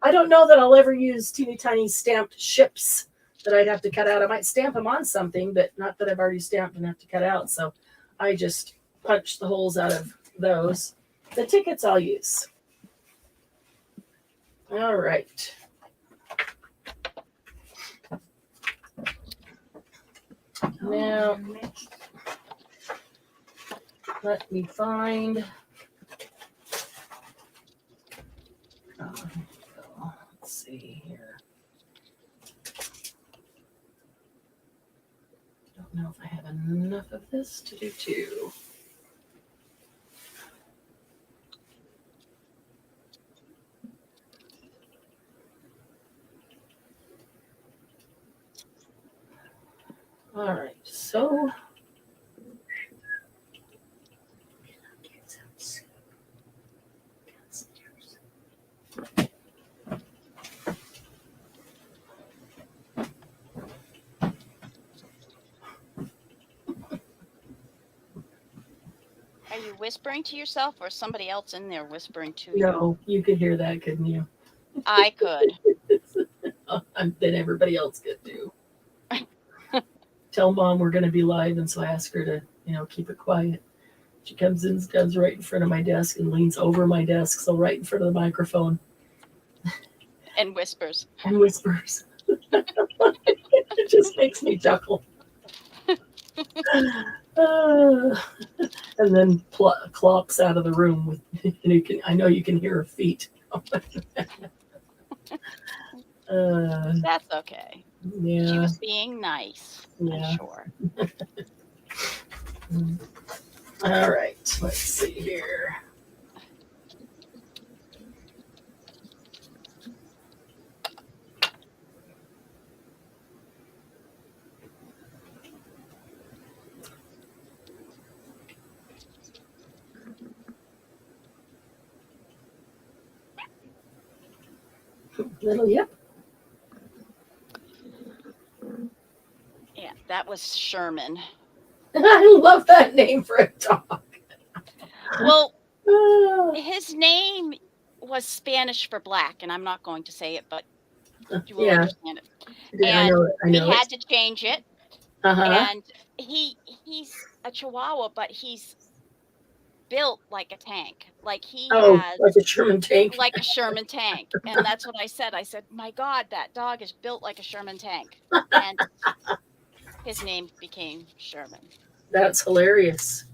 S1: I don't know that I'll ever use teeny tiny stamped ships that I'd have to cut out. I might stamp them on something, but not that I've already stamped and have to cut out. So I just punch the holes out of those. The tickets I'll use. All right. Now, let me find. Let's see here. Don't know if I have enough of this to do two. All right, so
S3: whispering to yourself or somebody else in there whispering to you?
S1: No, you could hear that, couldn't you?
S3: I could.
S1: Then everybody else could too. Tell Mom we're going to be live, and so I ask her to, keep it quiet. She comes in, stands right in front of my desk, and leans over my desk, so right in front of the microphone,
S3: And whispers.
S1: and whispers. It just makes me chuckle. And then clops out of the room with, I know you can hear her feet.
S3: That's okay.
S1: Yeah.
S3: She was being nice.
S1: Yeah.
S3: I'm sure.
S1: All right. Let's see here. Little yep.
S3: Yeah, that was Sherman.
S1: I love that name for a dog.
S3: Well, his name was Spanish for black, and I'm not going to say it, but you will understand it.
S1: Yeah,
S3: And
S1: I know
S3: we had to change it.
S1: Uh-huh.
S3: And he's a Chihuahua, but he's built like a tank. Like he has
S1: like a Sherman tank.
S3: like a Sherman tank. And that's what I said. I said, my God, that dog is built like a Sherman tank. And his name became Sherman.
S1: That's hilarious.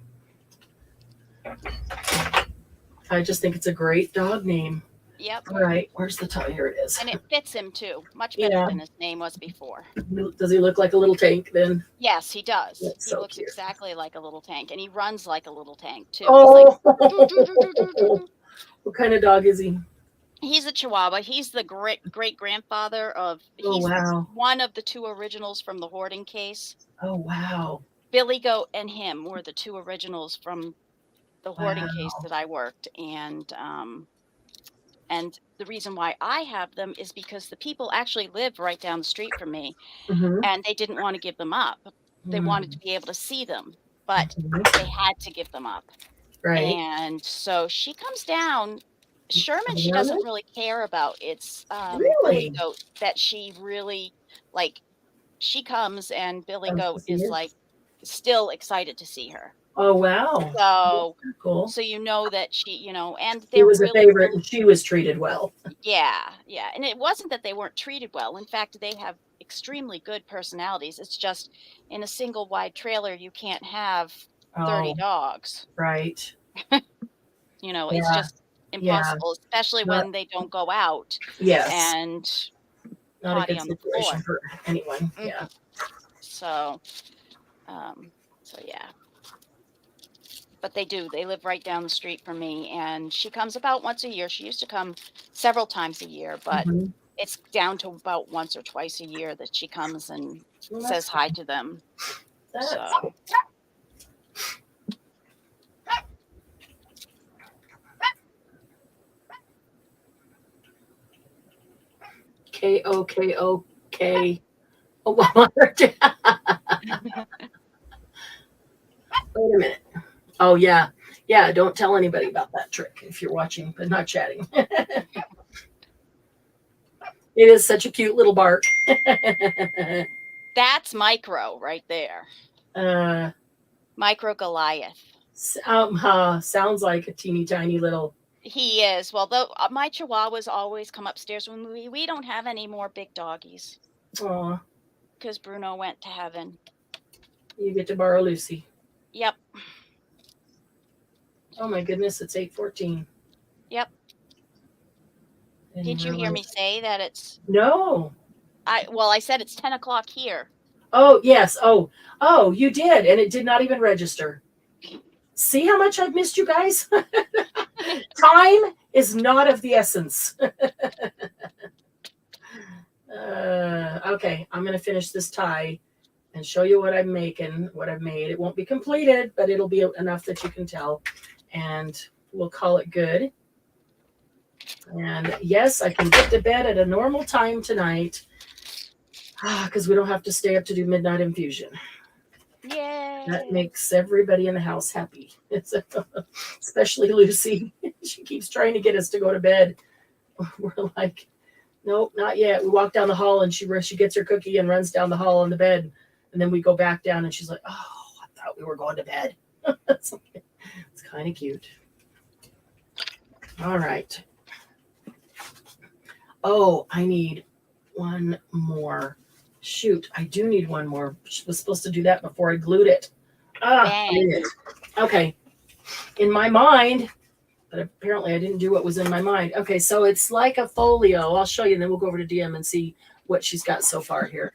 S1: I just think it's a great dog name.
S3: Yep.
S1: All right, where's the tie? Here it is.
S3: And it fits him too, much better than his name was before.
S1: Does he look like a little tank then?
S3: Yes, he does.
S1: That's
S3: He
S1: so
S3: looks
S1: cute.
S3: exactly like a little tank, and he runs like a little tank too.
S1: Oh,
S3: Like,
S1: what kind of dog is he?
S3: he's a Chihuahua. He's the great grandfather of.
S1: Oh,
S3: He's
S1: wow.
S3: one of the two originals from the hoarding case.
S1: Oh, wow.
S3: Billy Goat and him were the two originals from the hoarding case
S1: Wow.
S3: that I worked, and the reason why I have them is because the people actually live right down the street from me, and they didn't want to give them up. They wanted to be able to see them, but they had to give them up.
S1: Right.
S3: And so she comes down. Sherman, she doesn't really care about. It's
S1: Really?
S3: Billy Goat that she really like. She comes, and Billy Goat is like still excited to see her.
S1: Oh, wow.
S3: So
S1: cool.
S3: So you know that she, and
S1: He was a favorite, and she was treated well.
S3: Yeah. And it wasn't that they weren't treated well. In fact, they have extremely good personalities. It's just in a single wide trailer, you can't have 30 dogs.
S1: Right.
S3: It's just impossible, especially when they don't go out.
S1: Yes.
S3: And
S1: not a good situation for anyone. Mm-hmm. Yeah.
S3: So yeah. But they do. They live right down the street from me, and she comes about once a year. She used to come several times a year, but it's down to about once or twice a year that she comes and says hi to them. So.
S1: K-O-K-O-K. Oh, wait a minute. Oh, yeah. Yeah, don't tell anybody about that trick if you're watching, but not chatting. It is such a cute little bark.
S3: That's Micro right there. Micro Goliath.
S1: Sounds like a teeny tiny little.
S3: He is. Well, though my Chihuahuas always come upstairs when we don't have any more big doggies.
S1: Aw.
S3: Because Bruno went to heaven.
S1: You get to borrow Lucy.
S3: Yep.
S1: Oh my goodness, it's 8:14.
S3: Yep. Did you hear me say that it's?
S1: No.
S3: I said it's 10 o'clock here.
S1: Oh, yes. Oh, you did. And it did not even register. See how much I've missed you guys? Time is not of the essence. Okay, I'm going to finish this tie and show you what I'm making, what I've made. It won't be completed, but it'll be enough that you can tell. And we'll call it good. And yes, I can get to bed at a normal time tonight because we don't have to stay up to do midnight infusion.
S3: Yay.
S1: That makes everybody in the house happy. It's especially Lucy. She keeps trying to get us to go to bed. We're like, nope, not yet. We walk down the hall and she gets her cookie and runs down the hall on the bed. And then we go back down and she's like, oh, I thought we were going to bed. It's kind of cute. All right. Oh, I need one more. Shoot, I do need one more. I was supposed to do that before I glued it. Okay. In my mind, but apparently I didn't do what was in my mind. Okay, so it's like a folio. I'll show you, and then we'll go over to DM and see what she's got so far here.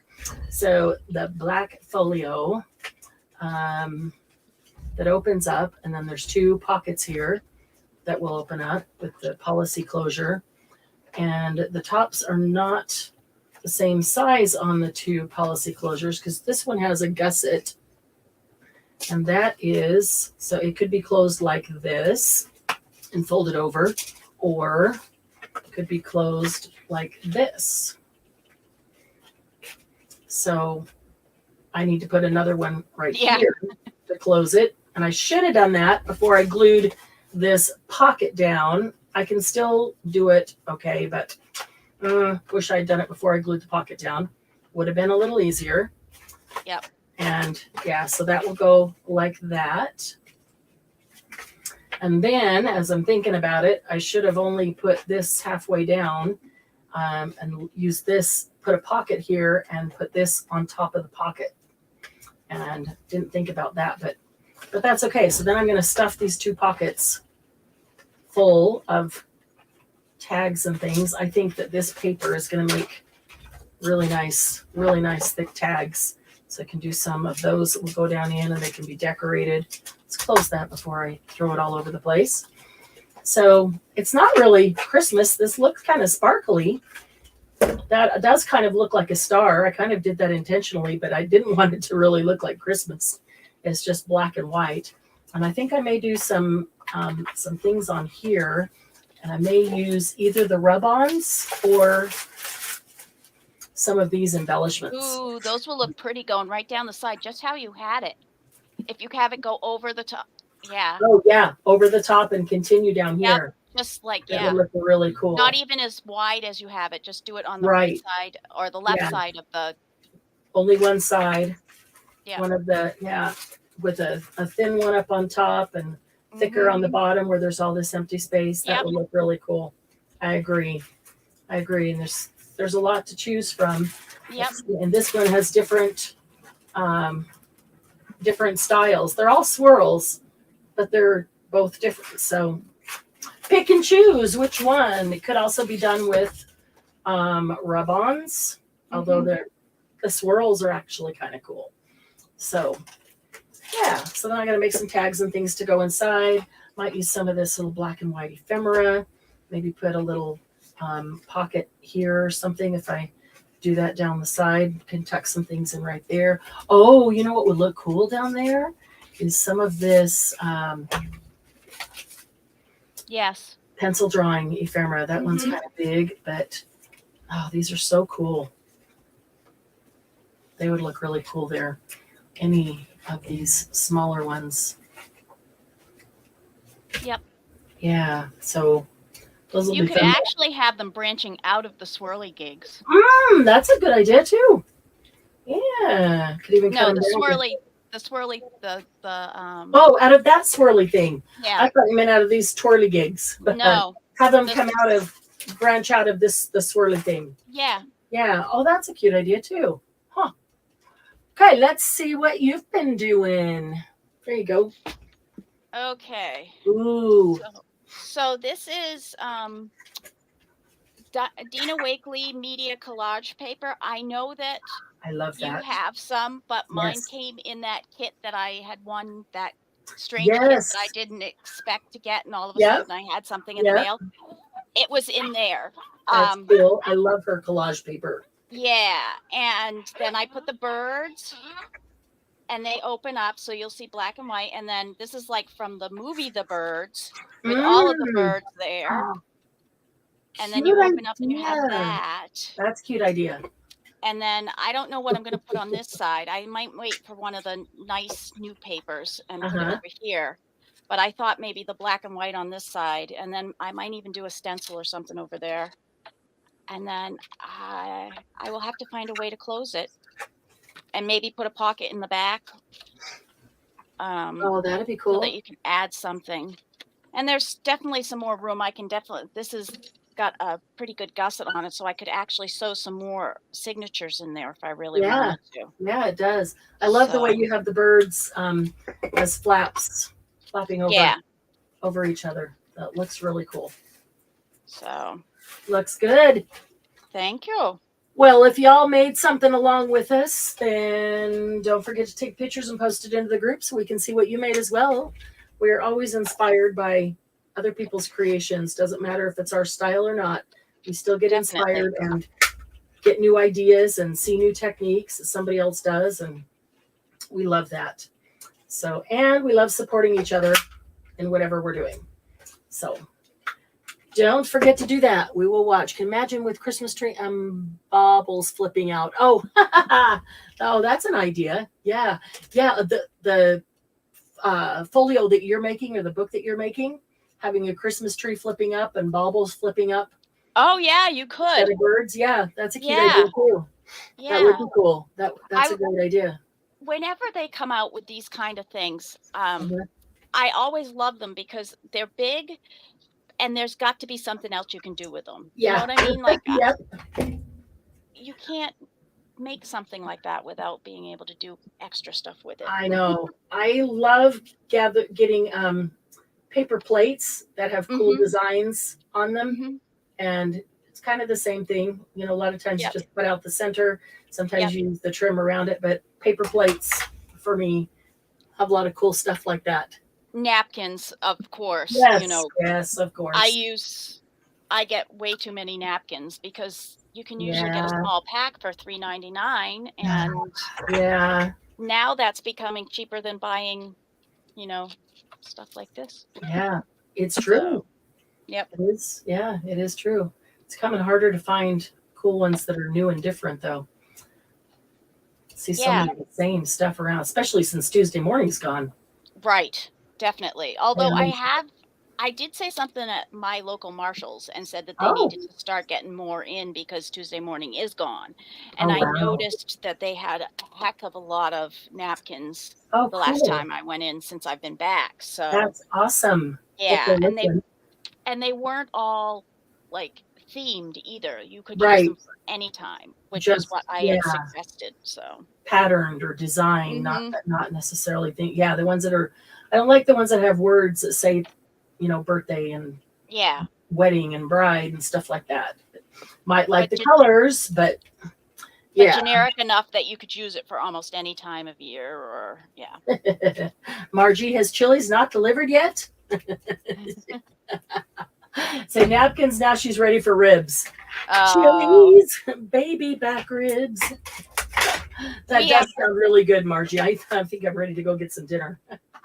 S1: So the black folio that opens up, and then there's two pockets here that will open up with the policy closure. And the tops are not the same size on the two policy closures because this one has a gusset. And that is, so it could be closed like this and folded over, or it could be closed like this. So I need to put another one right here to close it. And I should have done that before I glued this pocket down. I can still do it, okay, but wish I'd done it before I glued the pocket down. Would have been a little easier.
S3: Yep.
S1: And yeah, so that will go like that. And then as I'm thinking about it, I should have only put this halfway down and used this, put a pocket here and put this on top of the pocket. And didn't think about that, but that's okay. So then I'm going to stuff these two pockets full of tags and things. I think that this paper is going to make really nice thick tags. So I can do some of those that will go down in and they can be decorated. Let's close that before I throw it all over the place. So it's not really Christmas. This looks kind of sparkly. That does kind of look like a star. I kind of did that intentionally, but I didn't want it to really look like Christmas. It's just black and white. And I think I may do some things on here. And I may use either the rub-ons or some of these embellishments.
S3: Ooh, those will look pretty going right down the side, just how you had it. If you have it go over the top. Yeah.
S1: Oh, yeah. Over the top and continue down here.
S3: Just like,
S1: That would look really cool.
S3: Not even as wide as you have it. Just do it on the right side or the left side of the.
S1: Only one side.
S3: Yeah.
S1: One of the, with a thin one up on top and thicker on the bottom where there's all this empty space. That would look really cool. I agree. And there's a lot to choose from.
S3: Yep.
S1: And this one has different styles. They're all swirls, but they're both different. So pick and choose which one. It could also be done with rub-ons, although the swirls are actually kind of cool. So yeah, so then I'm going to make some tags and things to go inside. Might use some of this little black and white ephemera. Maybe put a little pocket here or something. If I do that down the side, can tuck some things in right there. Oh, you know what would look cool down there is some of this pencil drawing ephemera. That one's kind of big, but these are so cool. They would look really cool there. Any of these smaller ones.
S3: Yep.
S1: Yeah, so those will
S3: you
S1: be
S3: could
S1: fun.
S3: actually have them branching out of the swirly gigs.
S1: That's a good idea too. Yeah, could even cut them
S3: the
S1: down.
S3: swirly,
S1: Oh, out of that swirly thing.
S3: Yeah.
S1: I thought you meant out of these twirly gigs.
S3: No.
S1: Have them branch out of the swirly thing.
S3: Yeah.
S1: Yeah. Oh, that's a cute idea too. Huh. Okay, let's see what you've been doing. There you go.
S3: Okay.
S1: Ooh.
S3: So this is Dina Wakely Media Collage paper. I know that
S1: I love that.
S3: you have some, but mine came in that kit that I had won, that strange kit that I didn't expect to get, and all of a sudden I had something in the mail. It was in there.
S1: That's cool. I love her collage paper.
S3: Yeah, and then I put the birds, and they open up, so you'll see black and white. And then this is like from the movie The Birds, with all of the birds there. And then you open up and you have that.
S1: That's a cute idea.
S3: And then I don't know what I'm going to put on this side. I might wait for one of the nice new papers and put it over here. But I thought maybe the black and white on this side, and then I might even do a stencil or something over there. And then I will have to find a way to close it, and maybe put a pocket in the back.
S1: Oh, that'd be
S3: So
S1: cool.
S3: that you can add something. And there's definitely some more room. This has got a pretty good gusset on it, so I could actually sew some more signatures in there if I really
S1: Yeah.
S3: wanted to.
S1: Yeah, it does. I love the way
S3: So-
S1: you have the birds as flapping over each other. That looks really cool.
S3: So
S1: Looks good.
S3: thank you.
S1: Well, if y'all made something along with us, then don't forget to take pictures and post it into the group so we can see what you made as well. We're always inspired by other people's creations. Doesn't matter if it's our style or not. We still get inspired and get new ideas and see new techniques that somebody else does. And we love that. So, and we love supporting each other in whatever we're doing. So don't forget to do that. We will watch. Can imagine with Christmas tree baubles flipping out. Oh, oh, that's an idea. Yeah. Yeah. The folio that you're making, or the book that you're making, having a Christmas tree flipping up and baubles flipping up.
S3: Oh yeah, you could.
S1: Instead of birds. Yeah, that's a cute idea too.
S3: Yeah.
S1: That would be cool. That's a great idea.
S3: Whenever they come out with these kind of things, I always love them because they're big, and there's got to be something else you can do with them.
S1: Yeah.
S3: You know what I mean? Like,
S1: Yep.
S3: you can't make something like that without being able to do extra stuff with it.
S1: I know. I love getting paper plates that have cool designs on them. And it's kind of the same thing. You know, a lot of times you just put out the center. Sometimes you use the trim around it. But paper plates, for me, have a lot of cool stuff like that.
S3: Napkins, of course.
S1: Yes,
S3: You know,
S1: yes, of course.
S3: I get way too many napkins because you can usually get a small pack for $3.99, and
S1: Yeah.
S3: now that's becoming cheaper than buying, you know, stuff like this.
S1: Yeah, it's true.
S3: Yep.
S1: It is. Yeah, it is true. It's coming harder to find cool ones that are new and different, though. See so many of the same stuff around, especially since Tuesday morning's gone.
S3: Right. Definitely. Although
S1: Yeah.
S3: I did say something at my local Marshalls and said that they needed to start getting more in because Tuesday morning is gone. And I noticed that they had a heck of a lot of napkins the last time I went in since I've been back. So
S1: That's awesome.
S3: yeah, and they weren't all like themed either. You could use them for any time, which is what I had suggested. So
S1: patterned or designed, not necessarily the ones that are. I don't like the ones that have words that say, you know, birthday and wedding and bride and stuff like that. Might like the colors, but
S3: generic enough that you could use it for almost any time of year, or
S1: Margie, has Chili's not delivered yet? Say napkins, now she's ready for ribs. Chili's baby back ribs. That does sound really good, Margie. I think I'm ready to go get some dinner.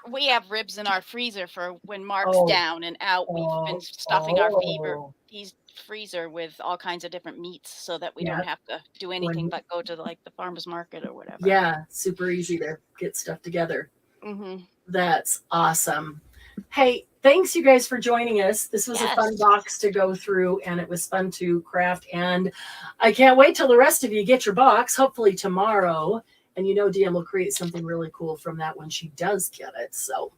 S3: We have ribs in our freezer for when Mark's down and out. We've been stuffing our freezer with all kinds of different meats so that we don't have to do anything but go to like the farmer's market or whatever.
S1: Yeah, super easy to get stuff together. That's awesome. Hey, thanks you guys for joining us. This was a fun box to go through, and it was fun to craft. And I can't wait till the rest of you get your box, hopefully tomorrow. And you know, DM will create something really cool from that when she does get it. So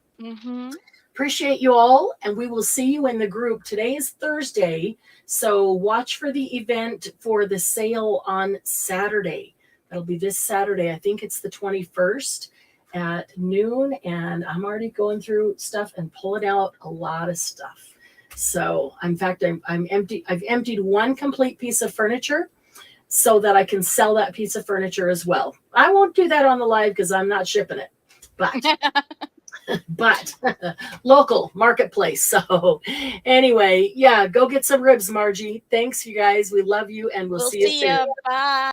S1: appreciate you all. And we will see you in the group. Today is Thursday. So watch for the event for the sale on Saturday. That'll be this Saturday. I think it's the 21st at noon. And I'm already going through stuff and pulling out a lot of stuff. So in fact, I'm empty. I've emptied one complete piece of furniture, so that I can sell that piece of furniture as well. I won't do that on the live because I'm not shipping it, but local marketplace. So anyway, go get some ribs, Margie. Thanks, you guys. We love you, and we'll see you soon.
S3: Bye.